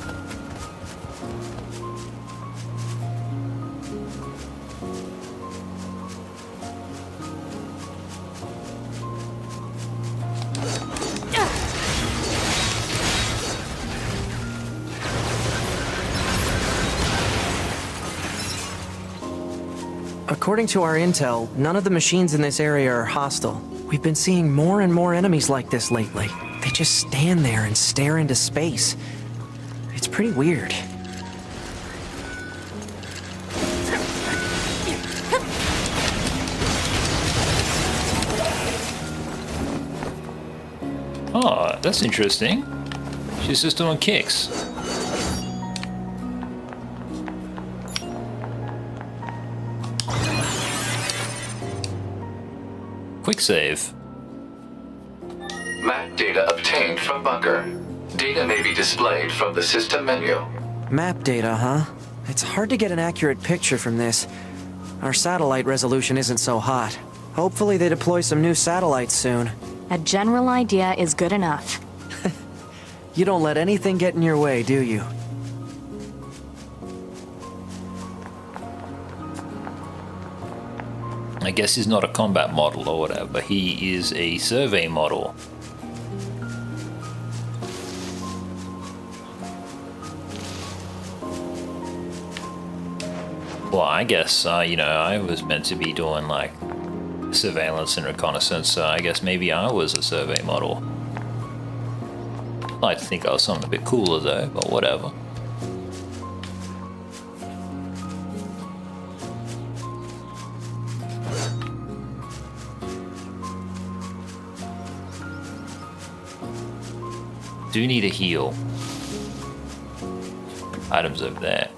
According to our intel, none of the machines in this area are hostile. We've been seeing more and more enemies like this lately. They just stand there and stare into space. It's pretty weird. Oh, that's interesting. She's just doing kicks. Quick save. Map data obtained from bunker. Data may be displayed from the system menu. Map data, huh? It's hard to get an accurate picture from this. Our satellite resolution isn't so hot. Hopefully they deploy some new satellites soon. A general idea is good enough. You don't let anything get in your way, do you? I guess he's not a combat model or whatever, he is a survey model. Well, I guess, you know, I was meant to be doing like surveillance and reconnaissance, so I guess maybe I was a survey model. I'd like to think I was something a bit cooler though, but whatever. Do need a heal. Items over there.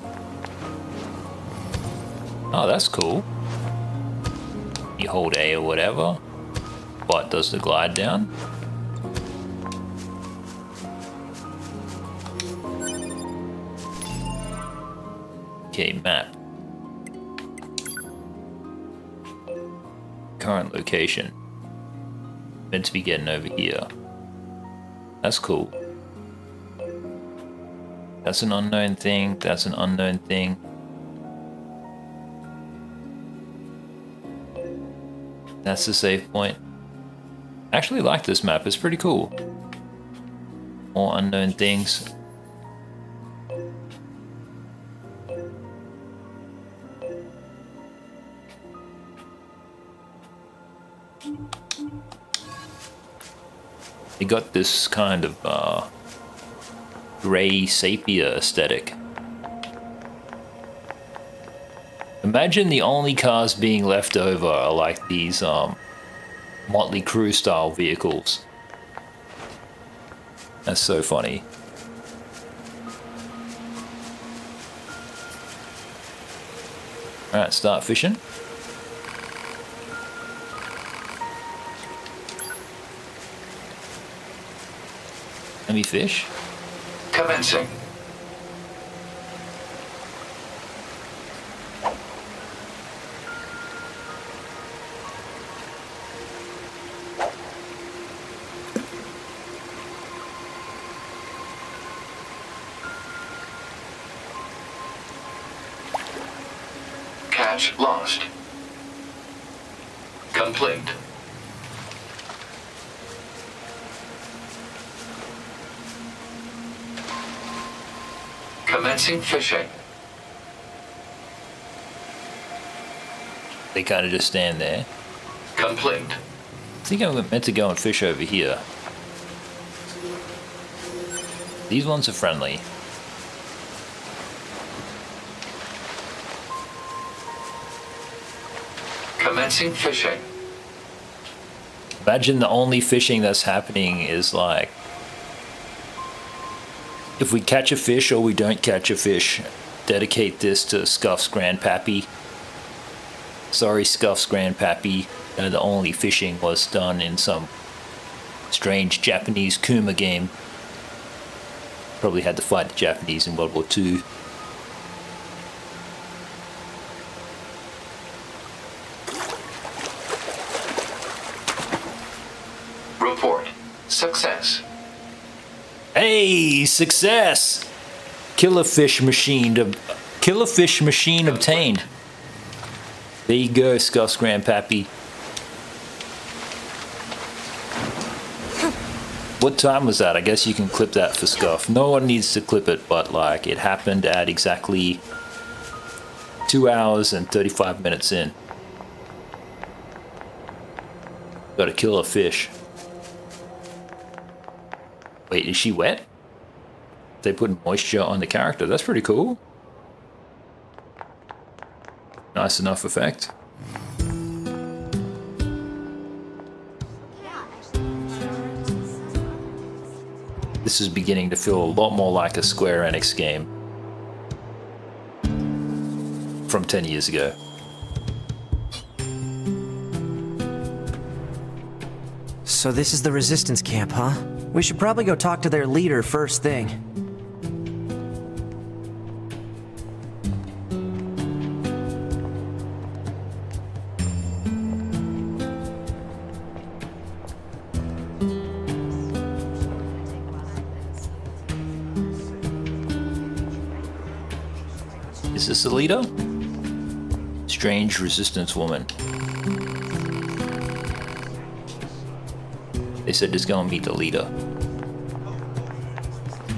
Oh, that's cool. You hold A or whatever. What does the glide down? Okay, map. Current location. Meant to be getting over here. That's cool. That's an unknown thing. That's an unknown thing. That's the save point. I actually like this map. It's pretty cool. More unknown things. You got this kind of gray sepia aesthetic. Imagine the only cars being left over are like these Motley Crue style vehicles. That's so funny. Alright, start fishing. Let me fish. Commencing. Catch lost. Complete. Commencing fishing. They kind of just stand there. Complete. I think I'm meant to go and fish over here. These ones are friendly. Commencing fishing. Imagine the only fishing that's happening is like, if we catch a fish or we don't catch a fish, dedicate this to Scuff's grandpappy. Sorry, Scuff's grandpappy. The only fishing was done in some strange Japanese Kuma game. Probably had to fight the Japanese in World War II. Report. Success. Hey, success! Killer fish machine obtained. There you go, Scuff's grandpappy. What time was that? I guess you can clip that for Scuff. No one needs to clip it, but like it happened at exactly 2 hours and 35 minutes in. Gotta kill a fish. Wait, is she wet? They put moisture on the character. That's pretty cool. Nice enough effect. This is beginning to feel a lot more like a Square Enix game from 10 years ago. So this is the Resistance camp, huh? We should probably go talk to their leader first thing. Is this the leader? Strange resistance woman. They said just go and meet the leader.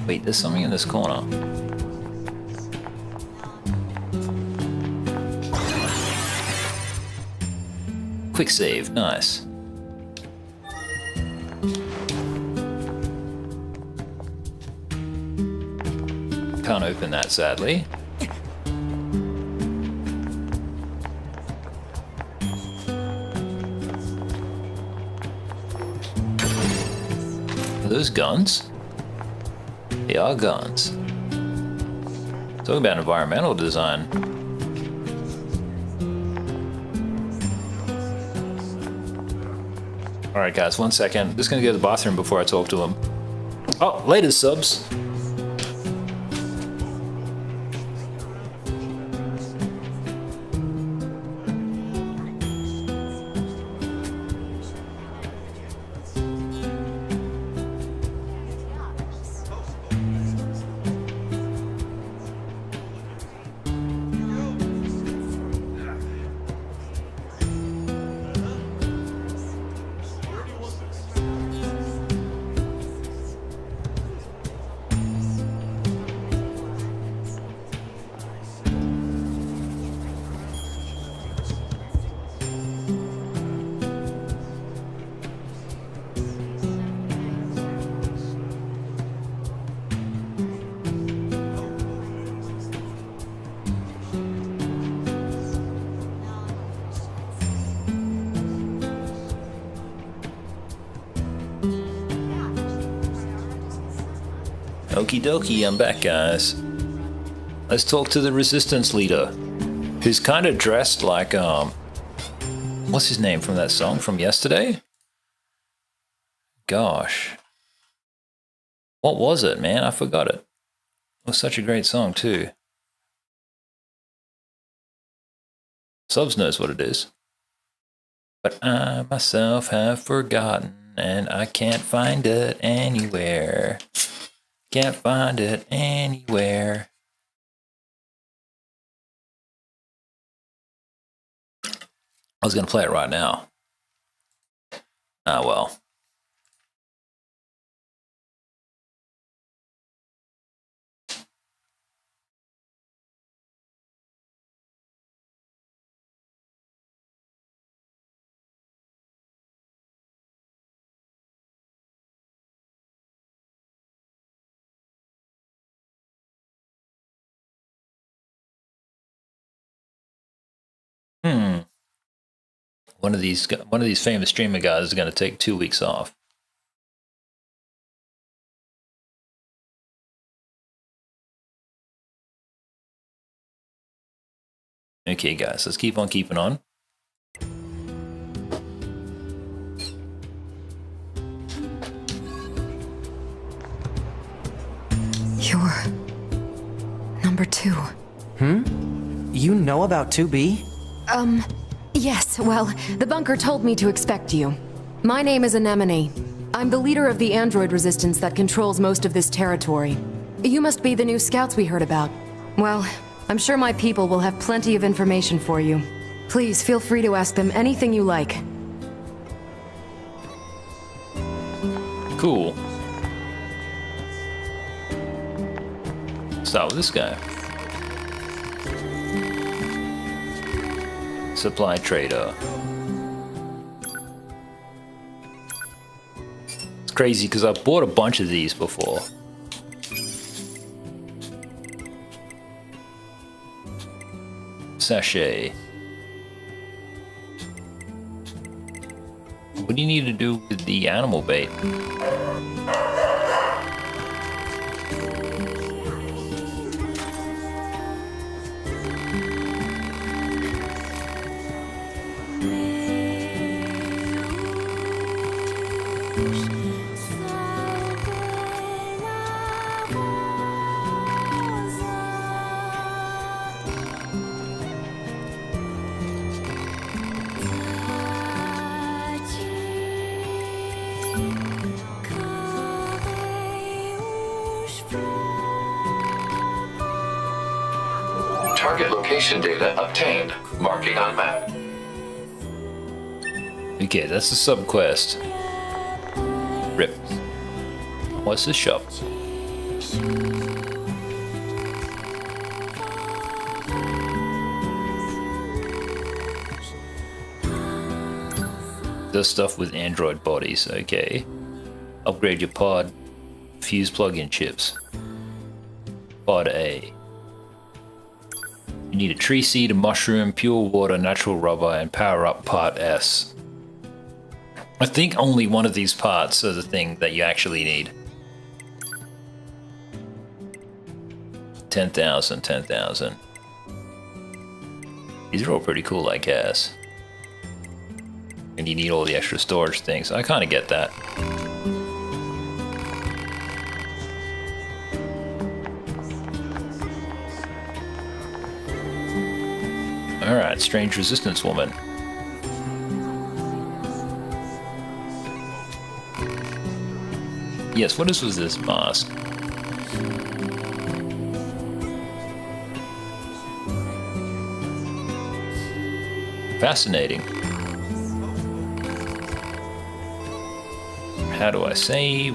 Wait, there's something in this corner. Quick save, nice. Can't open that, sadly. Are those guns? They are guns. Talking about environmental design. Alright guys, 1 second. Just gonna go to the bathroom before I talk to him. Oh, later subs. Okie dokie, I'm back, guys. Let's talk to the resistance leader, who's kind of dressed like, what's his name from that song from yesterday? Gosh. What was it, man? I forgot it. It was such a great song, too. Subs knows what it is. But I myself have forgotten, and I can't find it anywhere. Can't find it anywhere. I was gonna play it right now. Ah, well. One of these famous streamer guys is going to take 2 weeks off. Okay, guys, let's keep on keeping on. You're number 2. You know about 2B? Yes, well, the bunker told me to expect you. My name is Anemone. I'm the leader of the android resistance that controls most of this territory. You must be the new scouts we heard about. Well, I'm sure my people will have plenty of information for you. Please feel free to ask them anything you like. Cool. Start with this guy. Supply trader. It's crazy because I've bought a bunch of these before. Sachet. What do you need to do with the animal bait? Target location data obtained. Marking on map. Okay, that's the sub-quest. Rip. What's this shop? Does stuff with Android bodies, okay. Upgrade your pod. Fuse plug-in chips. Pod A. You need a tree seed, a mushroom, pure water, natural rubber, and power up part S. I think only one of these parts are the thing that you actually need. 10,000, 10,000. These are all pretty cool, I guess. And you need all the extra storage things. I kind of get that. Alright, strange resistance woman. Yes, what is with this mask? Fascinating. How do I save?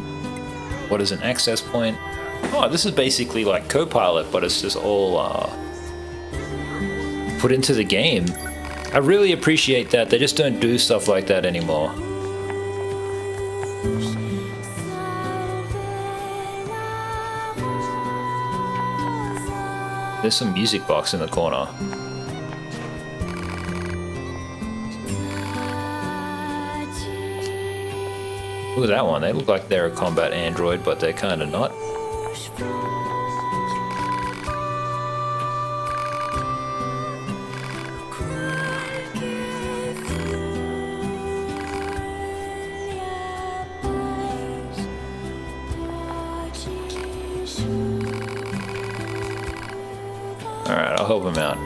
What is an access point? Oh, this is basically like Copilot, but it's just all put into the game. I really appreciate that. They just don't do stuff like that anymore. There's some music box in the corner. Look at that one. They look like they're a combat android, but they're kind of not. Alright, I'll help him out.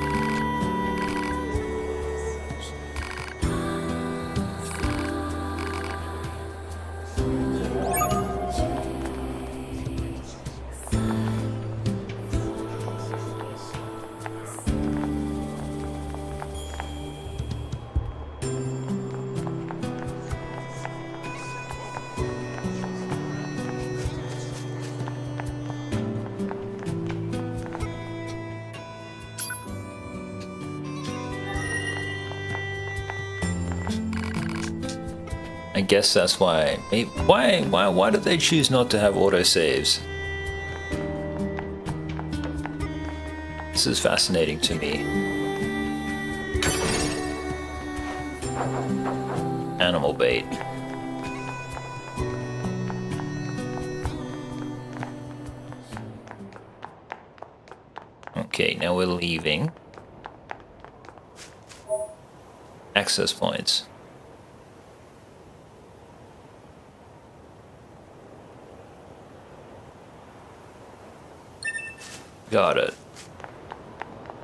I guess that's why. Why did they choose not to have autosaves? This is fascinating to me. Animal bait. Okay, now we're leaving. Access points. Got it.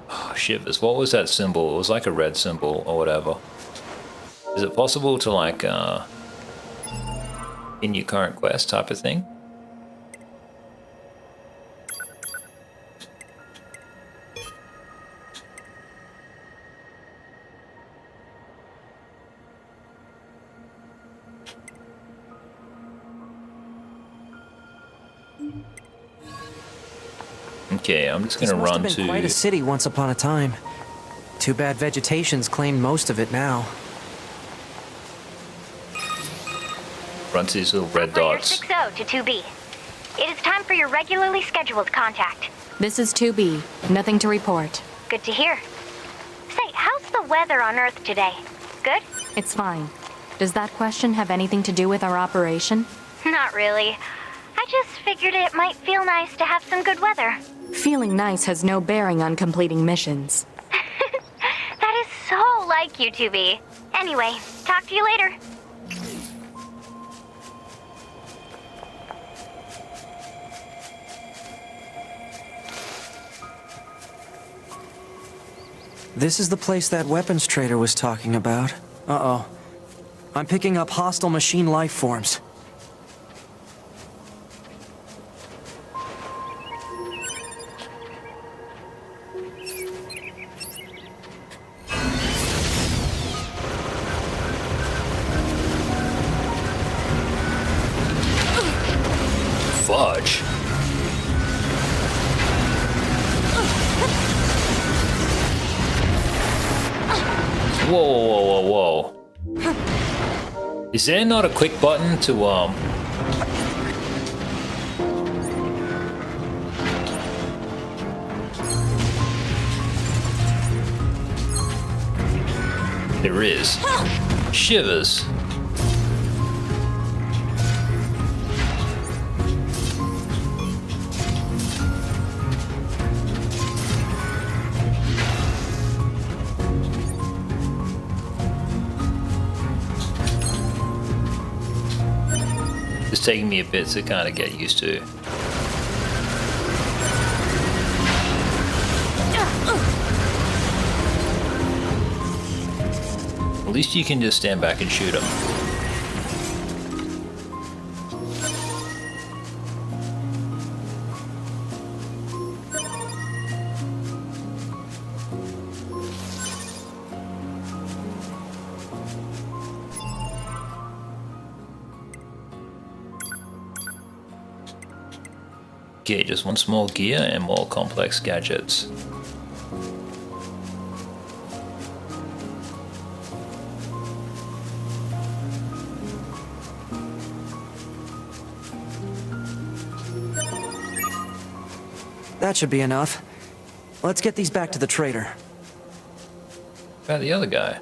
Oh, shivers. What was that symbol? It was like a red symbol or whatever. Is it possible to like in your current quest type of thing? Okay, I'm just gonna run to... This must have been quite a city once upon a time. Too bad vegetation's claimed most of it now. Run to these little red dots. Operator 60 to 2B. It is time for your regularly scheduled contact. This is 2B. Nothing to report. Good to hear. Say, how's the weather on Earth today? Good? It's fine. Does that question have anything to do with our operation? Not really. I just figured it might feel nice to have some good weather. Feeling nice has no bearing on completing missions. That is so like you, 2B. Anyway, talk to you later. This is the place that weapons trader was talking about. Uh-oh. I'm picking up hostile machine life forms. much. Whoa, whoa, whoa, whoa. Is there not a quick button to, There is. Shivers. It's taking me a bit to kind of get used to. At least you can just stand back and shoot them. Okay, just one small gear and more complex gadgets. That should be enough. Let's get these back to the trader. About the other guy.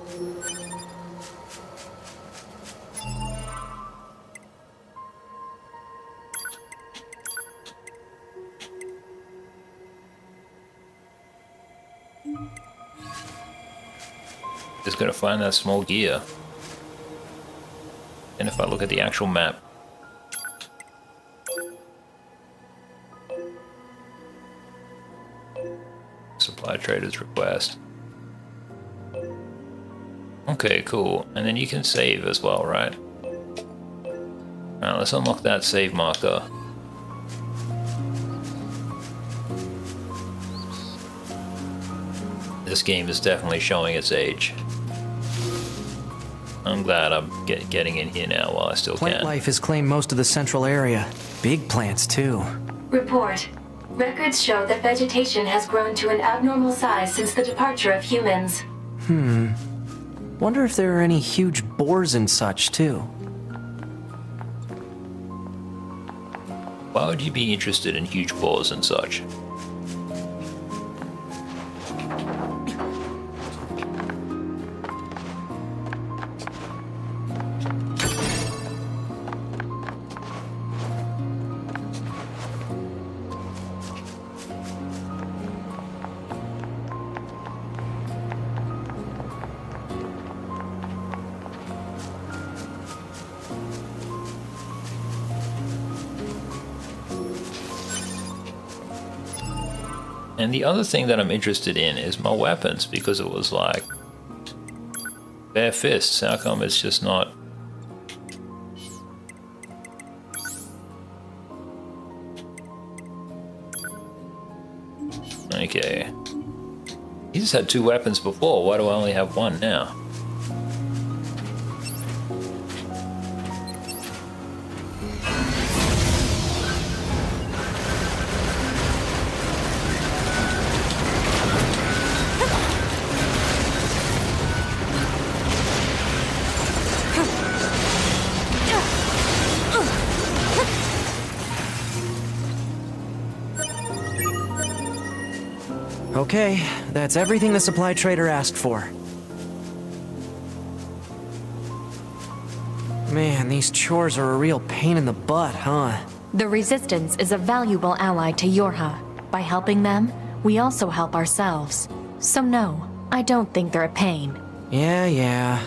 Just gotta find that small gear. And if I look at the actual map, supply trader's request. Okay, cool. And then you can save as well, right? Alright, let's unlock that save marker. This game is definitely showing its age. I'm glad I'm getting in here now while I still can. Plant life has claimed most of the central area. Big plants, too. Report. Records show that vegetation has grown to an abnormal size since the departure of humans. Wonder if there are any huge boars and such, too. Why would you be interested in huge boars and such? And the other thing that I'm interested in is my weapons, because it was like bare fists. How come it's just not? Okay. He just had 2 weapons before. Why do I only have 1 now? Okay, that's everything the supply trader asked for. Man, these chores are a real pain in the butt, huh? The Resistance is a valuable ally to YoRHa. By helping them, we also help ourselves. So no, I don't think they're a pain. Yeah.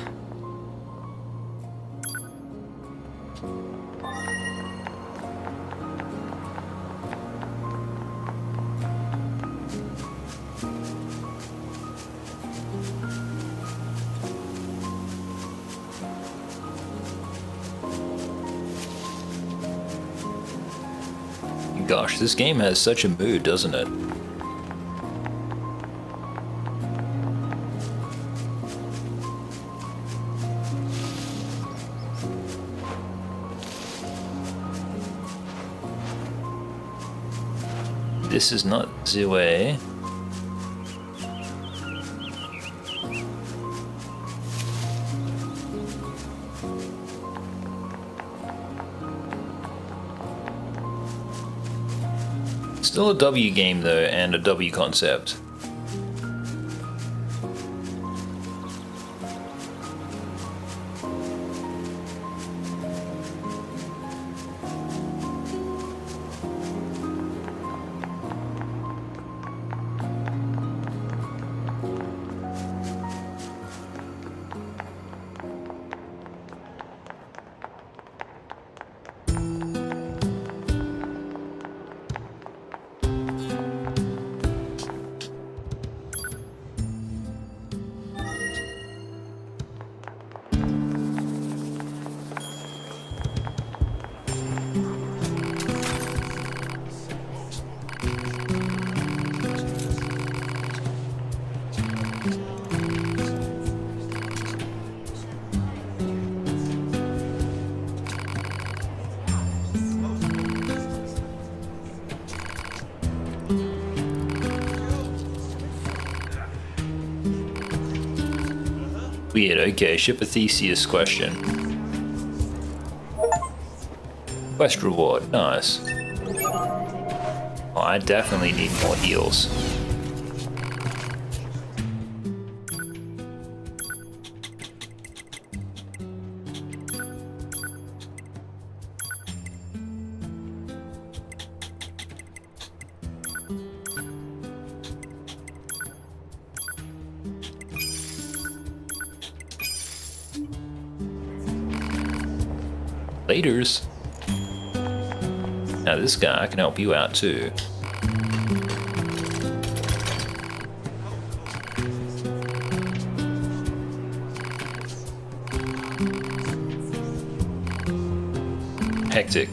Gosh, this game has such a mood, doesn't it? this is not the way. Still a W game though, and a W concept. Weird, okay, ship a Theseus question. Quest reward, nice. Oh, I definitely need more heals. Laters. Now this guy can help you out too. Hectic.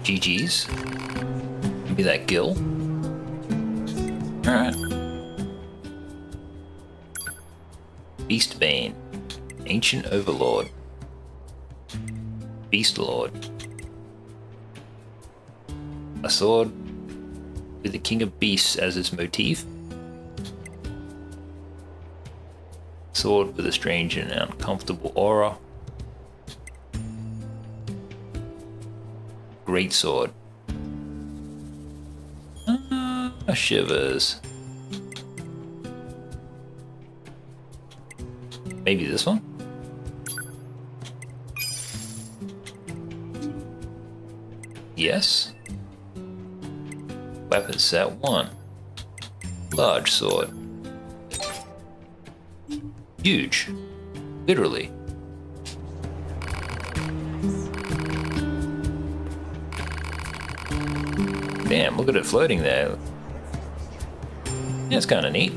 GG's. Maybe that Gil. Alright. Beastbane. Ancient Overlord. Beast Lord. A sword with the King of Beasts as its motif. Sword with a strange and uncomfortable aura. Great sword. Shivers. Maybe this one? Yes. Weapon set 1. Large sword. Huge. Literally. Damn, look at it floating there. Yeah, it's kind of neat.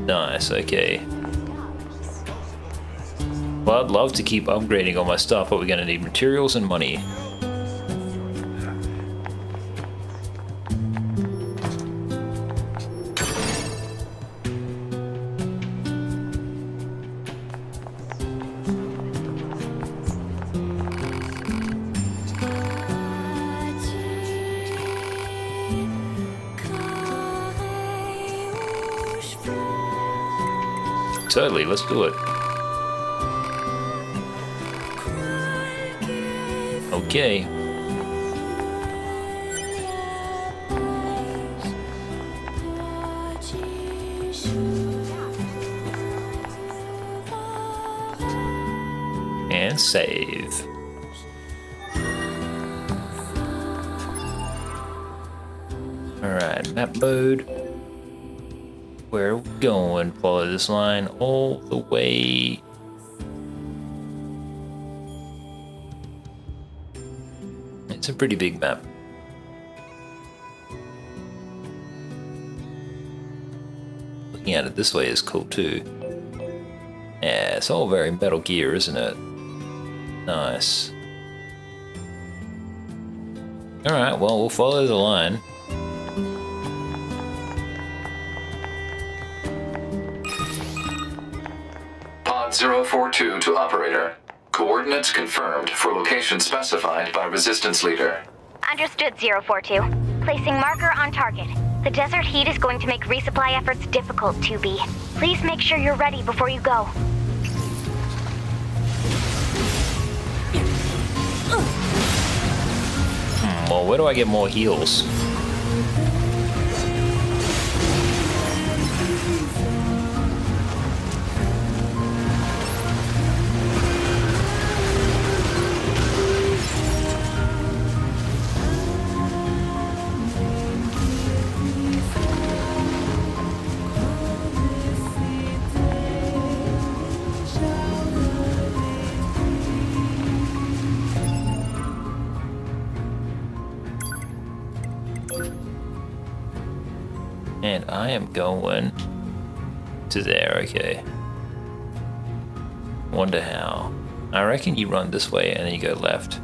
Nice, okay. Well, I'd love to keep upgrading all my stuff, but we're gonna need materials and money. Totally, let's do it. Okay. And save. Alright, map mode. Where are we going? Follow this line all the way. It's a pretty big map. looking at it this way is cool too. Yeah, it's all very Metal Gear, isn't it? Nice. Alright, well, we'll follow the line. Pod 042 to operator. Coordinates confirmed for location specified by Resistance Leader. Understood, 042. Placing marker on target. The desert heat is going to make resupply efforts difficult, 2B. Please make sure you're ready before you go. Well, where do I get more heals? And I am going to there, okay. Wonder how. I reckon you run this way and then you go left.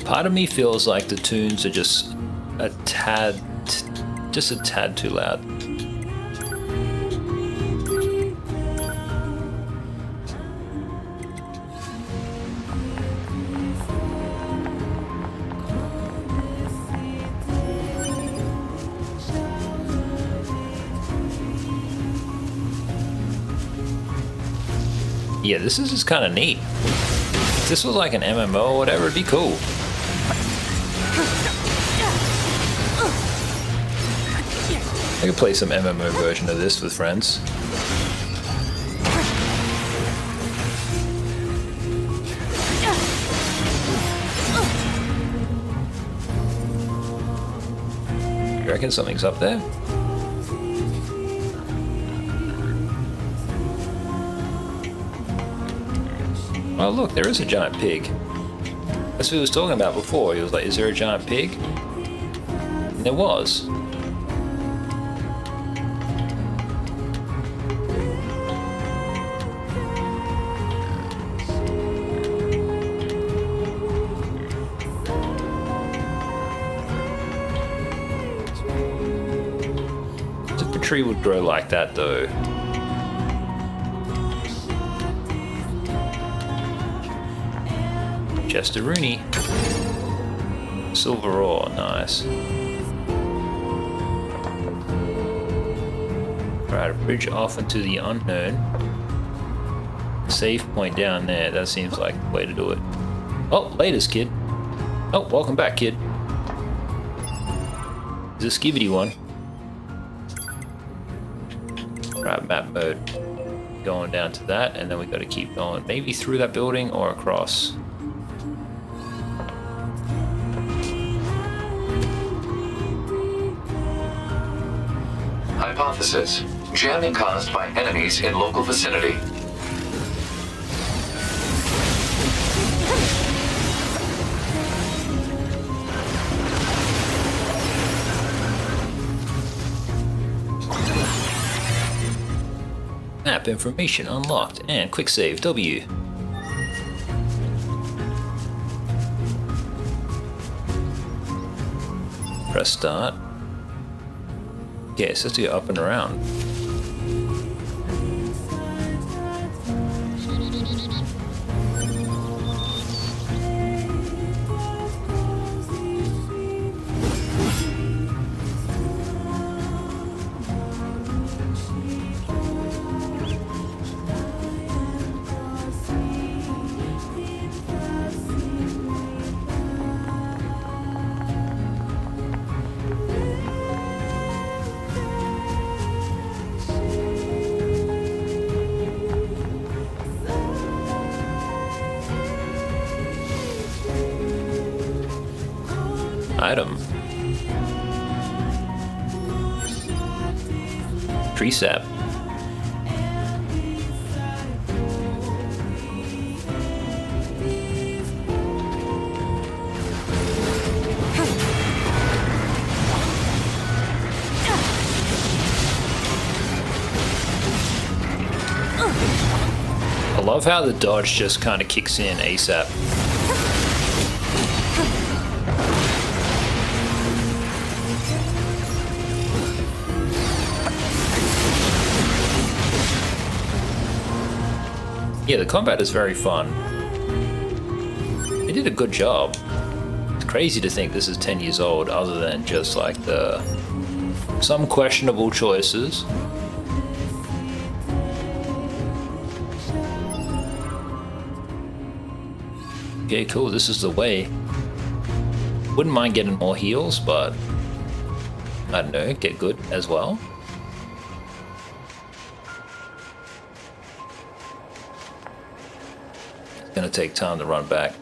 Part of me feels like the tunes are just a tad too loud. Yeah, this is just kind of neat. If this was like an MMO or whatever, it'd be cool. I could play some MMO version of this with friends. You reckon something's up there? Oh look, there is a giant pig. That's what he was talking about before. He was like, is there a giant pig? And there was. If a tree would grow like that though. Chester Rooney. Silver ore, nice. Right, a bridge off into the unknown. Save point down there, that seems like the way to do it. Oh, latest kid. Oh, welcome back, kid. This is a skibidi one. Right, map mode. Going down to that, and then we gotta keep going. Maybe through that building or across. Hypothesis: jamming caused by enemies in local vicinity. information unlocked, and quick save W. Press start. Okay, so let's go up and around. Item. Tree sap. I love how the dodge just kind of kicks in ASAP. Yeah, the combat is very fun. They did a good job. It's crazy to think this is 10 years old, other than just like some questionable choices. Okay, cool, this is the way. Wouldn't mind getting more heals, but I don't know, get good as well. Gonna take time to run back.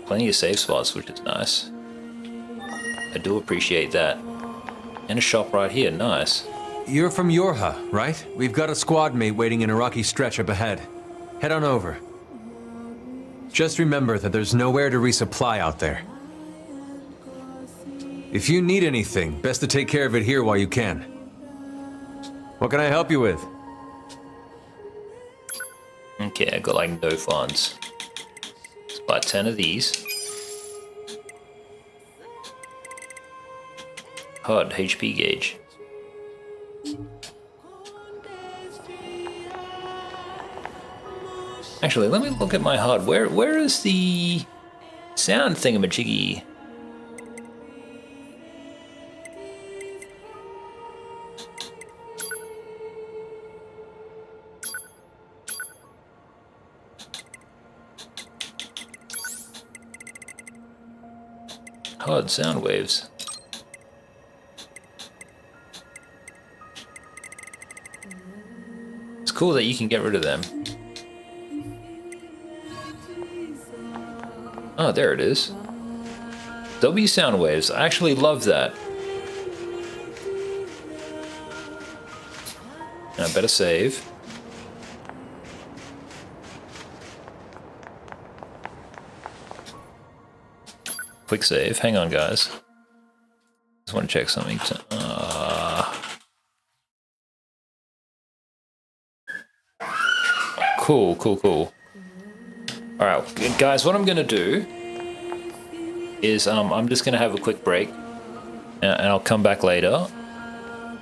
Plenty of safe spots, which is nice. I do appreciate that. And a shop right here, nice. You're from YoRHa, right? We've got a squad mate waiting in a rocky stretch up ahead. Head on over. Just remember that there's nowhere to resupply out there. If you need anything, best to take care of it here while you can. What can I help you with? Okay, I got like no funds. Let's buy 10 of these. HUD, HP gauge. Actually, let me look at my HUD. Where is the sound thingamajiggy? HUD sound waves. It's cool that you can get rid of them. Oh, there it is. W sound waves. I actually love that. And I better save. Quick save. Hang on, guys. Just want to check something. Cool, cool, cool. All right, guys. What I'm gonna do is I'm just gonna have a quick break, and I'll come back later.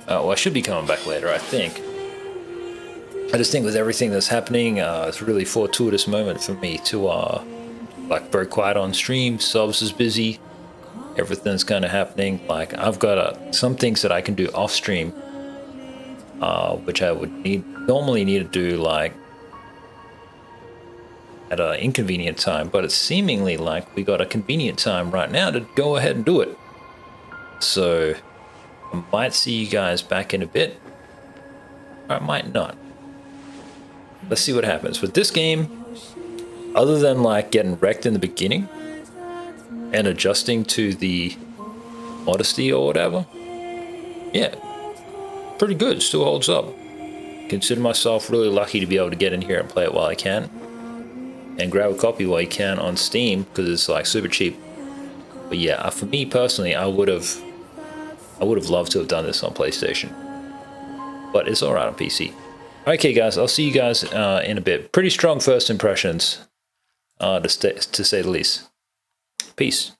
Well, I should be coming back later, I think. I just think with everything that's happening, it's a really fortuitous moment for me to like very quiet on stream. Subs is busy. Everything's kind of happening. Like I've got some things that I can do off stream, which I would normally need to do like at an inconvenient time, but it's seemingly like we got a convenient time right now to go ahead and do it. So I might see you guys back in a bit, or I might not. Let's see what happens with this game. Other than like getting wrecked in the beginning and adjusting to the modesty or whatever, yeah, pretty good, still holds up. Consider myself really lucky to be able to get in here and play it while I can, and grab a copy while you can on Steam because it's like super cheap. But yeah, for me personally, I would have I would have loved to have done this on PlayStation, but it's alright on PC. Okay guys, I'll see you guys in a bit. Pretty strong first impressions, to say the least. Peace.